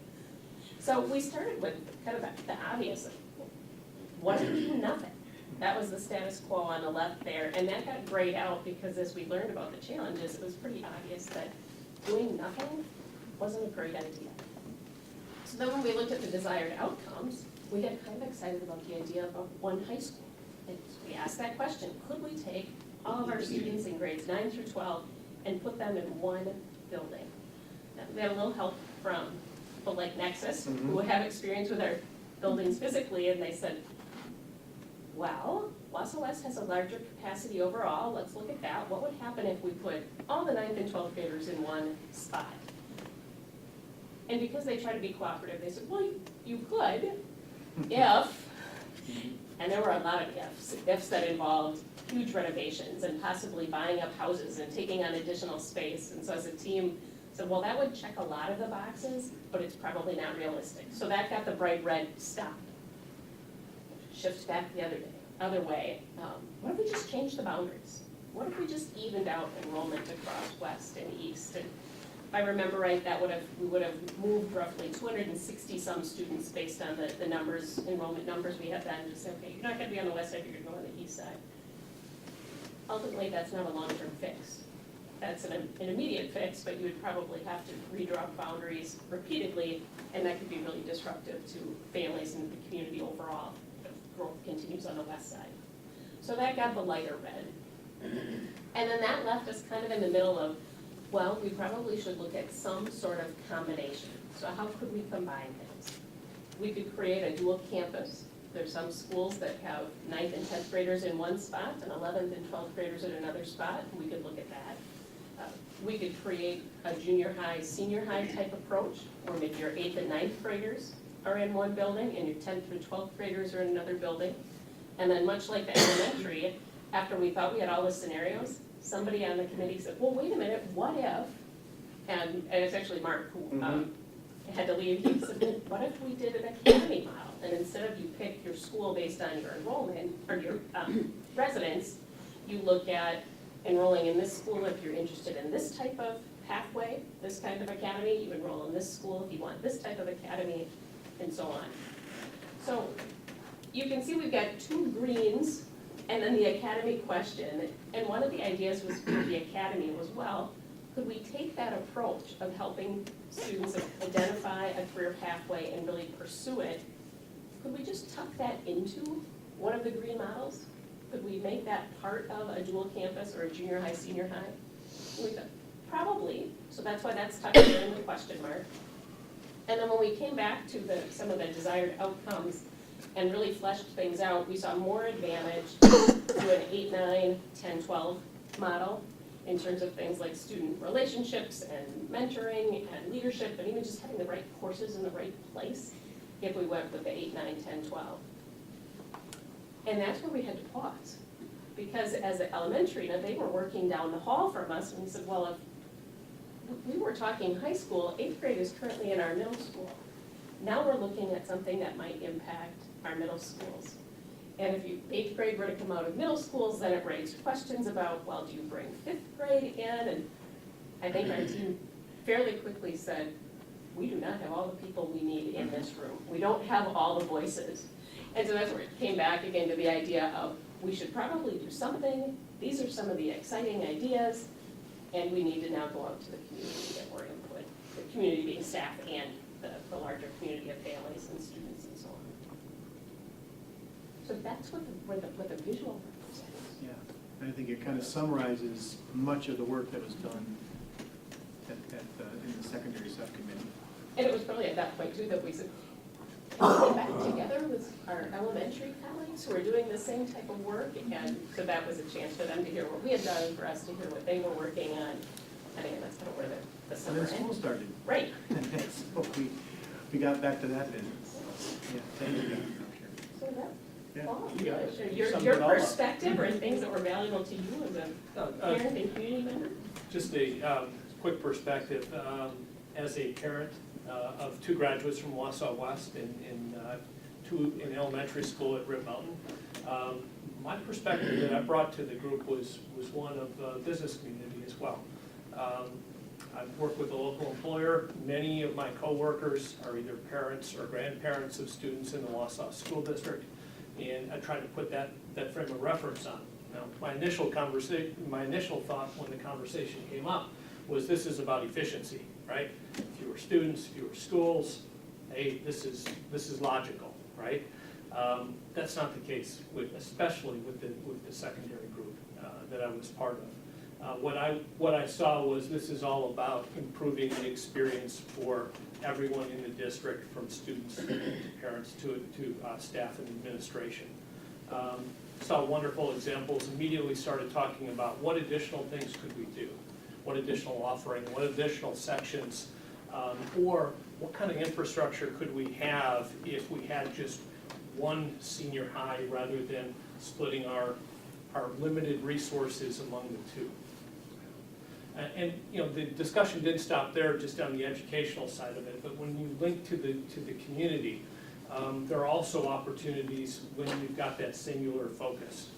So we started with kind of the obvious. What if we do nothing? That was the status quo on the left there, and that got grayed out because as we learned about the challenges, it was pretty obvious that doing nothing wasn't a great idea. So then when we looked at the desired outcomes, we got kind of excited about the idea of one high school. And we asked that question, could we take all of our students in grades 9 through 12 and put them in one building? Now, we had a little help from people like Nexus, who have experience with our buildings physically, and they said, well, Wausau West has a larger capacity overall, let's look at that. What would happen if we put all the 9th and 12th graders in one spot? And because they try to be cooperative, they said, well, you could, if, and there were a lot of ifs that involved huge renovations and possibly buying up houses and taking on additional space. And so as a team said, well, that would check a lot of the boxes, but it's probably not realistic. So that got the bright red stop. Shift back the other way. What if we just changed the boundaries? What if we just evened out enrollment across west and east? And if I remember right, we would have moved roughly 260 some students based on the numbers, enrollment numbers we had then. Just say, okay, you're not going to be on the west side, you're going to go on the east side. Ultimately, that's not a long-term fix. that's an immediate fix, but you would probably have to redraw boundaries repeatedly, and that could be really disruptive to families and the community overall if growth continues on the west side. So that got the lighter red. And then that left us kind of in the middle of, well, we probably should look at some sort of combination. So how could we combine things? We could create a dual campus. There's some schools that have 9th and 10th graders in one spot and 11th and 12th graders in another spot. We could look at that. We could create a junior high, senior high type approach, where maybe your 8th and 9th graders are in one building and your 10th through 12th graders are in another building. And then much like the elementary, after we thought we had all the scenarios, somebody on the committee said, well, wait a minute, what if? And it's actually Mark who had to leave. He said, well, what if we did an academy model? And instead of you pick your school based on your enrollment or your residents, you look at enrolling in this school if you're interested in this type of pathway, this kind of academy. You enroll in this school if you want this type of academy, and so on. So you can see we've got 2 greens and then the academy question. And one of the ideas was for the academy was, well, could we take that approach of helping students identify a career pathway and really pursue it? Could we just tuck that into one of the green models? Could we make that part of a dual campus or a junior high, senior high? We thought, probably, so that's why that's tucked there in the question mark. And then when we came back to some of the desired outcomes and really fleshed things out, we saw more advantage to an 8, 9, 10, 12 model in terms of things like student relationships and mentoring and leadership and even just having the right courses in the right place if we went with the 8, 9, 10, 12. And that's where we had to pause. Because as an elementary, now they were working down the hall from us, and we said, well, if we were talking high school, 8th grade is currently in our middle school. Now we're looking at something that might impact our middle schools. And if 8th grade were to come out of middle schools, then it raised questions about, well, do you bring 5th grade in? And I think our team fairly quickly said, we do not have all the people we need in this room. We don't have all the voices. And so that's where it came back again to the idea of we should probably do something. These are some of the exciting ideas, and we need to now go out to the community to get more input. The community being staff and the larger community of families and students and so on. So that's what the visual represents. Yeah, and I think it kind of summarizes much of the work that was done in the secondary subcommittee. And it was probably at that point too that we said, get back together with our elementary colleagues who are doing the same type of work, and so that was a chance for them to hear what we had done, for us to hear what they were working on. I think that's kind of where the summer And then school started. Right. So we got back to that business. Yeah, thank you. So that, Yeah. Paul, You got it. your Summed it all up. perspective or things that were valuable to you as a parent and community member? Just a quick perspective. As a parent of 2 graduates from Wausau West and 2 in elementary school at Rib Mountain, my perspective that I brought to the group was one of the business community as well. I've worked with a local employer. Many of my coworkers are either parents or grandparents of students in the Wausau School District, and I tried to put that frame of reference on. Now, my initial thought when the conversation came up was this is about efficiency, right? Fewer students, fewer schools. Hey, this is logical, right? That's not the case especially with the secondary group that I was part of. What I saw was this is all about improving the experience for everyone in the district, from students to parents to staff and administration. Saw wonderful examples, immediately started talking about what additional things could we do, what additional offering, what additional sections, or what kind of infrastructure could we have if we had just one senior high rather than splitting our limited resources among the 2. And you know, the discussion didn't stop there just on the educational side of it, but when you link to the community, there are also opportunities when you've got that singular focus.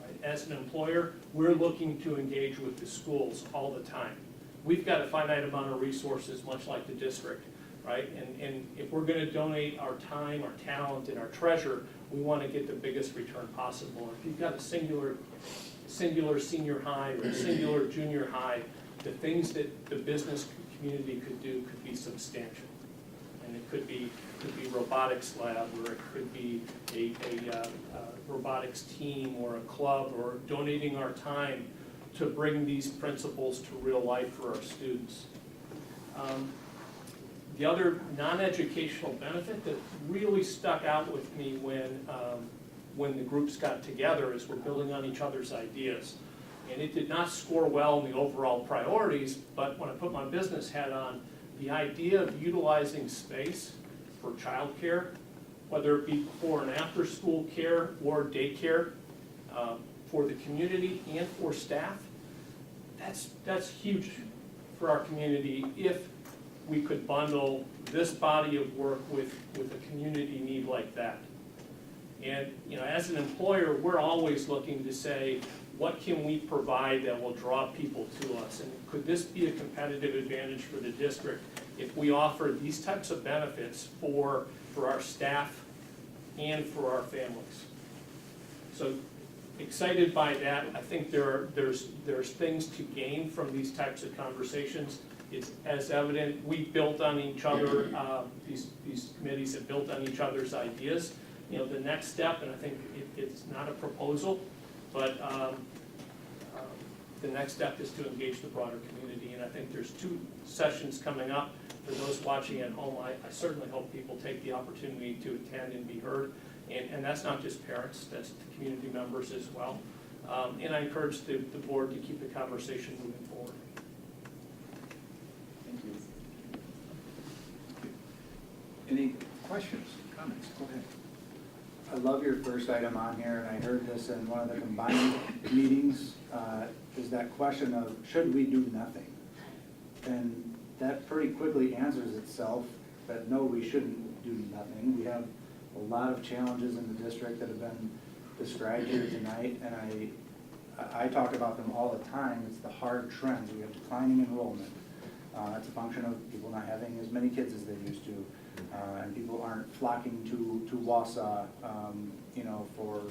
Right? As an employer, we're looking to engage with the schools all the time. We've got a finite amount of resources, much like the district, right? And if we're going to donate our time, our talent, and our treasure, we want to get the biggest return possible. If you've got a singular senior high or a singular junior high, the things that the business community could do could be substantial. And it could be robotics lab, or it could be a robotics team or a club, or donating our time to bring these principles to real life for our students. The other non-educational benefit that really stuck out with me when the groups got together is we're building on each other's ideas. And it did not score well in the overall priorities, but when I put my business hat on, the idea of utilizing space for childcare, whether it be before and after school care or daycare, for the community and for staff, that's huge for our community if we could bundle this body of work with a community need like that. And as an employer, we're always looking to say, what can we provide that will draw people to us? And could this be a competitive advantage for the district if we offer these types of benefits for our staff and for our families? So excited by that. I think there's things to gain from these types of conversations. It's as evident, we built on each other, these committees have built on each other's ideas. The next step, and I think it's not a proposal, but the next step is to engage the broader community. And I think there's 2 sessions coming up. For those watching at home, I certainly hope people take the opportunity to attend and be heard. And that's not just parents, that's the community members as well. And I encourage the board to keep the conversation moving forward. Thank you. Any questions, comments? Go ahead. I love your first item on here, and I heard this in one of the combined meetings, is that question of, should we do nothing? And that pretty quickly answers itself, that no, we shouldn't do nothing. We have a lot of challenges in the district that have been described here tonight, and I talk about them all the time. It's the hard trends. We have declining enrollment. That's a function of people not having as many kids as they used to. And people aren't flocking to Wausau, for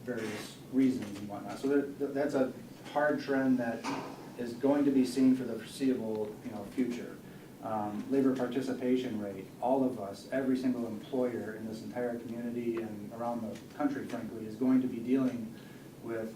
various reasons and whatnot. So that's a hard trend that is going to be seen for the foreseeable, future. Labor participation rate, all of us, every single employer in this entire community and around the country, frankly, is going to be dealing with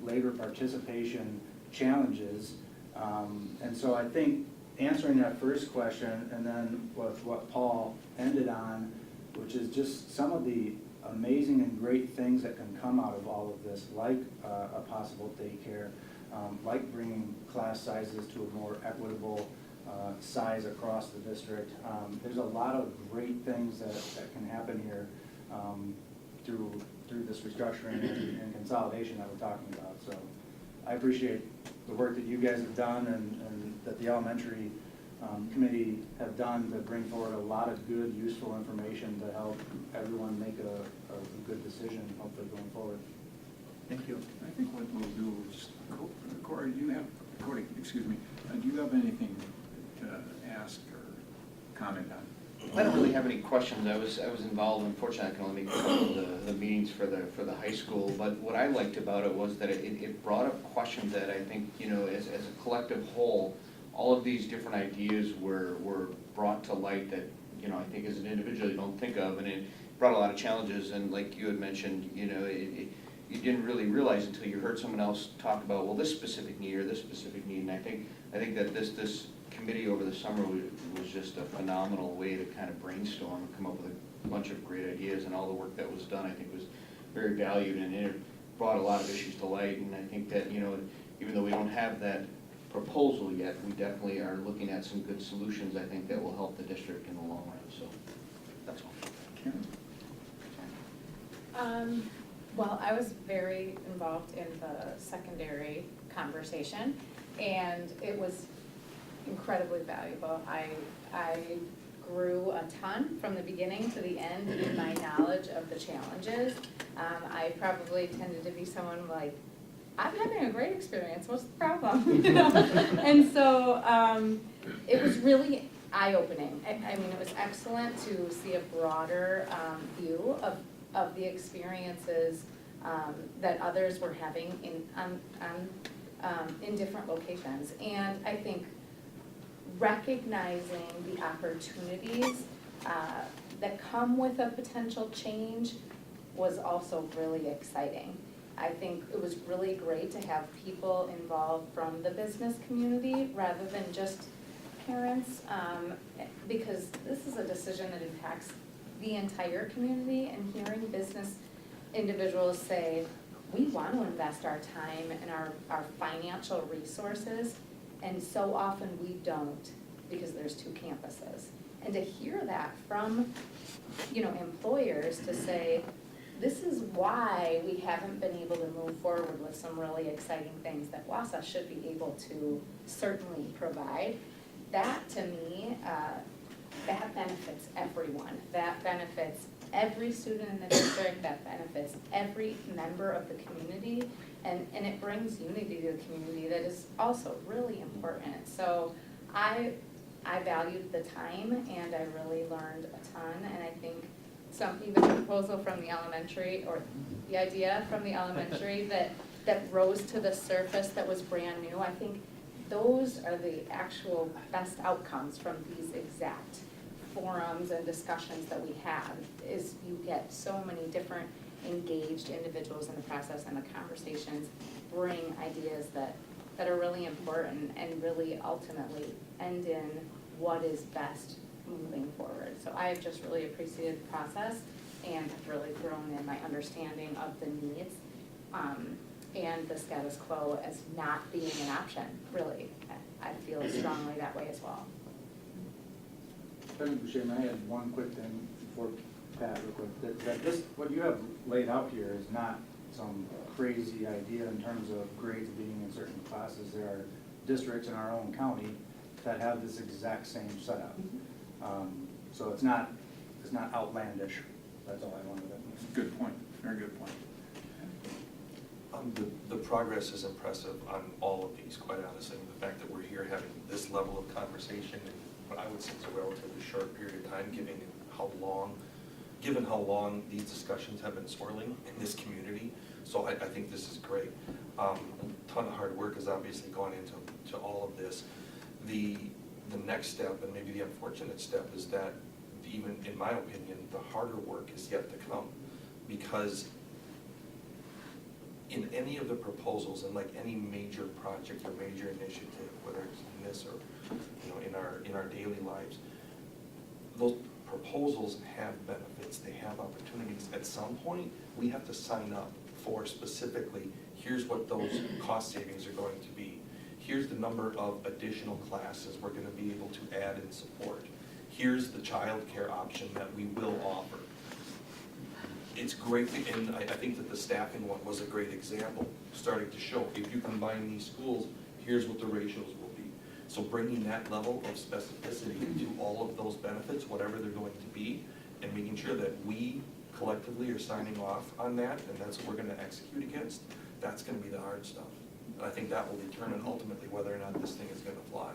labor participation challenges. And so I think answering that first question, and then with what Paul ended on, which is just some of the amazing and great things that can come out of all of this, like a possible daycare, like bringing class sizes to a more equitable size across the district. There's a lot of great things that can happen here through this restructuring and consolidation that we're talking about. So I appreciate the work that you guys have done and that the elementary committee have done to bring forward a lot of good, useful information to help everyone make a good decision, hopefully going forward. Thank you. I think what we'll do is, Corey, do you have anything to ask or comment on? I don't really have any questions. I was involved, unfortunately I can only make a couple of the meetings for the high school, but what I liked about it was that it brought up questions that I think, as a collective whole, all of these different ideas were brought to light that, I think as an individual you don't think of, and it brought a lot of challenges, and like you had mentioned, you didn't really realize until you heard someone else talk about, well, this specific need or this specific need, and I think that this committee over the summer was just a phenomenal way to kind of brainstorm and come up with a bunch of great ideas, and all the work that was done I think was very valued, and it brought a lot of issues to light. And I think that, even though we don't have that proposal yet, we definitely are looking at some good solutions I think that will help the district in the long run. So that's all. Karen? Well, I was very involved in the secondary conversation, and it was incredibly valuable. I grew a ton from the beginning to the end in my knowledge of the challenges. I probably tended to be someone like, I'm having a great experience, what's the problem? And so it was really eye-opening. I mean, it was excellent to see a broader view of the experiences that others were having on in different locations. And I think recognizing the opportunities that come with a potential change was also really exciting. I think it was really great to have people involved from the business community rather than just parents, because this is a decision that impacts the entire community, and hearing business individuals say, we want to invest our time and our financial resources, and so often we don't because there's 2 campuses. And to hear that from, employers to say, this is why we haven't been able to move forward with some really exciting things that Wausau should be able to certainly provide. That, to me, that benefits everyone. That benefits every student in the district, that benefits every member of the community, and it brings unity to the community that is also really important. So I valued the time, and I really learned a ton, and I think the proposal from the elementary, or the idea from the elementary that rose to the surface that was brand new, I think those are the actual best outcomes from these exact forums and discussions that we have, is you get so many different engaged individuals in the process, and the conversations bring ideas that are really important and really ultimately end in what is best moving forward. So I've just really appreciated the process and have really grown in my understanding of the needs and the status quo as not being an option, really. I feel strongly that way as well. President Boucher, I had one quick thing before Pat, real quick. That this, what you have laid out here is not some crazy idea in terms of grades being in certain classes. There are districts in our own county that have this exact same setup. So it's not outlandish. That's all I wanted to. Good point, very good point. The progress is impressive on all of these, quite honestly. The fact that we're here having this level of conversation in what I would say is a relatively short period of time, given how long these discussions have been swirling in this community. So I think this is great. A ton of hard work has obviously gone into all of this. The next step, and maybe the unfortunate step, is that even in my opinion, the harder work is yet to come, because in any of the proposals, and like any major project or major initiative, whether it's in this or in our daily lives, those proposals have benefits, they have opportunities. At some point, we have to sign up for specifically, here's what those cost savings are going to be. Here's the number of additional classes we're going to be able to add and support. Here's the childcare option that we will offer. It's great, and I think that the staffing one was a great example, starting to show, if you combine these schools, here's what the ratios will be. So bringing that level of specificity into all of those benefits, whatever they're going to be, and making sure that we collectively are signing off on that, and that's what we're going to execute against, that's going to be the hard stuff. And I think that will determine ultimately whether or not this thing is going to fly.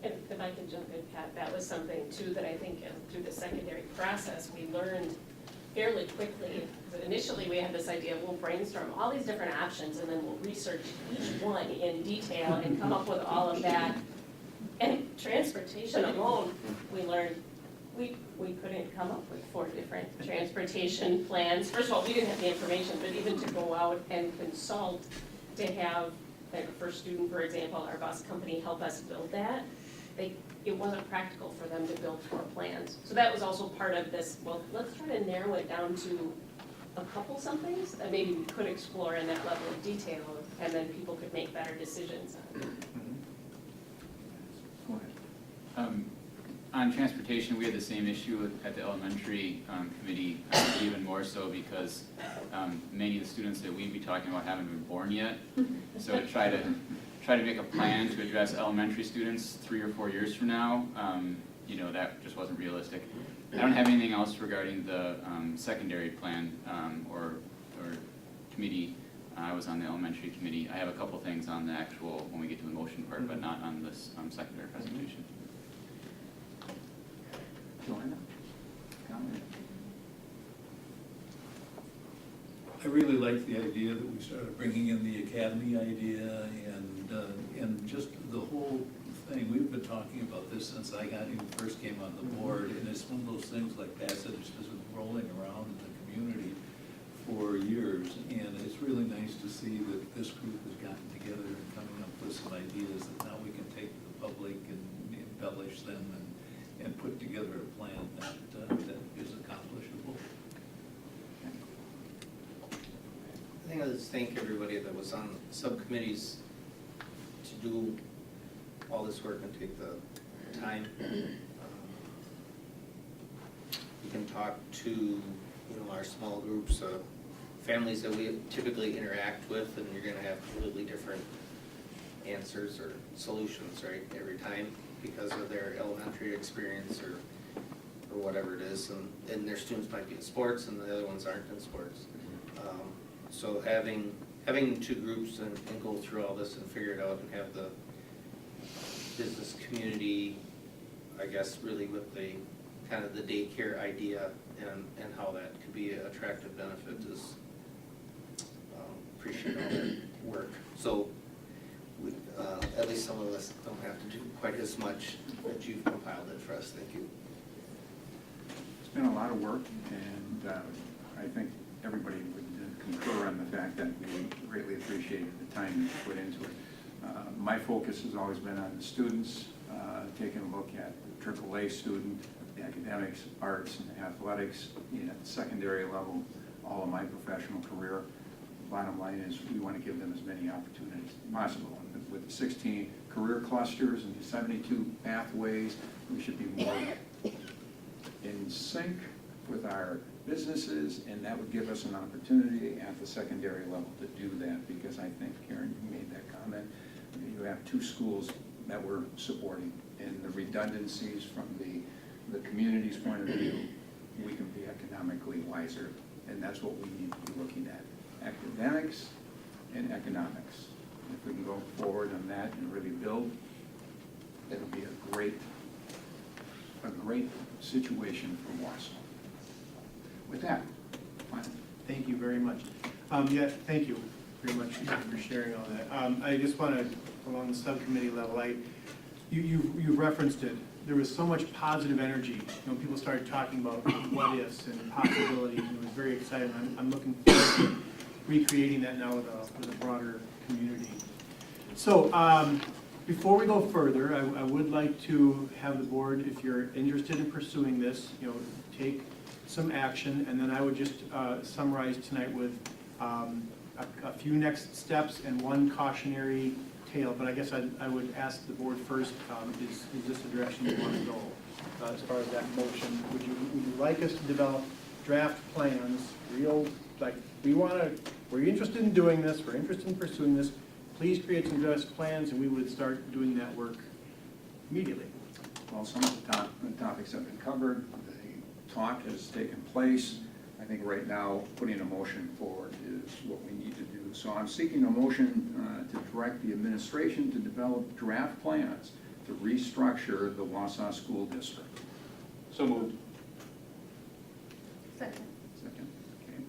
And if I can jump in, Pat, that was something too that I think through the secondary process, we learned fairly quickly. Initially, we had this idea, we'll brainstorm all these different options and then we'll research each one in detail and come up with all of that. And transportation alone, we learned we couldn't come up with 4 different transportation plans. First of all, we didn't have the information, but even to go out and consult, to have, like, for student, for example, our bus company help us build that, it wasn't practical for them to build 4 plans. So that was also part of this, well, let's try to narrow it down to a couple somethings that maybe we could explore in that level of detail, and then people could make better decisions. Go ahead. On transportation, we had the same issue at the elementary committee, even more so because many of the students that we'd be talking about haven't been born yet. So to try to make a plan to address elementary students 3 or 4 years from now, that just wasn't realistic. I don't have anything else regarding the secondary plan or committee. I was on the elementary committee. I have a couple things on the actual, when we get to the motion part, but not on this secondary presentation. Joanna? I really like the idea that we started bringing in the academy idea and just the whole thing. We've been talking about this since I first came on the board, and it's one of those things like Bassett has been rolling around in the community for years, and it's really nice to see that this group has gotten together and coming up with some ideas that now we can take to the public and embellish them and put together a plan that is accomplishable. I think I'll just thank everybody that was on subcommittees to do all this work and take the time. We can talk to, our small groups of families that we typically interact with, and you're gonna have completely different answers or solutions, right, every time because of their elementary experience or whatever it is, and their students might be in sports and the other ones aren't in sports. So having two groups and go through all this and figure it out and have the business community, I guess, really with the kind of the daycare idea and how that could be an attractive benefit is appreciate all that work. So we, at least some of us don't have to do quite as much that you've compiled it for us. Thank you. It's been a lot of work, and I think everybody would concur on the fact that we greatly appreciated the time you put into it. My focus has always been on the students, taking a look at the AAA student, the academics, arts, and athletics, at the secondary level, all of my professional career. Bottom line is we want to give them as many opportunities as possible. And with the 16 career clusters and the 72 pathways, we should be more in sync with our businesses, and that would give us an opportunity at the secondary level to do that, because I think, Karen, you made that comment. You have two schools that we're supporting, and the redundancies from the community's point of view, we can be economically wiser, and that's what we need to be looking at, academics and economics. If we can go forward on that and really build, it'll be a great situation for Wausau. With that, fine. Thank you very much. Yeah, thank you very much for sharing all that. I just want to, along the subcommittee level, you referenced it. There was so much positive energy. People started talking about what ifs and possibilities, and it was very exciting. I'm looking forward to recreating that now with a broader community. So before we go further, I would like to have the board, if you're interested in pursuing this, take some action, and then I would just summarize tonight with a few next steps and one cautionary tale. But I guess I would ask the board first, is this the direction you want to go as far as that motion? Would you like us to develop draft plans, we're interested in doing this, we're interested in pursuing this, please create some draft plans, and we would start doing that work immediately. Well, some of the topics have been covered. The talk has taken place. I think right now, putting a motion forward is what we need to do. So I'm seeking a motion to direct the administration to develop draft plans to restructure the Wausau School District. So moved. Second. Second. Okay.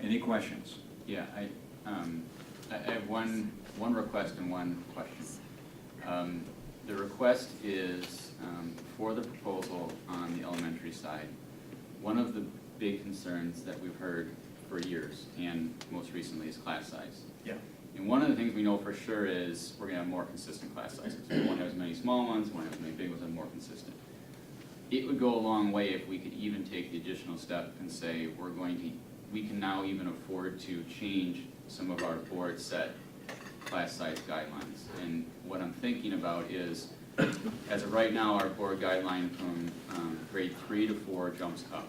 Any questions? Yeah, I have one request and one question. The request is for the proposal on the elementary side. One of the big concerns that we've heard for years, and most recently, is class size. Yeah. And one of the things we know for sure is we're going to have more consistent class sizes. We won't have as many small ones, we won't have as many big ones, and more consistent. It would go a long way if we could even take the additional step and say we can now even afford to change some of our board set class size guidelines. And what I'm thinking about is, as of right now, our board guideline from grade 3 to 4 jumps up.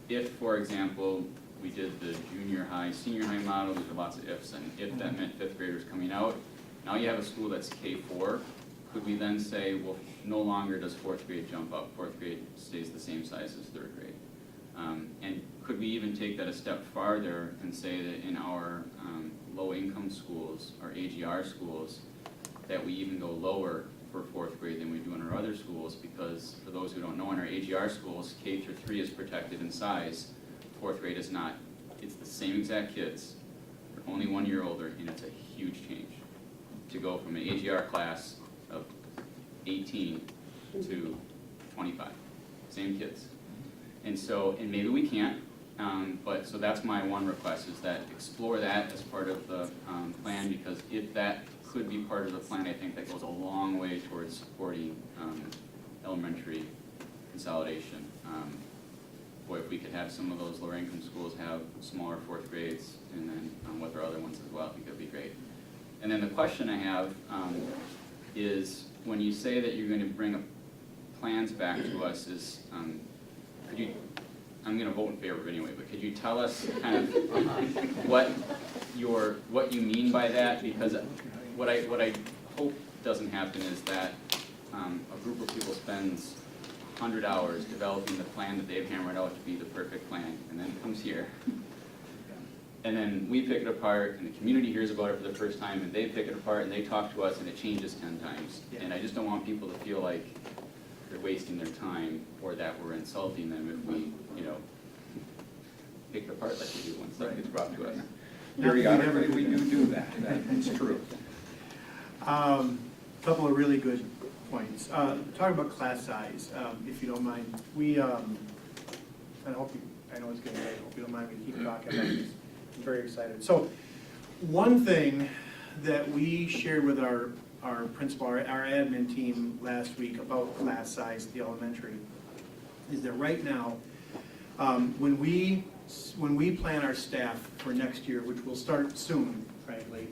If, for example, we did the junior high, senior high model, there's lots of ifs, and if that meant 5th graders coming out, now you have a school that's K4, could we then say, well, no longer does 4th grade jump up, 4th grade stays the same size as 3rd grade? And could we even take that a step farther and say that in our low-income schools, our AGR schools, that we even go lower for 4th grade than we do in our other schools? Because for those who don't know, in our AGR schools, K through 3 is protected in size, 4th grade is not it's the same exact kids, they're only 1 year older, and it's a huge change to go from an AGR class of 18 to 25, same kids. And so, and maybe we can't, but, so that's my one request, is that explore that as part of the plan, because if that could be part of the plan, I think that goes a long way towards supporting elementary consolidation. Boy, if we could have some of those lower income schools have smaller fourth grades, and then what there are other ones as well, I think that'd be great. And then the question I have is, when you say that you're going to bring up plans back to us, is, could you, I'm going to vote in favor of it anyway, but could you tell us kind of what you mean by that? Because what I hope doesn't happen is that a group of people spends 100 hours developing the plan that they've hammered out to be the perfect plan, and then it comes here. And then we pick it apart, and the community hears about it for the first time, and they pick it apart, and they talk to us, and it changes 10 times. Yeah. And I just don't want people to feel like they're wasting their time, or that we're insulting them if we, pick it apart like we do when stuff gets brought to us. Periodically, we do that, it's true. Couple of really good points. Talking about class size, if you don't mind. I hope you, I know it's getting late, I hope you don't mind me keep talking about this. I'm very excited. So, one thing that we shared with our principal, our admin team last week about class size at the elementary is that right now, when we plan our staff for next year, which will start soon, frankly,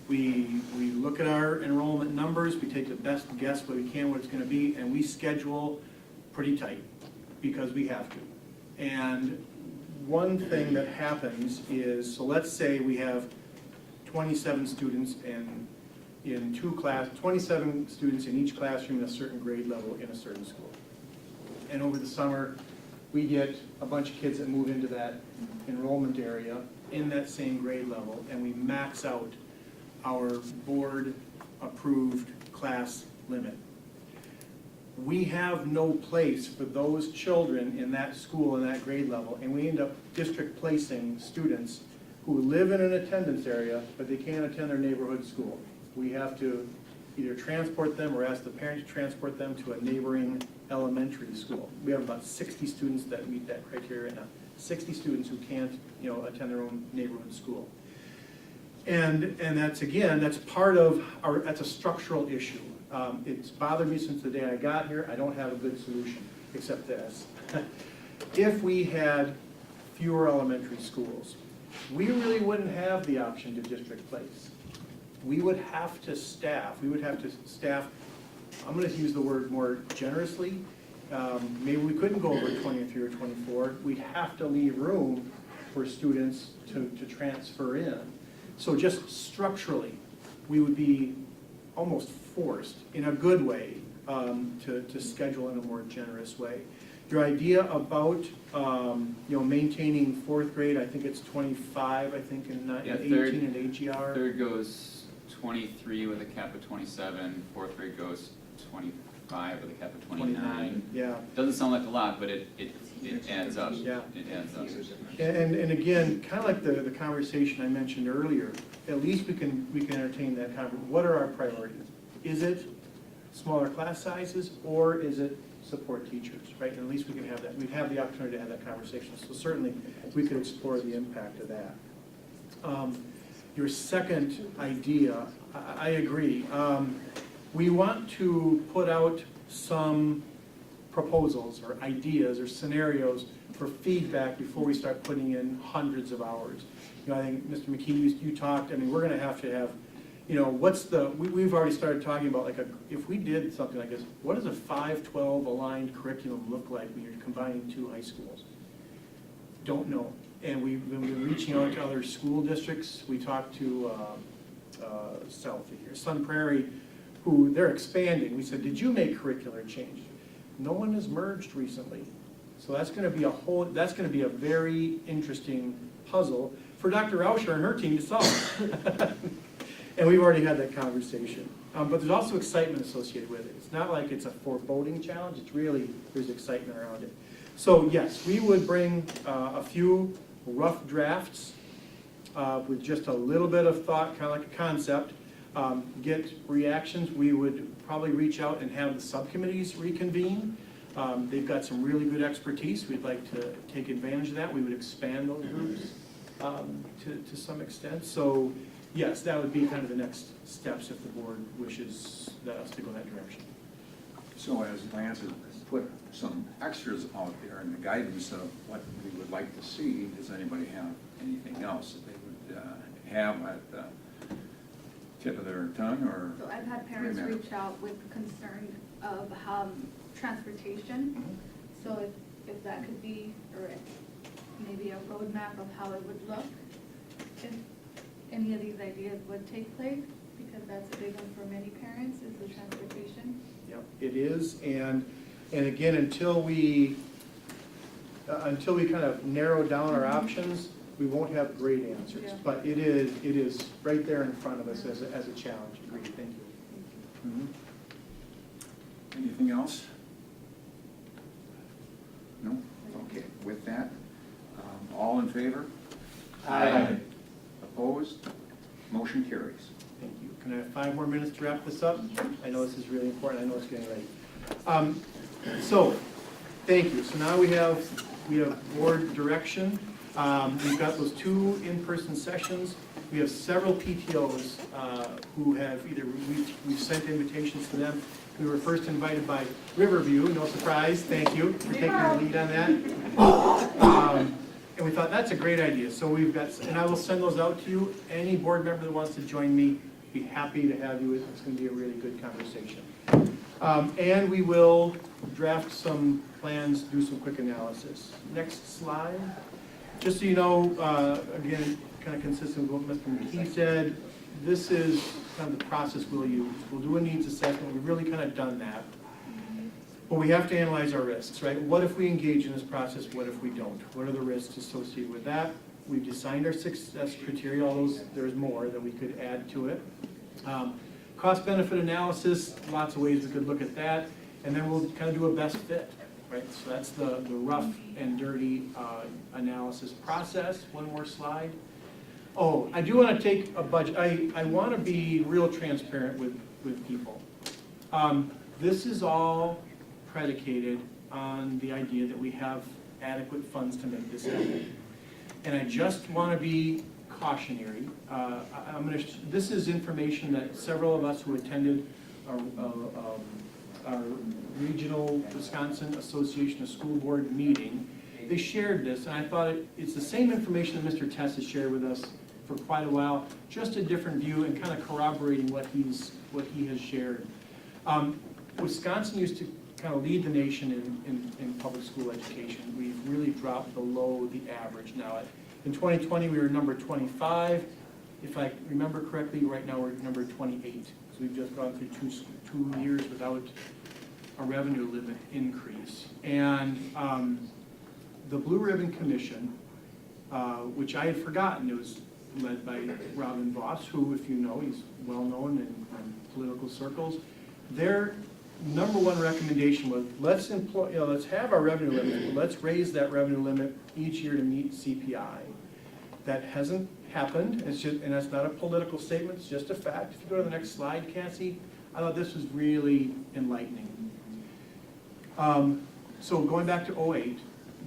we look at our enrollment numbers, we take the best guess what we can what it's going to be, and we schedule pretty tight because we have to. And one thing that happens is, so let's say we have 27 students in 27 students in each classroom in a certain grade level in a certain school. And over the summer, we get a bunch of kids that move into that enrollment area in that same grade level, and we max out our board-approved class limit. We have no place for those children in that school, in that grade level, and we end up district placing students who live in an attendance area, but they can't attend their neighborhood school. We have to either transport them or ask the parent to transport them to a neighboring elementary school. We have about 60 students that meet that criteria now. 60 students who can't, attend their own neighborhood school. And that's part of that's a structural issue. It's bothered me since the day I got here. I don't have a good solution, except this. If we had fewer elementary schools, we really wouldn't have the option to district place. We would have to staff. I'm going to use the word more generously. Maybe we couldn't go over 23 or 24. We'd have to leave room for students to transfer in. So just structurally, we would be almost forced, in a good way, to schedule in a more generous way. Your idea about maintaining fourth grade, I think it's 25, I think, in 18 in AGR. Third goes 23 with a cap of 27, fourth grade goes 25 with a cap of 29. Yeah. Doesn't sound like a lot, but it adds up. Yeah. It adds up. And again, kind of like the conversation I mentioned earlier, at least we can entertain that conversation. What are our priorities? Is it smaller class sizes, or is it support teachers, right? And at least we can have that. We'd have the opportunity to have that conversation. So certainly, we could explore the impact of that. Your second idea, I agree. We want to put out some proposals or ideas or scenarios for feedback before we start putting in hundreds of hours. I think Mr. McKee, you talked, we're going to have, we've already started talking about if we did something like this, what does a 5-12 aligned curriculum look like when you're combining two high schools? Don't know. And we've been reaching out to other school districts. We talked to South here, Sun Prairie, who they're expanding. We said, did you make curricular change? No one has merged recently. So that's going to be a very interesting puzzle for Dr. Rauscher and her team to solve. And we've already had that conversation. But there's also excitement associated with it. It's not like it's a foreboding challenge. It's really, there's excitement around it. So yes, we would bring a few rough drafts with just a little bit of thought, kind of like a concept. Get reactions. We would probably reach out and have the subcommittees reconvene. They've got some really good expertise. We'd like to take advantage of that. We would expand those groups to some extent. So yes, that would be kind of the next steps if the board wishes us to go that direction. So as Lance has put some extras out there in the guidance of what we would like to see, does anybody have anything else that they would have at the tip of their tongue or? So I've had parents remember? reach out with concern of transportation. So if that could be, or maybe a roadmap of how it would look, if any of these ideas would take place, because that's a big one for many parents, is the transportation. Yep, it is, and again, until we kind of narrow down our options, we won't have great answers. Yeah. But it is right there in front of us as a challenge. Agreed. Thank you. Mhm. Anything else? No? Okay, with that, all in favor? Aye. Opposed? Motion carries. Thank you. Can I have 5 more minutes to wrap this up? I know this is really important. I know it's getting late. So, thank you. So now we have board direction. We've got those 2 in-person sessions. We have several PTOs who have either, we've sent invitations to them. We were first invited by Riverview, no surprise, thank you for taking the lead on that. And we thought, that's a great idea. So we've got, and I will send those out to you. Any board member that wants to join me, be happy to have you. It's going to be a really good conversation. And we will draft some plans, do some quick analysis. Next slide. Just so you know, again, kind of consistent with what Mr. McKee said, this is kind of the process we'll use. We'll do a needs assessment. We've really kind of done that. But we have to analyze our risks, right? What if we engage in this process? What if we don't? What are the risks associated with that? We've designed our success criteria, although there's more that we could add to it. Cost-benefit analysis, lots of ways we could look at that. And then we'll kind of do a best fit, right? So that's the rough and dirty analysis process. One more slide. Oh, I do want to take a budget. I want to be real transparent with people. This is all predicated on the idea that we have adequate funds to make this happen. And I just want to be cautionary. This is information that several of us who attended our Regional Wisconsin Association of School Board meeting, they shared this, and I thought it's the same information that Mr. Tess has shared with us for quite a while, just a different view and kind of corroborating what he has shared. Wisconsin used to kind of lead the nation in public school education. We've really dropped below the average now. In 2020, we were number 25. If I remember correctly, right now we're number 28. So we've just gone through two years without a revenue limit increase. And the Blue Ribbon Commission, which I had forgotten, it was led by Robin Voss, who, if you know, he's well known in political circles. Their number one recommendation was, let's have our revenue limit, but let's raise that revenue limit each year to meet CPI. That hasn't happened. It's just, and that's not a political statement, it's just a fact. If you go to the next slide, Cassie, I thought this was really enlightening. So going back to 08,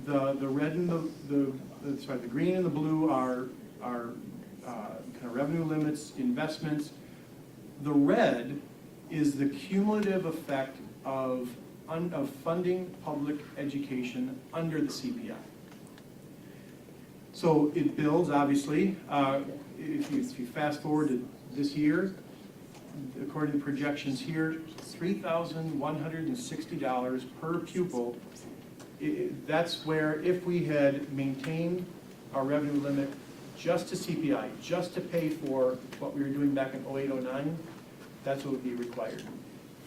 the red and the green and the blue are kind of revenue limits, investments. The red is the cumulative effect of funding public education under the CPI. So it builds, obviously. If you fast forward to this year, according to projections here, $3,160 per pupil. That's where, if we had maintained our revenue limit just to CPI, just to pay for what we were doing back in 08-09, that's what would be required.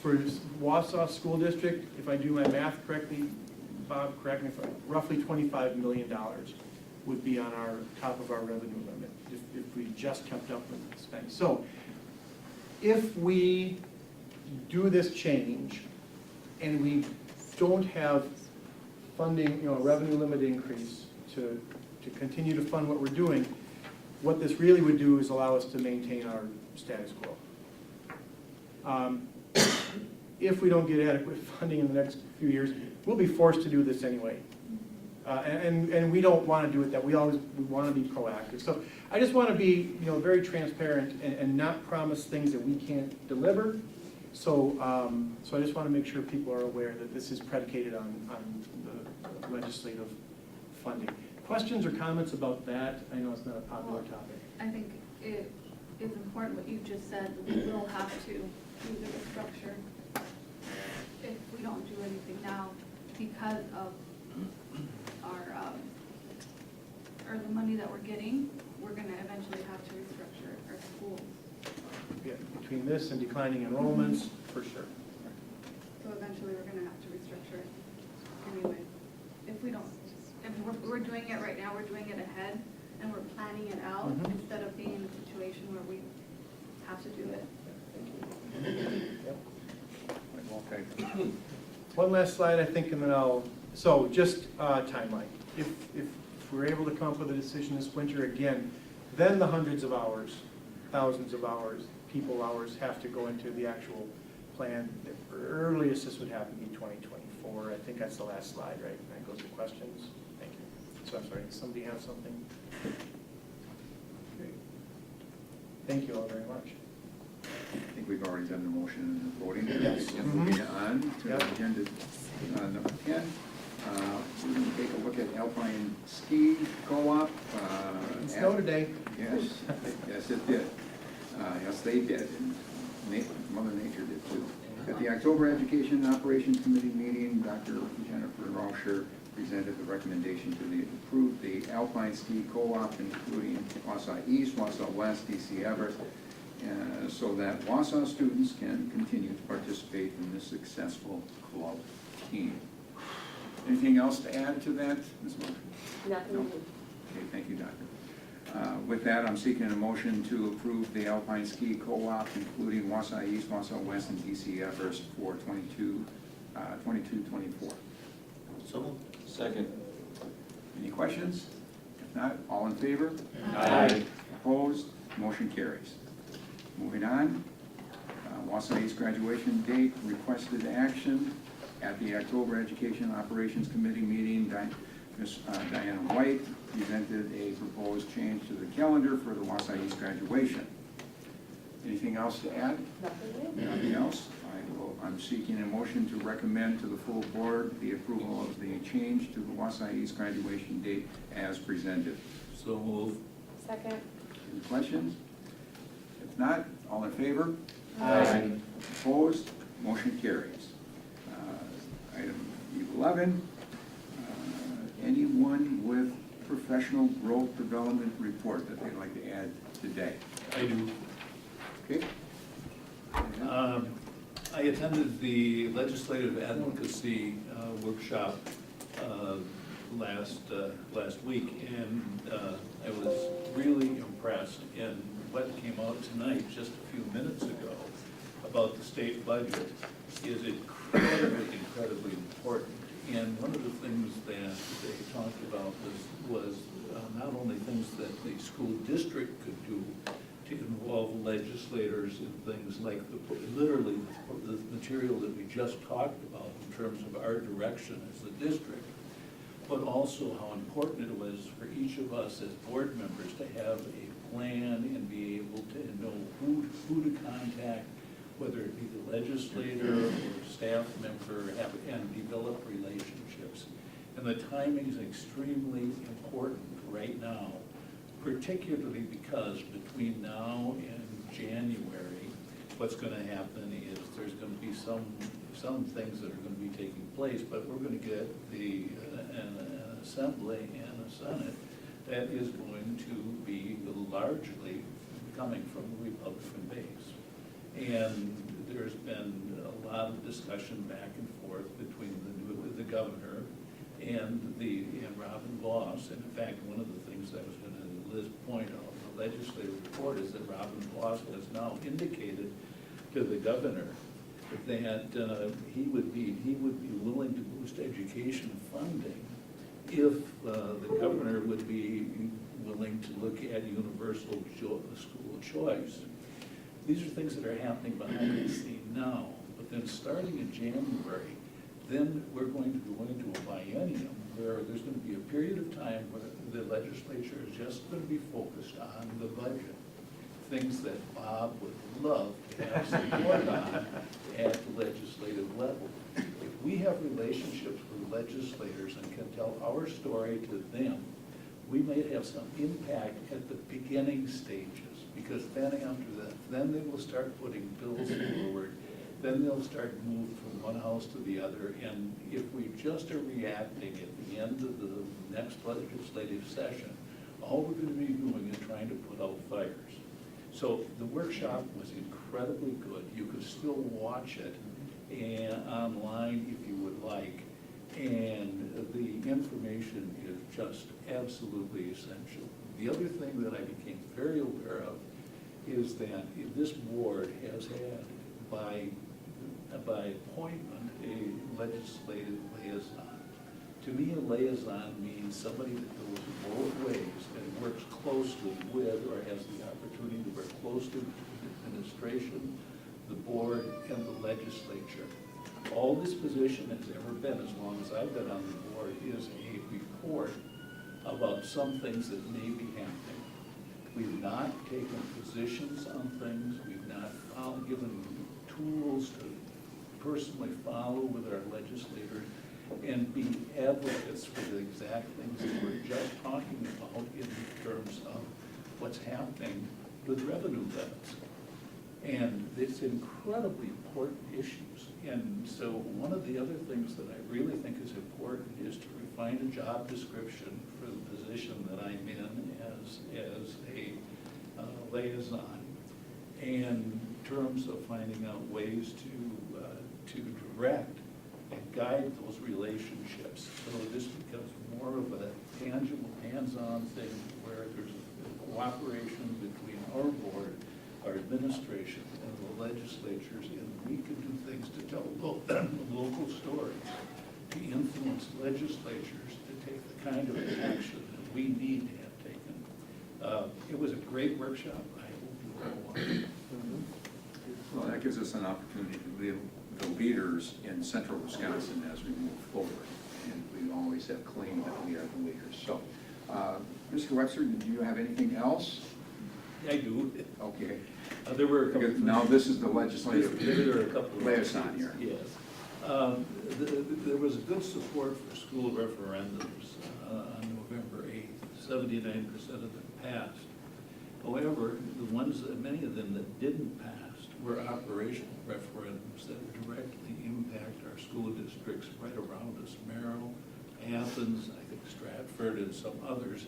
For Wausau School District, if I do my math correctly, Bob, correct me if I'm, roughly $25 million would be on our top of our revenue limit if we just kept up with the spending. So if we do this change and we don't have funding, revenue limit increase to to continue to fund what we're doing. What this really would do is allow us to maintain our status quo. If we don't get adequate funding in the next few years, we'll be forced to do this anyway. And we don't want to do it that, we want to be proactive. So I just want to be, very transparent and not promise things that we can't deliver. So I just want to make sure people are aware that this is predicated on the legislative funding. Questions or comments about that? I know it's not a popular topic. I think it is important what you just said, that we will have to do the restructure if we don't do anything now because of or the money that we're getting, we're gonna eventually have to restructure our schools. Yeah, between this and declining enrollments, for sure. So eventually we're gonna have to restructure it anyway. If we don't, we're doing it right now, we're doing it ahead and we're planning it out instead of being in a situation where we have to do it. Okay. One last slide, I think, and then so just timeline. If we're able to come up with a decision this winter again, then the hundreds of hours, thousands of hours, people hours have to go into the actual plan. The earliest this would happen be 2024. I think that's the last slide, right? That goes to questions. Thank you. So I'm sorry, does somebody have something? Okay. Thank you all very much. I think we've already done the motion and the voting. Yes. And moving on to agenda number 10. We're going to take a look at Alpine Ski Co-op. It snowed today. Yes, yes it did. Yes, they did. And Mother Nature did too. At the October Education and Operations Committee meeting, Dr. Jennifer Rauscher presented the recommendation to approve the Alpine Ski Co-op, including Wausau East, Wausau West, DC Everett, so that Wausau students can continue to participate in this successful club team. Anything else to add to that, Ms. Miller? Nothing. No? Okay, thank you, Doctor. With that, I'm seeking a motion to approve the Alpine Ski Co-op, including Wausau East, Wausau West, and DC Everest for 22-24. So, Second. Any questions? If not, all in favor? Aye. Opposed? Motion carries. Moving on, Wausau East graduation date, requested action at the October Education Operations Committee meeting. Ms. Diana White presented a proposed change to the calendar for the Wausau East graduation. Anything else to add? Nothing else? I'm seeking a motion to recommend to the full board the approval of the change to the Wausau East graduation date as presented. So move. Second. Any questions? If not, all in favor? Aye. Opposed? Motion carries. Item 11, anyone with professional growth development report that they'd like to add today? I do. Okay. I attended the legislative advocacy workshop last week, and I was really impressed in what came out tonight just a few minutes ago about the state budget is incredibly important. And one of the things that they talked about was not only things that the school district could do to involve legislators in things like literally the material that we just talked about in terms of our direction as the district, but also how important it was for each of us as board members to have a plan and be able to know who to contact, whether it be the legislator or staff member, and develop relationships. And the timing is extremely important right now, particularly because between now and January, what's going to happen is there's going to be some things that are going to be taking place, but we're going to get an assembly and a senate that is going to be largely coming from the Republican base. And there's been a lot of discussion back and forth between the governor and Robin Voss. And in fact, one of the things I was going to point out in the legislative report is that Robin Voss has now indicated to the governor that he would be willing to boost education funding if the governor would be willing to look at universal school choice. These are things that are happening behind the scene now, but then starting in January, then we're going to go into a biennium where there's going to be a period of time where the legislature is just going to be focused on the budget. Things that Bob would love to have support on at the legislative level. If we have relationships with legislators and can tell our story to them, we may have some impact at the beginning stages, because then after that, then they will start putting bills forward, then they'll start to move from one house to the other, and if we just are reacting at the end of the next legislative session, all we're going to be doing is trying to put out fires. So the workshop was incredibly good. You could still watch it online if you would like, and the information is just absolutely essential. The other thing that I became very aware of is that this board has had, by appointment, a legislative liaison. To me, a liaison means somebody that goes both ways and works closely with, or has the opportunity to work closely with the administration, the board, and the legislature. All this position has ever been, as long as I've been on the board, is a report about some things that may be happening. We've not taken positions on things, we've not given tools to personally follow with our legislators and be advocates for the exact things that we're just talking about in terms of what's happening with revenue limits. And it's incredibly important issues. And so one of the other things that I really think is important is to refine a job description for the position that I'm in as a liaison, and in terms of finding out ways to direct and guide those relationships, so this becomes more of a tangible, hands-on thing where there's a cooperation between our board, our administration, and the legislatures, and we can do things to tell local stories, to influence legislatures to take the kind of action that we need to have taken. It was a great workshop. I hope you all watched it. Well, that gives us an opportunity to be the leaders in central Wisconsin as we move forward. And we always have claimed that we are the leaders. So, Mr. Webster, did you have anything else? I do. Okay. There were a couple of now this is the legislative there are a couple of liaison here. Yes. There was good support for school referendums on November 8th. 79% of them passed. However, many of them that didn't pass were operational referendums that would directly impact our school districts right around us. Merrill, Athens, I think Stratford, and some others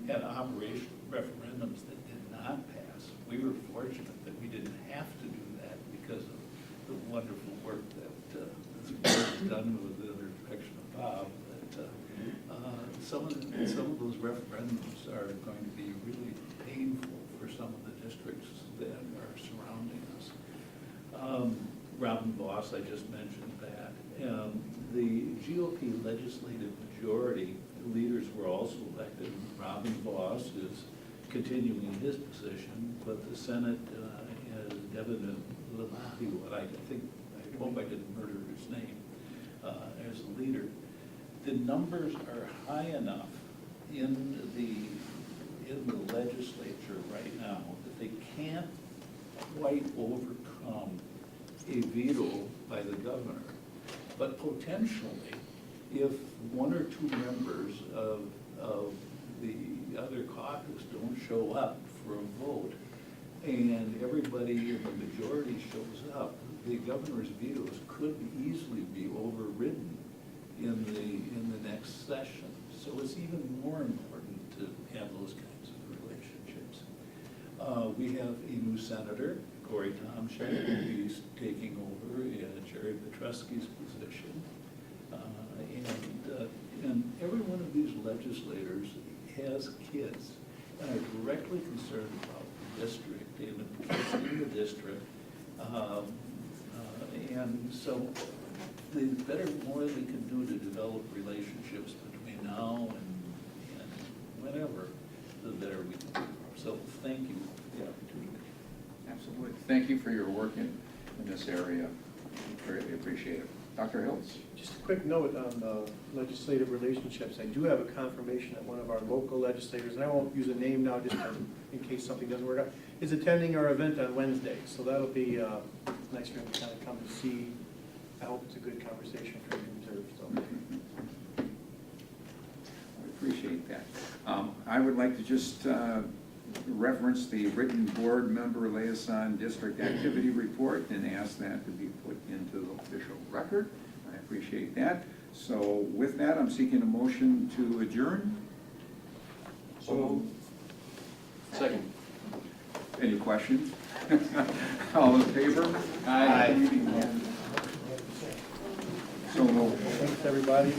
had operational referendums that did not pass. We were fortunate that we didn't have to do that because of the wonderful work that this board has done with the other direction of Bob. Some of those referendums are going to be really painful for some of the districts that are surrounding us. Robin Voss, I just mentioned that. The GOP legislative majority leaders were also elected. Robin Voss is continuing his position, but the Senate has Devin Lamahue, I hope I didn't murder his name, as the leader. The numbers are high enough in the legislature right now that they can't quite overcome a veto by the governor. But potentially, if one or two members of the other caucus don't show up for a vote, and everybody in the majority shows up, the governor's vetoes could easily be overridden in the next session. So it's even more important to have those kinds of relationships. We have a new senator, Corey Tomshin, who's taking over Jerry Petruski's position. And every one of these legislators has kids and are directly concerned about the district and the kids in the district. And so the more we can do to develop relationships between now and whatever, the better we do. So thank you for the opportunity. Absolutely. Thank you for your work in this area. Greatly appreciate it. Dr. Hiltz? Just a quick note on the legislative relationships. I do have a confirmation that one of our local legislators, and I won't use a name now just in case something doesn't work out, is attending our event on Wednesday. So that'll be nice for him to kind of come and see. I hope it's a good conversation for him to observe. So. I appreciate that. I would like to just reference the written board member liaison district activity report and ask that to be put into the official record. I appreciate that. So with that, I'm seeking a motion to adjourn. So Second. Any questions? All in favor? Aye. So moved. Thanks, everybody.